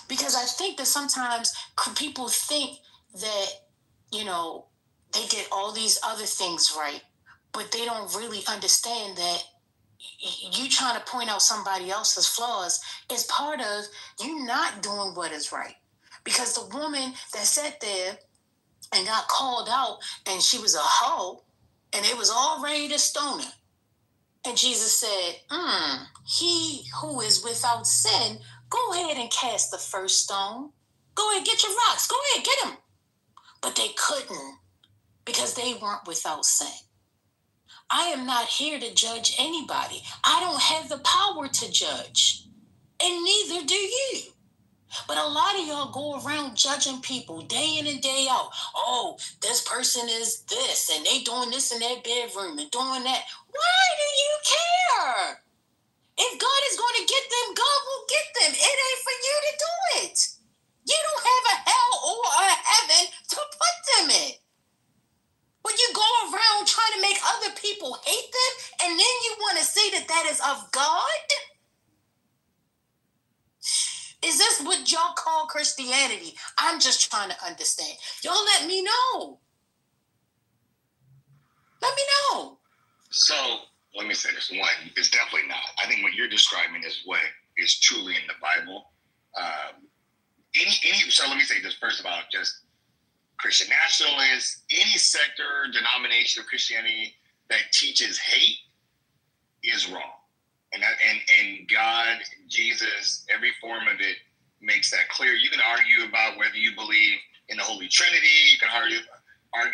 Because I think that sometimes people think that, they get all these other things right, but they don't really understand that you trying to point out somebody else's flaws is part of you not doing what is right. Because the woman that sat there and got called out and she was a hoe and it was all ready to stone her. And Jesus said, he who is without sin, go ahead and cast the first stone. Go ahead, get your rocks. Go ahead, get them. But they couldn't because they weren't without sin. I am not here to judge anybody. I don't have the power to judge. And neither do you. But a lot of y'all go around judging people day in and day out. Oh, this person is this, and they doing this in their bedroom and doing that. Why do you care? If God is going to get them, God will get them. It ain't for you to do it. You don't have a hell or a heaven to put them in. When you go around trying to make other people hate them, and then you want to say that that is of God? Is this what y'all call Christianity? I'm just trying to understand. Y'all let me know. Let me know. So let me say this. One, it's definitely not. I think what you're describing is what is truly in the Bible. So let me say this first about just Christian nationalists, any sector, denomination of Christianity that teaches hate is wrong. And God, Jesus, every form of it makes that clear. You can argue about whether you believe in the Holy Trinity. You can argue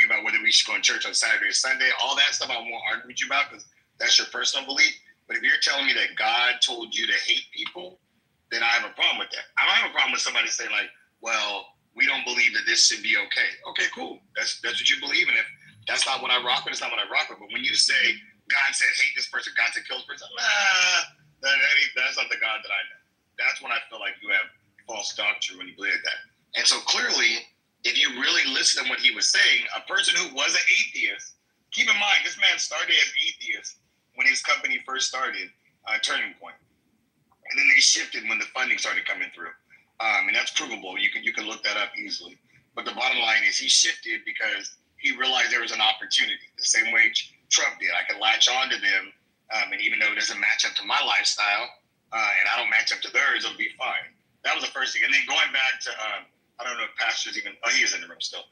about whether we should go to church on Saturday or Sunday. All that stuff I won't argue with you about because that's your personal belief. But if you're telling me that God told you to hate people, then I have a problem with that. I don't have a problem with somebody saying like, well, we don't believe that this should be okay. Okay, cool. That's what you believe. And if that's not what I rock with, it's not what I rock with. But when you say God said hate this person, God said kill this person, that's not the God that I know. That's when I feel like you have false doctrine when you believe that. And so clearly, if you really listen to what he was saying, a person who was an atheist, keep in mind, this man started as atheist when his company first started, Turning Point. And then they shifted when the funding started coming through. And that's provable. You can look that up easily. But the bottom line is he shifted because he realized there was an opportunity. The same way Trump did. I can latch on to them, and even though it doesn't match up to my lifestyle, and I don't match up to theirs, it'll be fine. That was the first thing. And then going back to, I don't know if Pastor's even, he is in the room still.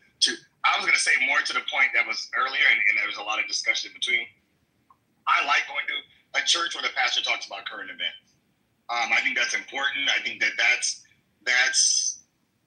I was going to say more to the point that was earlier, and there was a lot of discussion in between. I like going to a church where the pastor talks about current events. I think that's important. I think that's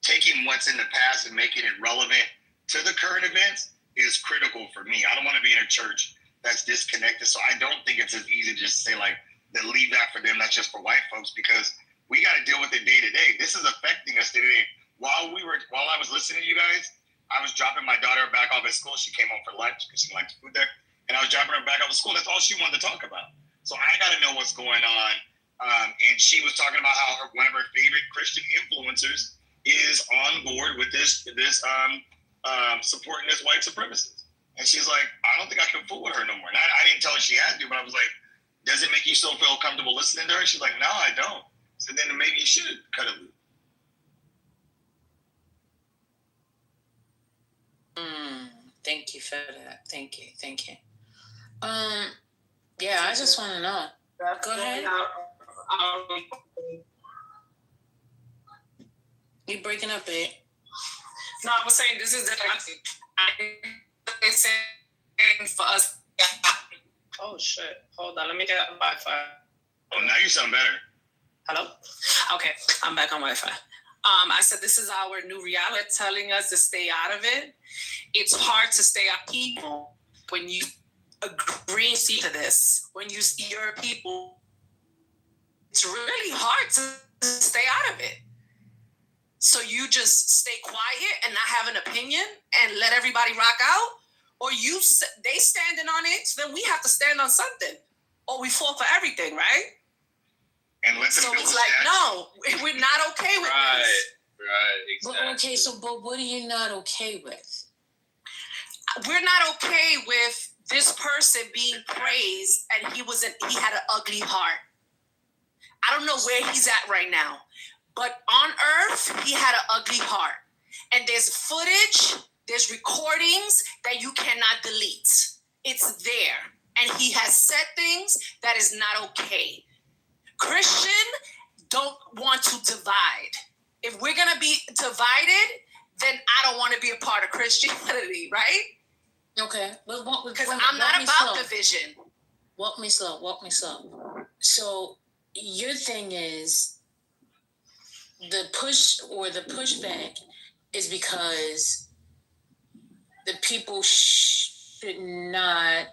taking what's in the past and making it relevant to the current events is critical for me. I don't want to be in a church that's disconnected. So I don't think it's as easy to just say like, then leave that for them. That's just for white folks because we got to deal with it day to day. This is affecting us today. While I was listening to you guys, I was dropping my daughter back off at school. She came home for lunch because she liked food there. And I was dropping her back off to school. That's all she wanted to talk about. So I got to know what's going on. And she was talking about how one of her favorite Christian influencers is on board with this supporting this white supremacist. And she's like, I don't think I can fool with her no more. And I didn't tell her she had to, but I was like, does it make you still feel comfortable listening to her? She's like, no, I don't. So then maybe you should cut it loose. Thank you for that. Thank you. Yeah, I just want to know. Go ahead. You breaking up, babe? No, I was saying this is the saying for us. Oh shit! Hold on, let me get Wi-Fi. Oh, now you sound better. Hello? Okay, I'm back on Wi-Fi. I said this is our new reality telling us to stay out of it. It's hard to stay out of people when you agree to this. When you see your people, it's really hard to stay out of it. So you just stay quiet and not have an opinion and let everybody rock out? Or they standing on it, so then we have to stand on something. Or we fall for everything, right? And let them so build it's a like, statue. no, we're not okay with this. Right, exactly. But okay, but what are you not okay with? We're not okay with this person being praised and he had an ugly heart. I don't know where he's at right now, but on earth, he had an ugly heart. And there's footage, there's recordings that you cannot delete. It's there. And he has said things that is not okay. Christian don't want to divide. If we're going to be divided, then I don't want to be a part of Christianity, right? Okay. Well, because I'm not about division. Walk me slow. So your thing is the push or the pushback is because the people should not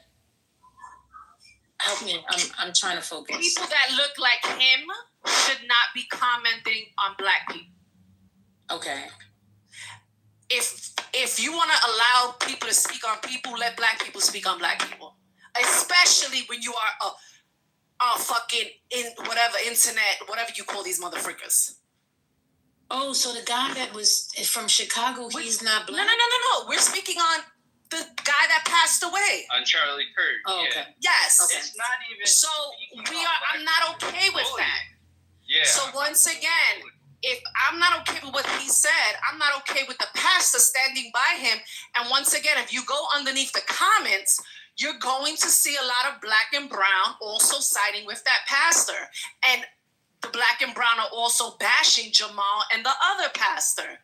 help me. I'm trying to focus. People that look like him should not be commenting on Black people. Okay. If you want to allow people to speak on people, let Black people speak on Black people. Especially when you are a fucking internet, whatever you call these motherfuckers. Oh, so the guy that was from Chicago, he's not Black? No. We're speaking on the guy that passed away. On Charlie Kirk. Oh, okay. Yes. Okay. It's not even. So I'm not okay with that. Yeah. So once again, if I'm not okay with what he said, I'm not okay with the pastor standing by him. And once again, if you go underneath the comments, you're going to see a lot of Black and brown also siding with that pastor. And the Black and brown are also bashing Jamal and the other pastor.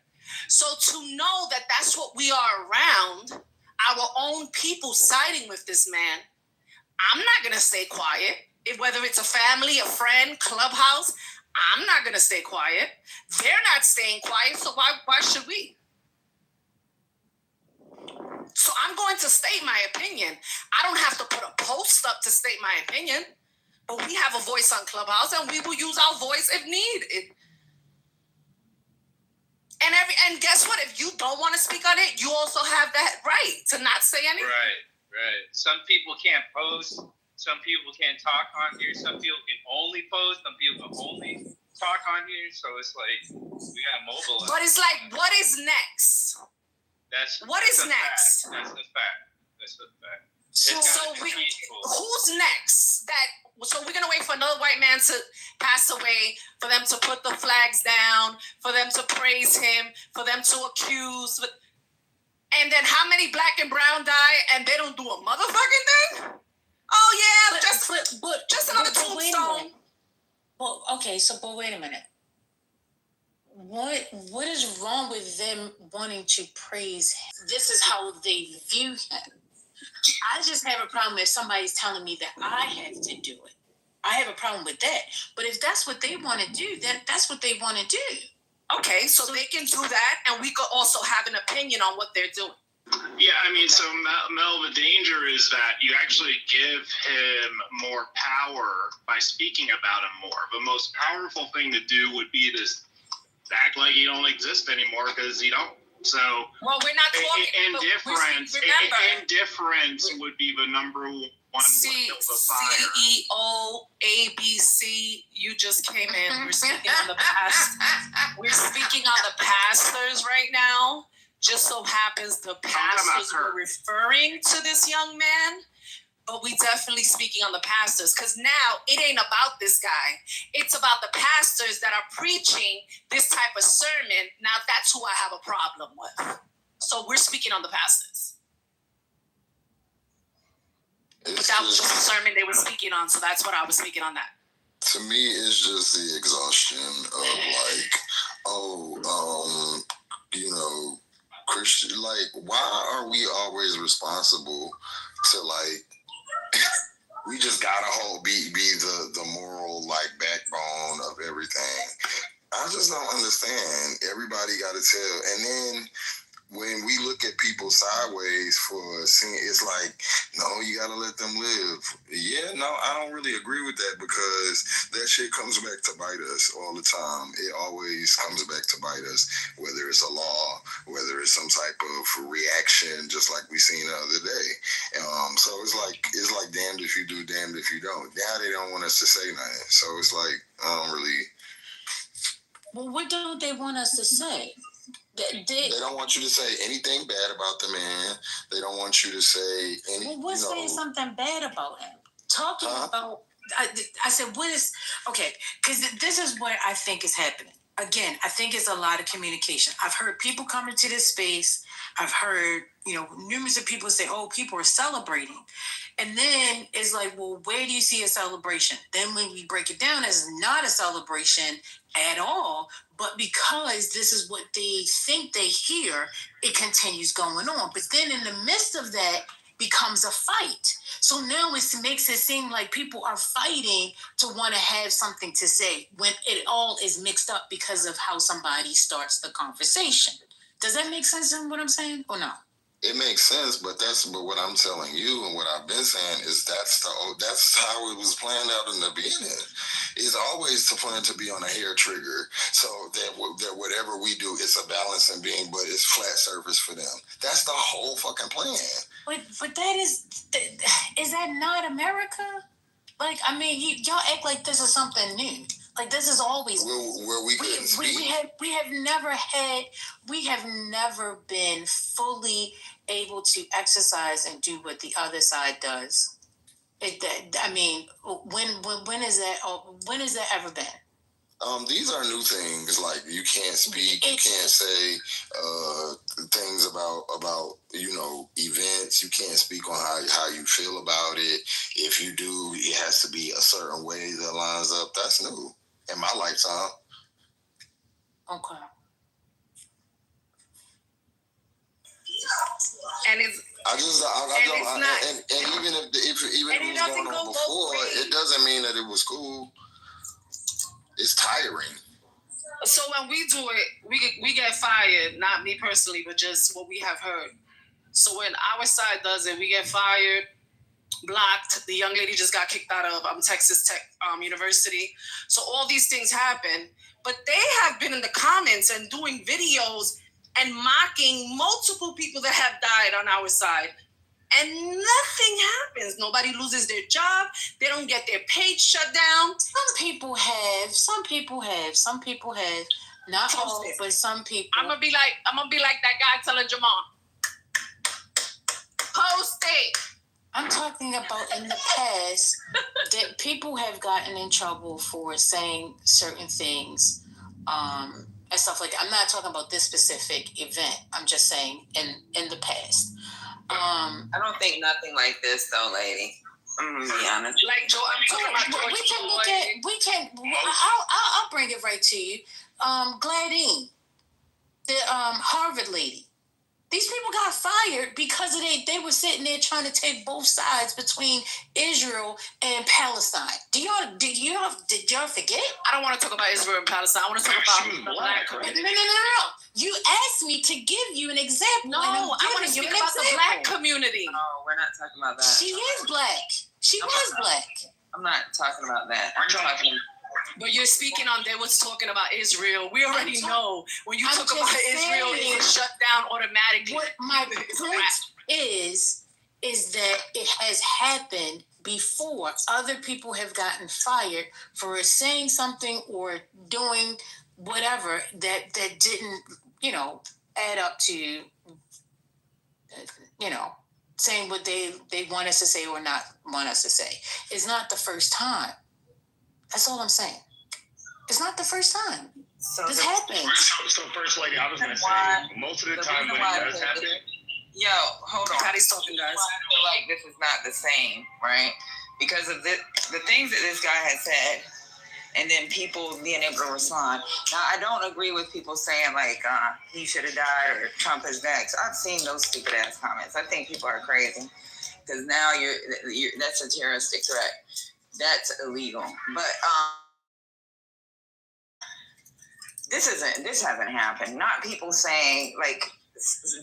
So to know that that's what we are around, our own people siding with this man, I'm not going to stay quiet. Whether it's a family, a friend, clubhouse, I'm not going to stay quiet. They're not staying quiet, so why should we? So I'm going to state my opinion. I don't have to put a post up to state my opinion, but we have a voice on Clubhouse, and we will use our voice if needed. And guess what? If you don't want to speak on it, you also have that right to not say anything. Right. Some people can't post. Some people can't talk on here. Some people can only post. Some people can only talk on here. So it's like we got to mobilize. But it's like, what is next? What is next? That's the fact. So who's next? So we're gonna wait for another white man to pass away, for them to put the flags down, for them to praise him, for them to accuse. And then how many Black and brown die and they don't do a motherfucking thing? Oh yeah, just another tombstone. Well, okay, but wait a minute. What is wrong with them wanting to praise him? This is how they view him. I just have a problem if somebody's telling me that I have to do it. I have a problem with that. But if that's what they want to do, that's what they want to do. Okay, so they can do that, and we could also have an opinion on what they're doing. Yeah, I mean, so Mel, the danger is that you actually give him more power by speaking about him more. The most powerful thing to do would be to act like he don't exist anymore, because he don't. So, well, we're not talking. Indifference would be the number one. CEO ABC. You just came in. We're speaking on the past. We're speaking on the pastors right now. Just so happens the pastors were referring to this young man, but we definitely speaking on the pastors, because now it ain't about this guy. It's about the pastors that are preaching this type of sermon. Now that's who I have a problem with. So we're speaking on the pastors. But that was just a sermon they were speaking on, so that's what I was speaking on that. To me, it's just the exhaustion of Christian, why are we always responsible to we just gotta be the moral backbone of everything. I just don't understand. Everybody gotta tell, and then when we look at people sideways for seeing, it's like, no, you gotta let them live. Yeah, no, I don't really agree with that because that shit comes back to bite us all the time. It always comes back to bite us, whether it's a law, whether it's some type of reaction, just like we seen the other day. So it's like damned if you do, damned if you don't. Now they don't want us to say nothing. So it's like, I don't really. Well, what don't they want us to say? They don't want you to say anything bad about the man. They don't want you to say any. Well, what's saying something bad about him? Talking about. I said, what is okay? Because this is what I think is happening. Again, I think it's a lot of communication. I've heard people come into this space. I've heard numerous of people say, "Oh, people are celebrating," and then it's like, well, where do you see a celebration? Then when we break it down, it's not a celebration at all. But because this is what they think they hear, it continues going on. But then in the midst of that becomes a fight. So now it makes it seem like people are fighting to want to have something to say when it all is mixed up because of how somebody starts the conversation. Does that make sense in what I'm saying or no? It makes sense, but what I'm telling you and what I've been saying is that's how it was planned out in the beginning. It's always to plan to be on a hair trigger, so that whatever we do, it's a balancing beam, but it's flat surface for them. That's the whole fucking plan. But that is that not America? Like, I mean, y'all act like this is something new. Like this is always where we couldn't speak. We have never been fully able to exercise and do what the other side does. I mean, when is that? When has that ever been? These are new things. Like you can't speak, you can't say things about events. You can't speak on how you feel about it. If you do, it has to be a certain way that lines up. That's new in my lifetime. Okay. And it's even if it was going on before, it doesn't mean that it was cool. It's tiring. So when we do it, we get fired. Not me personally, but just what we have heard. So when our side does it, we get fired, blocked. The young lady just got kicked out of Texas Tech University. So all these things happen, but they have been in the comments and doing videos and mocking multiple people that have died on our side. And nothing happens. Nobody loses their job. They don't get their page shut down. Some people have. Not all, but some people. I'm gonna be like that guy telling Jamal. Post it. I'm talking about in the past that people have gotten in trouble for saying certain things, and stuff like that. I'm not talking about this specific event. I'm just saying in the past. I don't think nothing like this though, lady. I'm gonna be honest. Like Joe, I'm talking about George. I'll bring it right to you. Gladine, the Harvard lady. These people got fired because they were sitting there trying to take both sides between Israel and Palestine. Did y'all forget? I don't want to talk about Israel and Palestine. I want to talk about the black community. No. You asked me to give you an example. No, I want to speak about the black community. No, we're not talking about that. She is black. She was black. I'm not talking about that. I'm talking. But you're speaking on, they was talking about Israel. We already know when you talk about Israel, it's shut down automatically. What my point is that it has happened before. Other people have gotten fired for saying something or doing whatever that didn't, add up to, saying what they want us to say or not want us to say. It's not the first time. That's all I'm saying. It's not the first time. So this happens. So first lady, I was going to say, most of the time when it does happen. Yo, hold on. Patty's talking, guys. I feel like this is not the same, right? Because of the things that this guy has said, and then people being able to respond. Now, I don't agree with people saying, like, he should have died or Trump is next. I've seen those stupid-ass comments. I think people are crazy. Because now that's a terroristic threat. That's illegal. But this hasn't happened. Not people saying, like,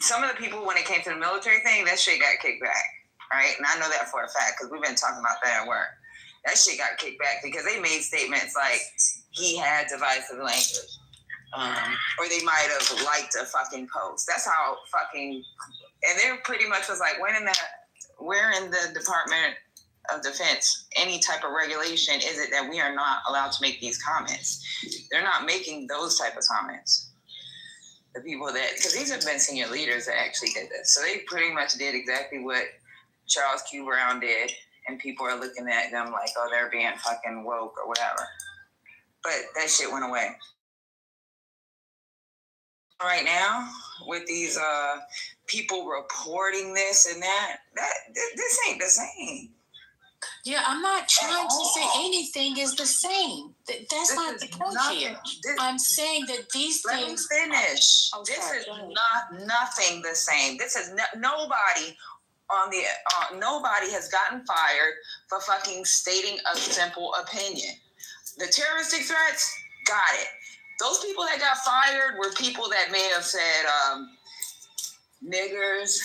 some of the people, when it came to the military thing, that shit got kicked back, right? And I know that for a fact because we've been talking about that at work. That shit got kicked back because they made statements like he had divisive language, or they might have liked a fucking post. That's how fucking, and they pretty much was like, where in the Department of Defense, any type of regulation is it that we are not allowed to make these comments? They're not making those type of comments. The people that, because these have been senior leaders that actually did this. So they pretty much did exactly what Charles Q. Brown did, and people are looking at them like, oh, they're being fucking woke or whatever. But that shit went away. Right now, with these people reporting this and that this ain't the same. Yeah, I'm not trying to say anything is the same. That's not the point here. I'm saying that these things. Let me finish. This is not nothing the same. This is nobody on the nobody has gotten fired for fucking stating a simple opinion. The terroristic threats, got it. Those people that got fired were people that may have said niggers,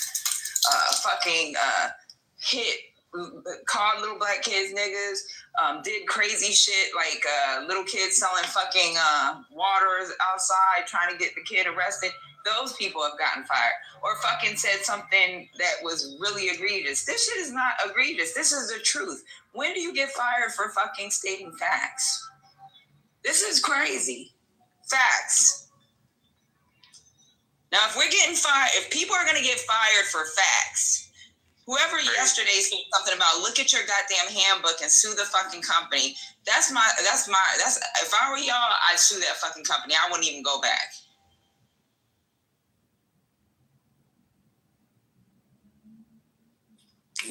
called little black kids niggas, did crazy shit like little kids selling fucking waters outside trying to get the kid arrested. Those people have gotten fired. Or fucking said something that was really egregious. This shit is not egregious. This is the truth. When do you get fired for fucking stating facts? This is crazy. Facts. Now, if we're getting fired, if people are going to get fired for facts, whoever yesterday said something about look at your goddamn handbook and sue the fucking company, that's if I were y'all, I'd sue that fucking company. I wouldn't even go back.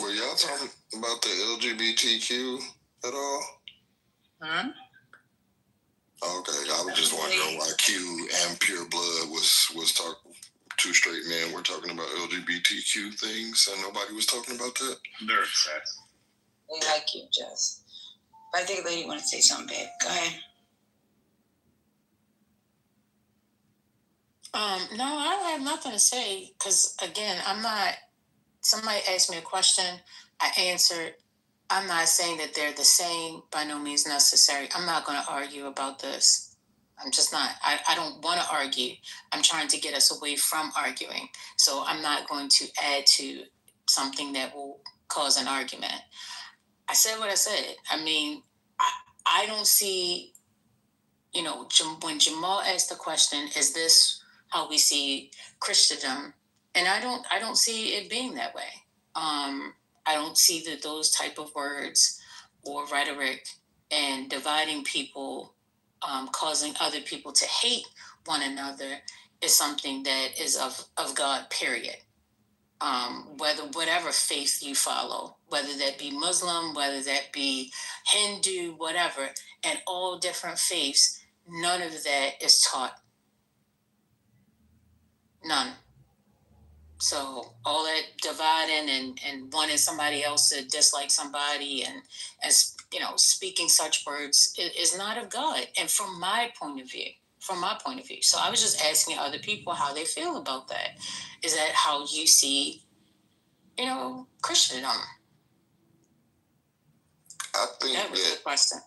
Were y'all talking about the LGBTQ at all? Huh? Okay, I was just wondering why Q and Pure Blood was talking. Two straight men were talking about LGBTQ things, and nobody was talking about that. They're obsessed. They like you, Jess. But I think a lady want to say something, babe. Go ahead. No, I don't have nothing to say because again, I'm not. Somebody asked me a question, I answered. I'm not saying that they're the same, by no means necessary. I'm not going to argue about this. I'm just not. I don't want to argue. I'm trying to get us away from arguing. So I'm not going to add to something that will cause an argument. I said what I said. I mean, I don't see, when Jamal asked the question, is this how we see Christendom? And I don't see it being that way. I don't see that those type of words or rhetoric and dividing people, causing other people to hate one another is something that is of God, period. Whatever faith you follow, whether that be Muslim, whether that be Hindu, whatever, and all different faiths, none of that is taught. None. So all that dividing and wanting somebody else to dislike somebody and as speaking such words is not of God. And from my point of view. So I was just asking other people how they feel about that. Is that how you see, Christendom? I think that was the question.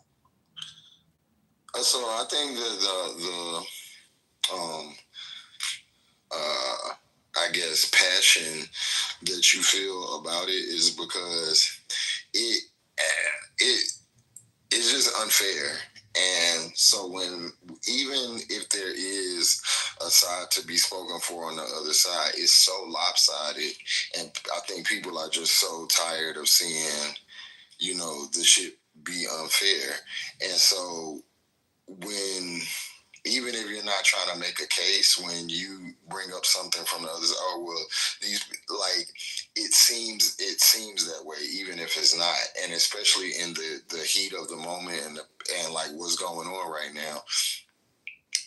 So I think that I guess passion that you feel about it is because it's just unfair. And so even if there is a side to be spoken for on the other side, it's so lopsided. And I think people are just so tired of seeing, this shit be unfair. And so even if you're not trying to make a case, when you bring up something from the others, it seems that way, even if it's not. And especially in the heat of the moment and like what's going on right now,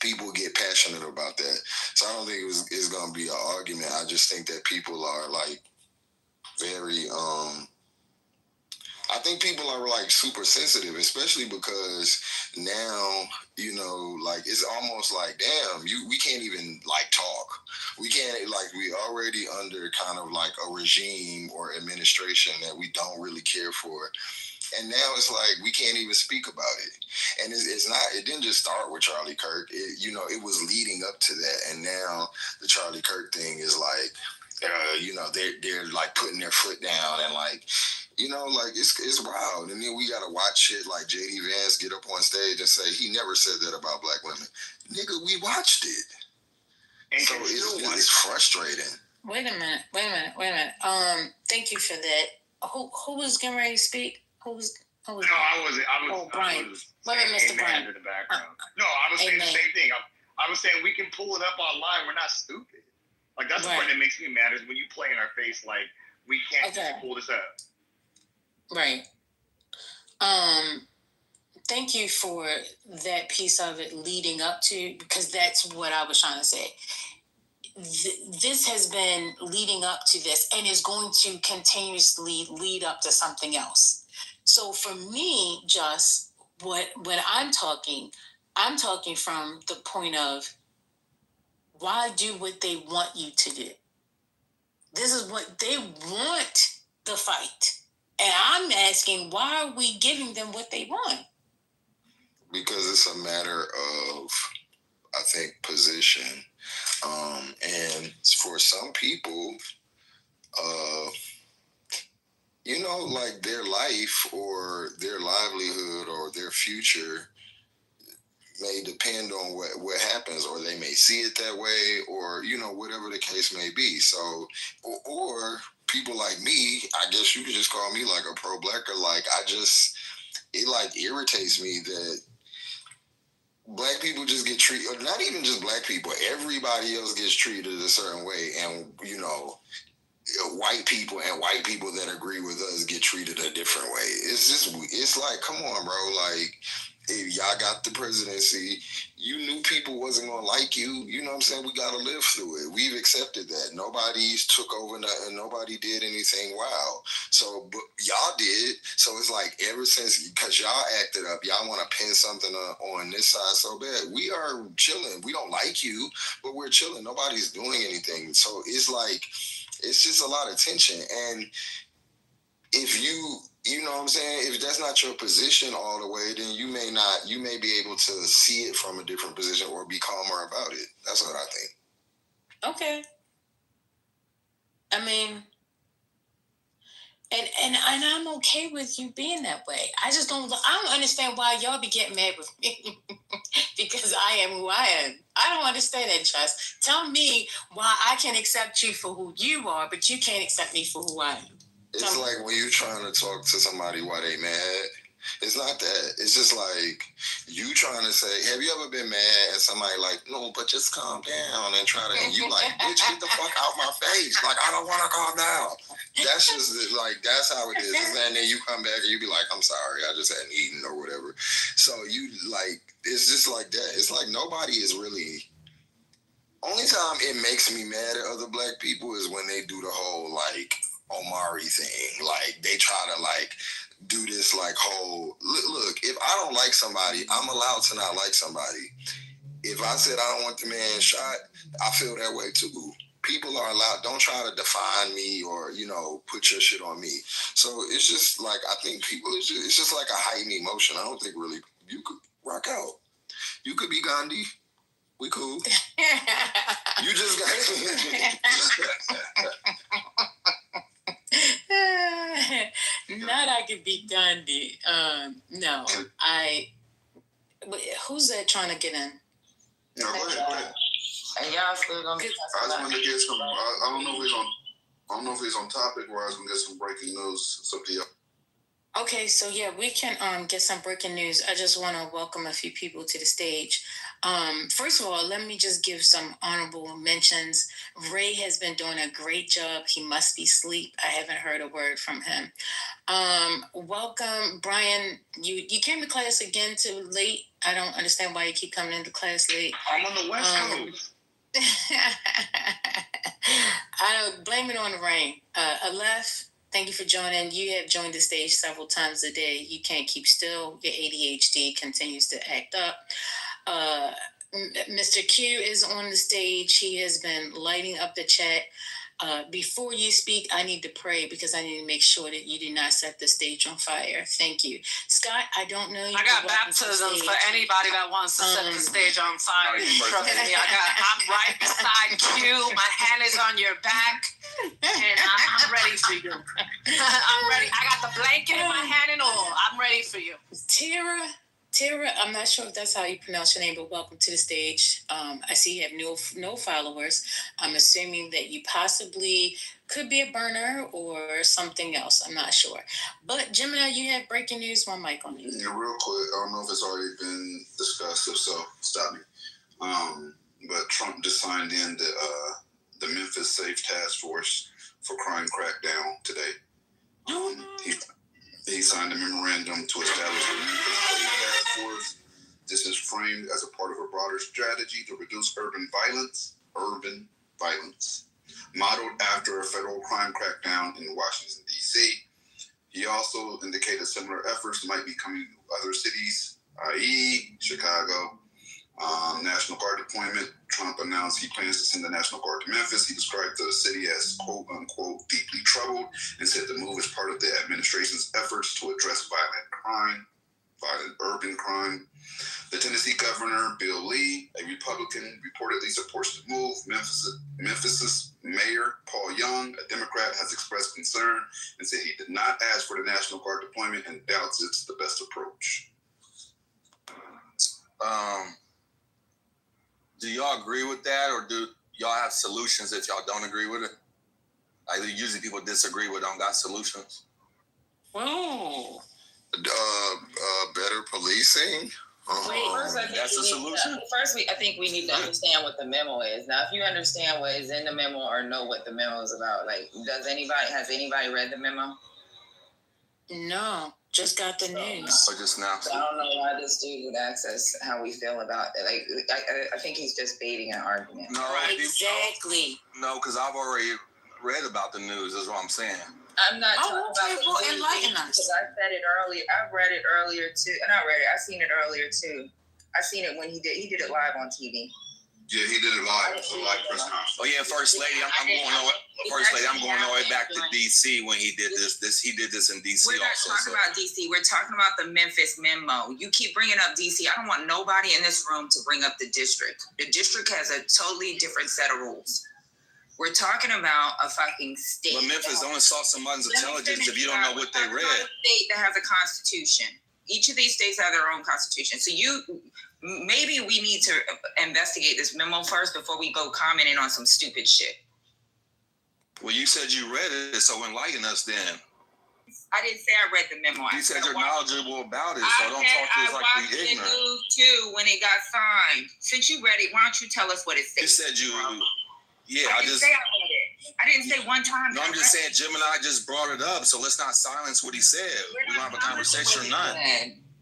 people get passionate about that. So I don't think it's going to be an argument. I just think that people are like very, I think people are like super sensitive, especially because now, you know, like it's almost like, damn, we can't even like talk. We can't, like, we already under kind of like a regime or administration that we don't really care for. And now it's like we can't even speak about it. And it's not, it didn't just start with Charlie Kirk. It, you know, it was leading up to that. And now the Charlie Kirk thing is like, you know, they're like putting their foot down and like, you know, like it's wild. And then we gotta watch shit like JD Vance get up on stage and say he never said that about black women. Nigga, we watched it. And so it's frustrating. Wait a minute. Thank you for that. Who was getting ready to speak? Who was? No, I wasn't. Oh, Brian. I was Wait a minute, Mr. Brian. in the background. No, I was saying the same thing. I was saying we can pull it up online. We're not stupid. Like, that's the part that makes me mad is when you play in our face like we can't just pull this up. Right. Thank you for that piece of it leading up to, because that's what I was trying to say. This has been leading up to this and is going to continuously lead up to something else. So for me, just when I'm talking from the point of why do what they want you to do. This is what they want, the fight. And I'm asking, why are we giving them what they want? Because it's a matter of, I think, position. And for some people, you know, like their life or their livelihood or their future may depend on what happens, or they may see it that way, or, you know, whatever the case may be. So, or people like me, I guess you could just call me like a pro-blacker. Like, it like irritates me that black people just get treated, or not even just black people, everybody else gets treated a certain way. And, you know, white people that agree with us get treated a different way. It's like, come on, bro. Like, if y'all got the presidency, you knew people wasn't going to like you. You know what I'm saying? We got to live through it. We've accepted that. Nobody's took over nothing. Nobody did anything wild. So, but y'all did. So it's like ever since, because y'all acted up, y'all want to pin something on this side so bad. We are chilling. We don't like you, but we're chilling. Nobody's doing anything. So it's like, it's just a lot of tension. And if you know what I'm saying, if that's not your position all the way, then you may be able to see it from a different position or be calmer about it. That's what I think. Okay. I mean, and I'm okay with you being that way. I don't understand why y'all be getting mad with me because I am who I am. I don't understand that, Trust. Tell me why I can accept you for who you are, but you can't accept me for who I am. It's like when you're trying to talk to somebody why they mad. It's not that. It's just like you trying to say, have you ever been mad at somebody like, no, but just calm down and try to, and you like, bitch, get the fuck out my face. Like, I don't want to calm down. That's just like, that's how it is. And then you come back and you be like, I'm sorry, I just hadn't eaten or whatever. So you like, it's just like that. It's like nobody is really, only time it makes me mad at other black people is when they do the whole like Omari thing. Like they try to like do this like whole look, if I don't like somebody, I'm allowed to not like somebody. If I said I don't want the man shot, I feel that way too. People are allowed, don't try to define me or, you know, put your shit on me. So it's just like, I think people, it's just like a heightened emotion. I don't think really you could rock out. You could be Gandhi. We cool. You just got Not I could be Gandhi. No, who's that trying to get in? Yeah, go ahead. And y'all still gonna get I just wanted to get some. I don't know if he's on topic, or I was gonna get some breaking news. It's up to y'all. Okay, so yeah, we can get some breaking news. I just want to welcome a few people to the stage. First of all, let me just give some honorable mentions. Ray has been doing a great job. He must be asleep. I haven't heard a word from him. Welcome, Brian. You came to class again too late. I don't understand why you keep coming into class late. I'm on the West Coast. I don't blame it on the rain. Aleph, Thank you for joining. You have joined the stage several times a day. You can't keep still. Your ADHD continues to act up. Mr. Q is on the stage. He has been lighting up the chat. Before you speak, I need to pray because I need to make sure that you do not set the stage on fire. Thank you. Scott, I don't know you. I got baptisms for anybody that wants to set the stage on fire. Trust me, I'm right beside you. My hand is on your back, and I'm ready for you. I'm ready. I got the blanket in my hand and all. I'm ready for you. Tara, I'm not sure if that's how you pronounce your name, but welcome to the stage. I see you have no followers. I'm assuming that you possibly could be a burner or something else. I'm not sure. But Gemini, you have breaking news. One mic on you. Yeah, real quick. I don't know if it's already been discussed. If so, stop me. But Trump just signed in the Memphis Safe Task Force for crime crackdown today. He signed a memorandum to establish the Memphis Safe Task Force. This is framed as a part of a broader strategy to reduce urban violence, modeled after a federal crime crackdown in Washington, D.C. He also indicated similar efforts might be coming to other cities, i.e. Chicago. National Guard deployment. Trump announced he plans to send the National Guard to Memphis. He described the city as, quote unquote, deeply troubled, and said the move is part of the administration's efforts to address violent urban crime. The Tennessee governor, Bill Lee, a Republican, reportedly supports the move. Memphis's mayor, Paul Young, a Democrat, has expressed concern and said he did not ask for the National Guard deployment and doubts it's the best approach. Do y'all agree with that, or do y'all have solutions if y'all don't agree with it? Like, usually people disagree with don't got solutions. Oh. Better policing. That's a solution. I think we need to understand what the memo is. Now, if you understand what is in the memo or know what the memo is about, like, has anybody read the memo? No, just got the news. Or just now. So I don't know why this dude would access how we feel about it. Like, I think he's just baiting an argument. No, exactly. No, because I've already read about the news. Is what I'm saying. I'm not talking about the news enlighten us. Because I said it earlier. I've read it earlier too. Not read it. I've seen it earlier too. I seen it when he did it live on TV. Yeah, he did it live. It was a live press conference. Oh yeah, First Lady. I'm going all the way back to DC when he did this. He did this in DC. We're not talking about DC. We're talking about the Memphis memo. You keep bringing up DC. I don't want nobody in this room to bring up the district. The district has a totally different set of rules. We're talking about a fucking state. But Memphis only saw someone's intelligence if you don't know what they read. A state that has a constitution. Each of these states have their own constitution. So maybe we need to investigate this memo first before we go commenting on some stupid shit. Well, you said you read it, so enlighten us then. I didn't say I read the memo. You said you're knowledgeable about it, so don't talk to us like we ignorant. I watched the news too when it got signed. Since you read it, why don't you tell us what it says? You said you... Yeah, I didn't say I read it. I didn't say one time. No, I'm just saying Gemini just brought it up, so let's not silence what he said. We're going to have a conversation or not.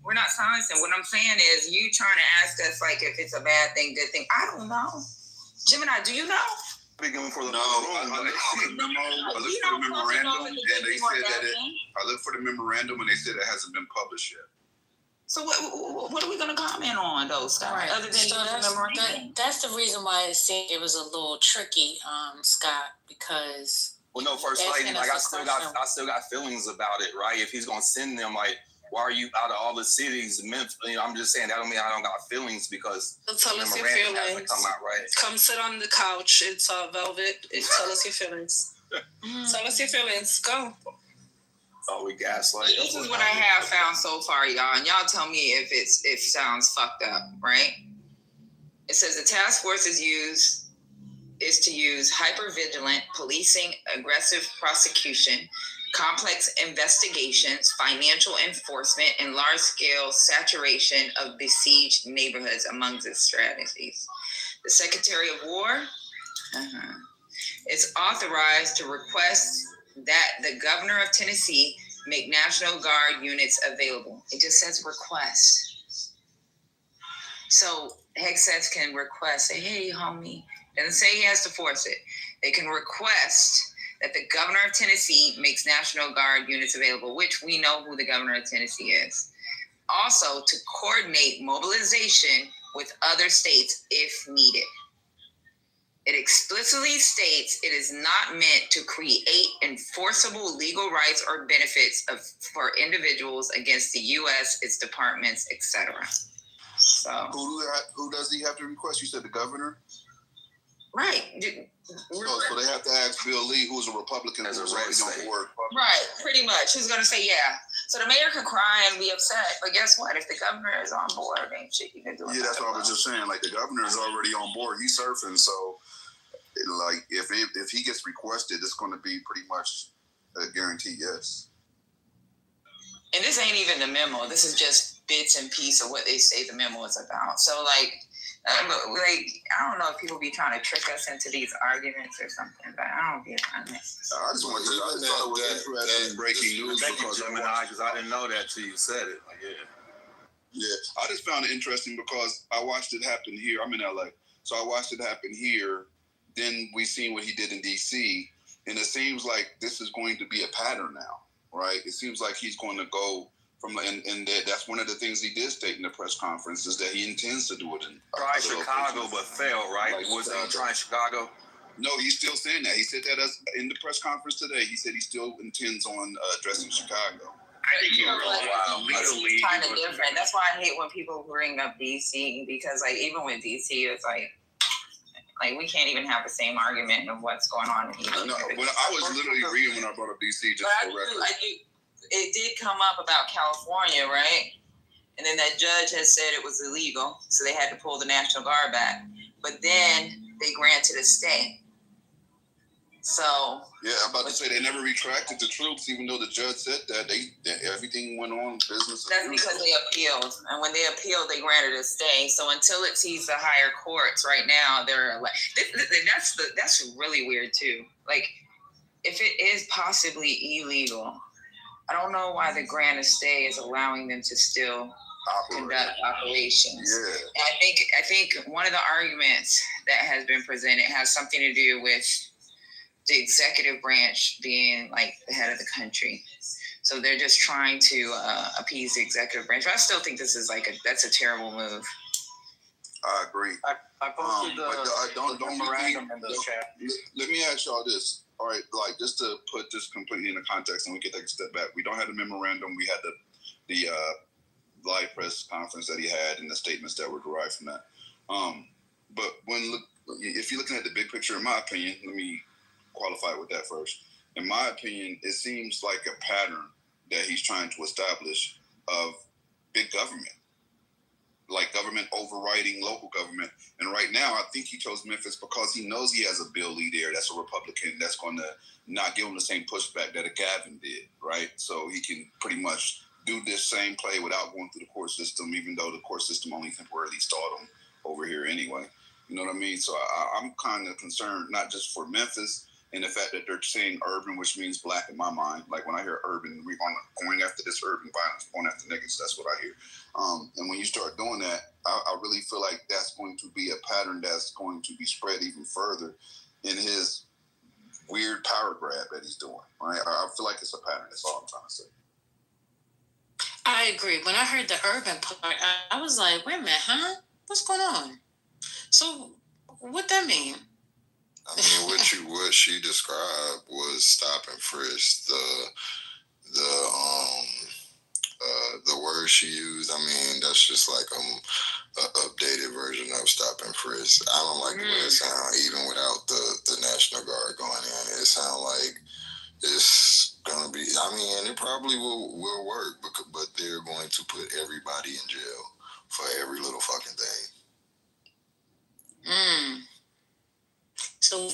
We're not silencing. What I'm saying is you trying to ask us like if it's a bad thing, good thing. I don't know. Gemini, do you know? Speaking for the I looked for the memorandum, and they said that I looked for the memorandum, and they said it hasn't been published yet. So what are we going to comment on, though, Scott? Right. Other than that's the reason why it was a little tricky, Scott, because. Well, no, First Lady, like I still got feelings about it, right? If he's gonna send them, like, why are you out of all the cities? Memphis, I'm just saying that don't mean I don't got feelings because tell us your feelings. Come out, right? Come sit on the couch. It's velvet. Tell us your feelings. Tell us your feelings. Go. Oh, we gaslight. This is what I have found so far, y'all. And y'all tell me if it sounds fucked up, right? It says the task force is to use hypervigilant policing, aggressive prosecution, complex investigations, financial enforcement, and large-scale saturation of besieged neighborhoods among its strategies. The Secretary of War is authorized to request that the governor of Tennessee make National Guard units available. It just says request. So Hegseth can request, say, hey, homie. Doesn't say he has to force it. They can request that the governor of Tennessee makes National Guard units available, which we know who the governor of Tennessee is. Also, to coordinate mobilization with other states if needed. It explicitly states it is not meant to create enforceable legal rights or benefits for individuals against the U.S., its departments, etc. So, who does he have to request? You said the governor? Right. So they have to ask Bill Lee, who's a Republican, who's already on board. Right, pretty much. Who's going to say, yeah. So the mayor can cry and be upset, but guess what? If the governor is on board, ain't shit you can do. Yeah, that's what I was just saying. Like, the governor is already on board. He's surfing, so... Like if he gets requested, it's going to be pretty much a guaranteed yes. And this ain't even the memo. This is just bits and pieces of what they say the memo is about. So like I don't know if people be trying to trick us into these arguments or something, but I don't get on this. I just thought it was interesting breaking news because I didn't know that till you said it. Yeah, I just found it interesting because I watched it happen here. I'm in LA, so I watched it happen here. Then we seen what he did in D.C., and it seems like this is going to be a pattern now, right? It seems like he's going to go from, and that's one of the things he did state in the press conference is that he intends to do it in try Chicago, but fail, right? Like, was he trying Chicago? No, he's still saying that. He said that in the press conference today. He said he still intends on addressing Chicago. I think he it's kind of different. That's why I hate when people bring up D.C. because, like, even with D.C., it's like we can't even have the same argument of what's going on in D.C. No, but I was literally reading when I brought up D.C. just for record. It did come up about California, right? And then that judge had said it was illegal, so they had to pull the National Guard back. But then they granted a stay. So yeah, I'm about to say they never retracted the troops, even though the judge said that everything went on business. That's because they appealed, and when they appealed, they granted a stay. So until it sees the higher courts, right now they're that's really weird too. Like, if it is possibly illegal, I don't know why the grant of stay is allowing them to still conduct operations. Yeah. And I think one of the arguments that has been presented has something to do with the executive branch being like the head of the country. So they're just trying to appease the executive branch. But I still think this is that's a terrible move. I agree. I posted the memorandum in the chat. Let me ask y'all this. All right, like just to put this completely into context, and we can take a step back. We don't have the memorandum. We had the live press conference that he had and the statements that were derived from that. But if you're looking at the big picture, in my opinion, let me qualify with that first. In my opinion, it seems like a pattern that he's trying to establish of big government, like government overriding local government. And right now, I think he chose Memphis because he knows he has a Bill Lee there that's a Republican that's going to not give him the same pushback that a Gavin did, right? So he can pretty much do this same play without going through the court system, even though the court system only temporarily stalled him over here anyway. You know what I mean? So I'm kind of concerned, not just for Memphis, and the fact that they're saying urban, which means black in my mind. Like when I hear urban, we're going after this urban violence, going after niggas. That's what I hear. And when you start doing that, I really feel like that's going to be a pattern that's going to be spread even further in his weird power grab that he's doing. Right? I feel like it's a pattern. That's all I'm trying to say. I agree. When I heard the urban part, I was like, wait a minute, huh? What's going on? So what that mean? I mean, what she described was stop and frisk. The word she used, I mean, that's just like an updated version of stop and frisk. I don't like the way it sounds, even without the National Guard going in. It sounds like it's gonna be. I mean, and it probably will work, but they're going to put everybody in jail for every little fucking thing. So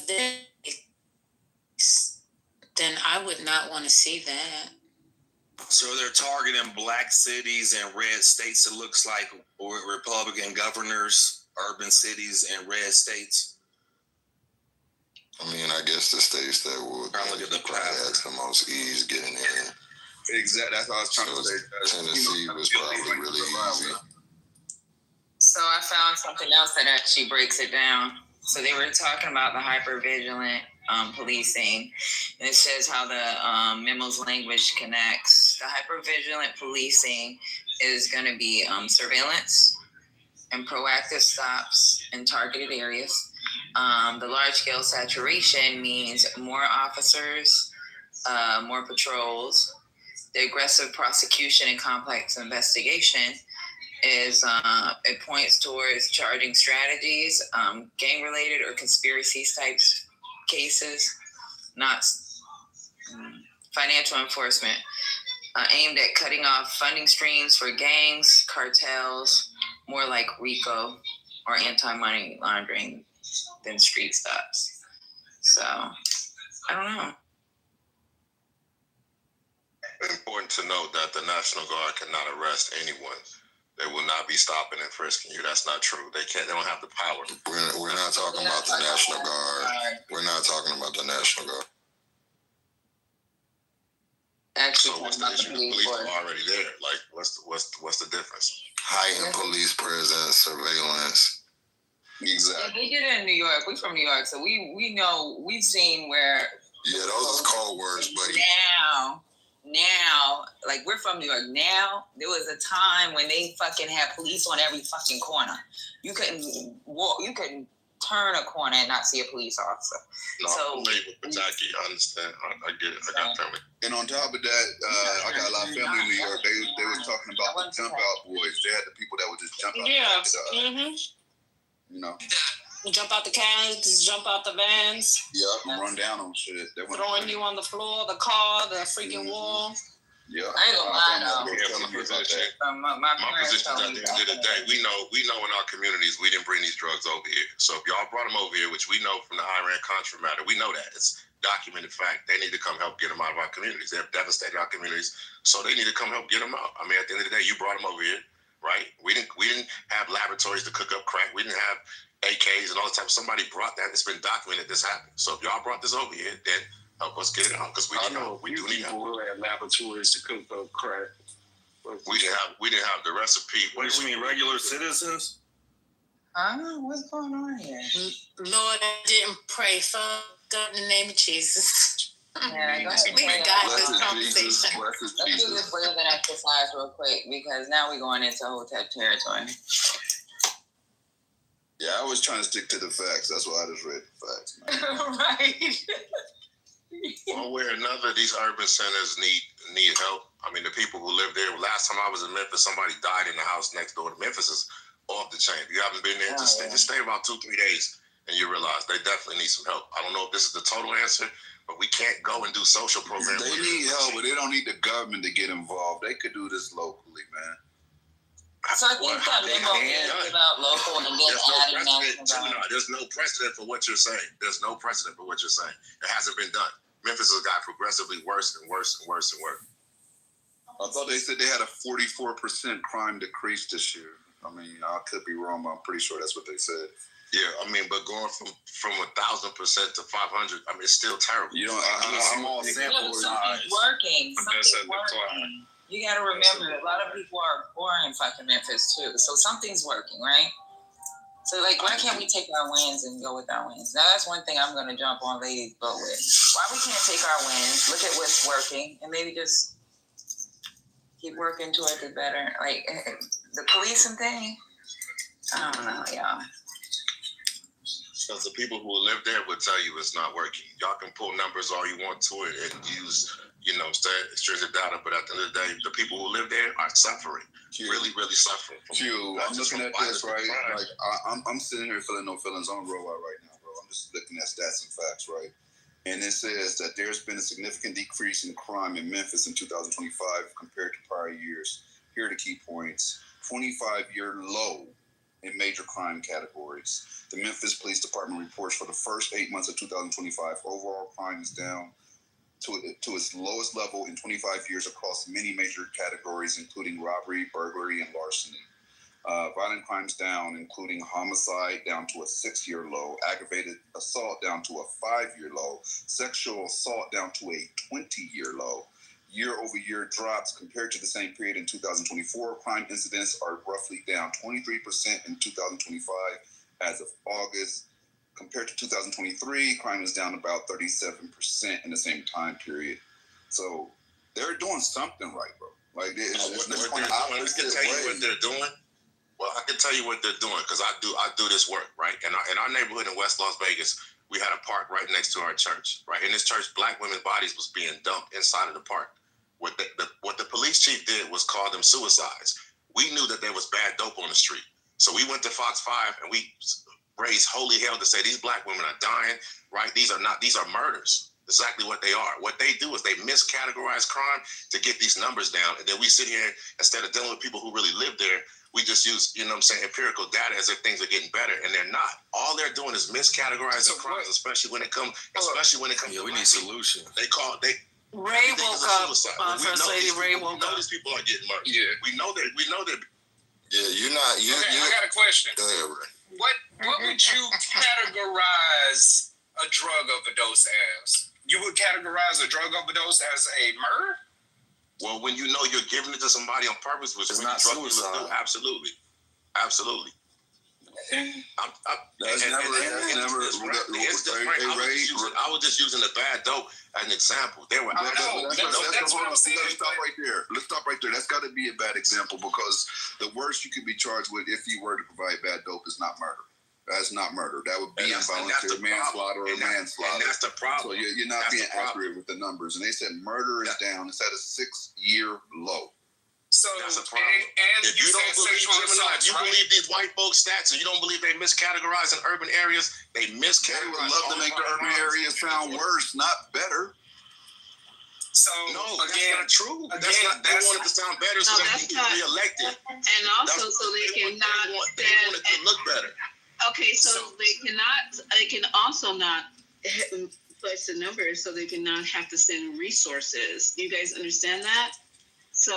then I would not want to see that. So they're targeting black cities and red states, it looks like, or Republican governors, urban cities and red states. I mean, I guess the states that would have the most ease getting in. Exactly. That's what I was trying to say. Tennessee was probably really easy. So I found something else that actually breaks it down. So they were talking about the hypervigilant policing. And it says how the memo's language connects. The hypervigilant policing is going to be surveillance and proactive stops in targeted areas. The large-scale saturation means more officers, more patrols. The aggressive prosecution and complex investigation is it points towards charging strategies, gang-related or conspiracies types cases, not financial enforcement, aimed at cutting off funding streams for gangs, cartels, more like RICO or anti-money laundering than street stops. So, I don't know. Important to note that the National Guard cannot arrest anyone. They will not be stopping and frisking you. That's not true. They can't. They don't have the power. We're not talking about the National Guard. We're not talking about the National Guard. Actually, so what's the issue? The police are already there. Like, what's the difference? Heightened police presence, surveillance. Exactly. Yeah, they did it in New York. We from New York, so we know, we've seen where. Yeah, those are cold words, buddy. Now, like, we're from New York. Now, there was a time when they fucking had police on every fucking corner. You couldn't walk, you couldn't turn a corner and not see a police officer. No, so, I'm familiar with Pataki. I understand. I get it. I got family. And on top of that, I got a lot of family in New York. They were talking about the jump out boys. They had the people that would just jump out. Yeah. You know. Jump out the cans, just jump out the vans. Yep, and run down on shit. Throwing you on the floor, the car, the freaking wall. Yeah. I ain't gonna lie though. My position is at the end of the day, we know in our communities we didn't bring these drugs over here. So if y'all brought them over here, which we know from the Iran-Contra matter, we know that. It's documented fact. They need to come help get them out of our communities. They've devastated our communities, so they need to come help get them out. I mean, at the end of the day, you brought them over here, right? We didn't have laboratories to cook up crack. We didn't have AKs and all the time. Somebody brought that. It's been documented this happened. So if y'all brought this over here, then help us get it out, because we do need help. People who had laboratories to cook up crack. We didn't have the recipe. What do you mean, regular citizens? What's going on here? Lord, I didn't pray. Father God, in the name of Jesus. Yeah, we got this conversation. Let's do this breathing exercise real quick, because now we're going into Hotep territory. Yeah, I was trying to stick to the facts. That's why I just read the facts. Right. One way or another, these urban centers need help. I mean, the people who live there. Last time I was in Memphis, somebody died in the house next door. Memphis is off the chain. If you haven't been there, just stay about 2-3 days, and you realize they definitely need some help. I don't know if this is the total answer, but we can't go and do social programs. They need help, but they don't need the government to get involved. They could do this locally, man. So I think that memo is about local and then adding national. There's no precedent for what you're saying. There's no precedent for what you're saying. It hasn't been done. Memphis has got progressively worse and worse and worse and worse. I thought they said they had a 44% crime decrease this year. I mean, I could be wrong, but I'm pretty sure that's what they said. Yeah, I mean, but going from 1,000% to 500, I mean, it's still terrible. You know, a small sample size. Working. Something's working. You got to remember, a lot of people are poor in fucking Memphis too. So something's working, right? So, like, why can't we take our wins and go with our wins? Now, that's one thing I'm going to jump on ladies' boat with. Why we can't take our wins, look at what's working, and maybe just keep working towards it better. Like, the policing thing, I don't know, y'all. Because the people who live there would tell you it's not working. Y'all can pull numbers all you want to it and use, stringent data, but at the end of the day, the people who live there are suffering. Really, really suffering. I'm looking at this, right? Like, I'm sitting here feeling no feelings on roll out right now, bro. I'm just looking at stats and facts, right? And it says that there's been a significant decrease in crime in Memphis in 2025 compared to prior years. Here are the key points. 25-year low in major crime categories. The Memphis Police Department reports for the first 8 months of 2025, overall crime is down to its lowest level in 25 years across many major categories, including robbery, burglary, and larceny. Violent crimes down, including homicide down to a 6-year low, aggravated assault down to a 5-year low, sexual assault down to a 20-year low. Year-over-year drops compared to the same period in 2024. Crime incidents are roughly down 23% in 2025 as of August Compared to 2023, crime is down about 37% in the same time period. So they're doing something right, bro. Like I can tell you what they're doing. Well, I can tell you what they're doing because I do this work, right? And in our neighborhood in West Las Vegas, we had a park right next to our church, right? In this church, black women's bodies was being dumped inside of the park. What the police chief did was call them suicides. We knew that there was bad dope on the street. So we went to Fox 5 and we raised holy hell to say these black women are dying, right? These are murders. Exactly what they are. What they do is they miscategorize crime to get these numbers down. And then we sit here, instead of dealing with people who really live there, we just use, empirical data as if things are getting better, and they're not. All they're doing is miscategorizing crimes, especially when it comes Yeah, we need solutions. Ray woke up. First Lady Ray woke up. These people are getting murdered. Yeah. We know that. Yeah, you're not. I got a question. Go ahead, Ray. What would you categorize a drug overdose as? You would categorize a drug overdose as a murder? Well, when you know you're giving it to somebody on purpose, which is not suicide. Absolutely. I was just using the bad dope as an example. Let's stop right there. That's got to be a bad example because the worst you could be charged with if you were to provide bad dope is not murder. That's not murder. That would be involuntary manslaughter or manslaughter. And that's the problem. So you're not being accurate with the numbers. And they said murder is down. It's at a 6-year low. So that's a problem. And if you don't believe these white folks stats and you don't believe they miscategorize in urban areas, they miscategorize. They would love to make the urban areas sound worse, not better. So that's not true. They want it to sound better so they can get reelected. And also so they can not they want it to look better. Okay, so they can also not place the numbers so they cannot have to send resources. Do you guys understand that? So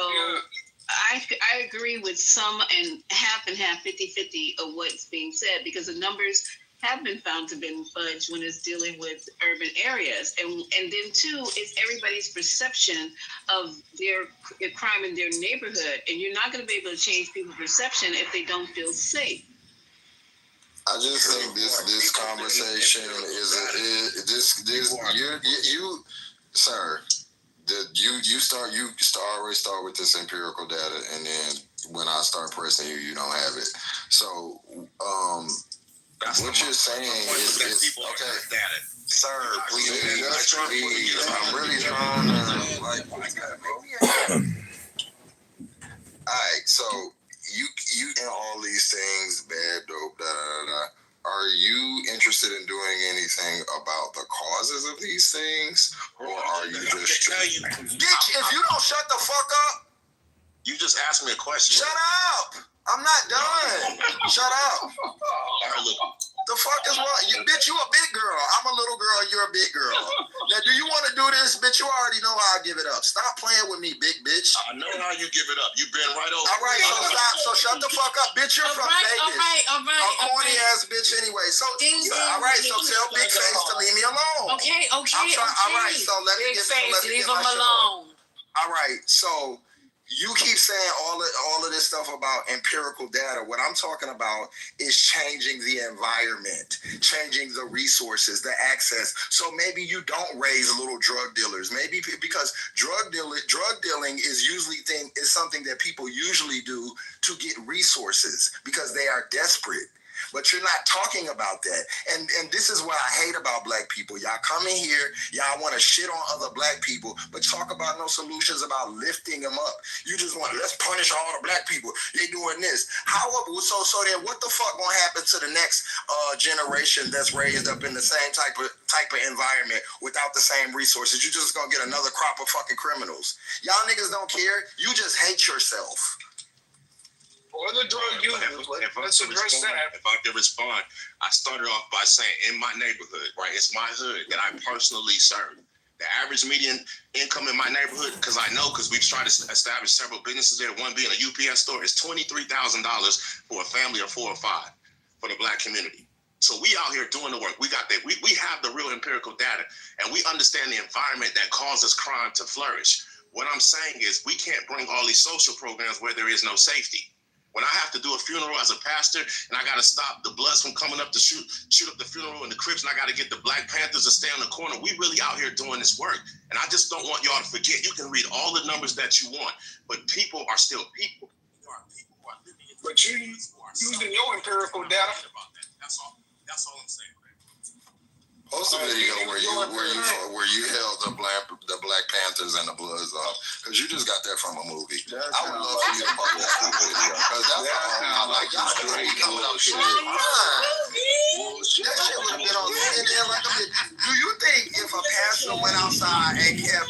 I agree with some and half, 50-50 of what's being said because the numbers have been found to have been fudged when it's dealing with urban areas. And then too, it's everybody's perception of their crime in their neighborhood. And you're not going to be able to change people's perception if they don't feel safe. I just think this conversation always start with this empirical data, and then when I start pressing you, you don't have it. So what you're saying is okay, sir. Please, I'm really trying to all right, so you know all these things, bad dope, Are you interested in doing anything about the causes of these things, or are you just? If you don't shut the fuck up, you just asked me a question. Shut up! I'm not done. Shut up. The fuck is wrong? Bitch, you a big girl. I'm a little girl. You're a big girl. Now, do you want to do this, bitch? You already know how I give it up. Stop playing with me, big bitch. I know how you give it up. You've been right over. All right, so stop. So shut the fuck up, bitch. You're from Vegas. All right. A corny ass bitch anyway. So all right. So tell Big Face to leave me alone. Okay. All right. So let me leave him alone. All right. So. You keep saying all of this stuff about empirical data. What I'm talking about is changing the environment, changing the resources, the access. So maybe you don't raise little drug dealers. Maybe because drug dealing is something that people usually do to get resources because they are desperate. But you're not talking about that. And this is what I hate about black people. Y'all come in here, y'all want to shit on other black people, but talk about no solutions about lifting them up. You just want to, let's punish all the black people. They doing this. So then what the fuck gonna happen to the next generation that's raised up in the same type of environment without the same resources? You just gonna get another crop of fucking criminals. Y'all niggas don't care. You just hate yourself. Or the drug users. Let's address that. If I can respond, I started off by saying in my neighborhood, right? It's my hood that I personally serve. The average median income in my neighborhood, because we've tried to establish several businesses there, one being a UPS store, is $23,000 for a family of 4 or 5 for the black community. So we out here doing the work. We got that. We have the real empirical data, and we understand the environment that causes crime to flourish. What I'm saying is we can't bring all these social programs where there is no safety. When I have to do a funeral as a pastor and I got to stop the Bloods from coming up to shoot up the funeral and the Crips, and I got to get the Black Panthers to stay in the corner, we really out here doing this work. And I just don't want y'all to forget. You can read all the numbers that you want, but people are still people. There are people who are living in. But you using your empirical data. That's all I'm saying. Post a video where you held the Black Panthers and the Bloods off, because you just got that from a movie. I would love for you to post that video, because that's all. Like y'all straight bullshit. That shit would have been on the internet like a bitch. Do you think if a pastor went outside and kept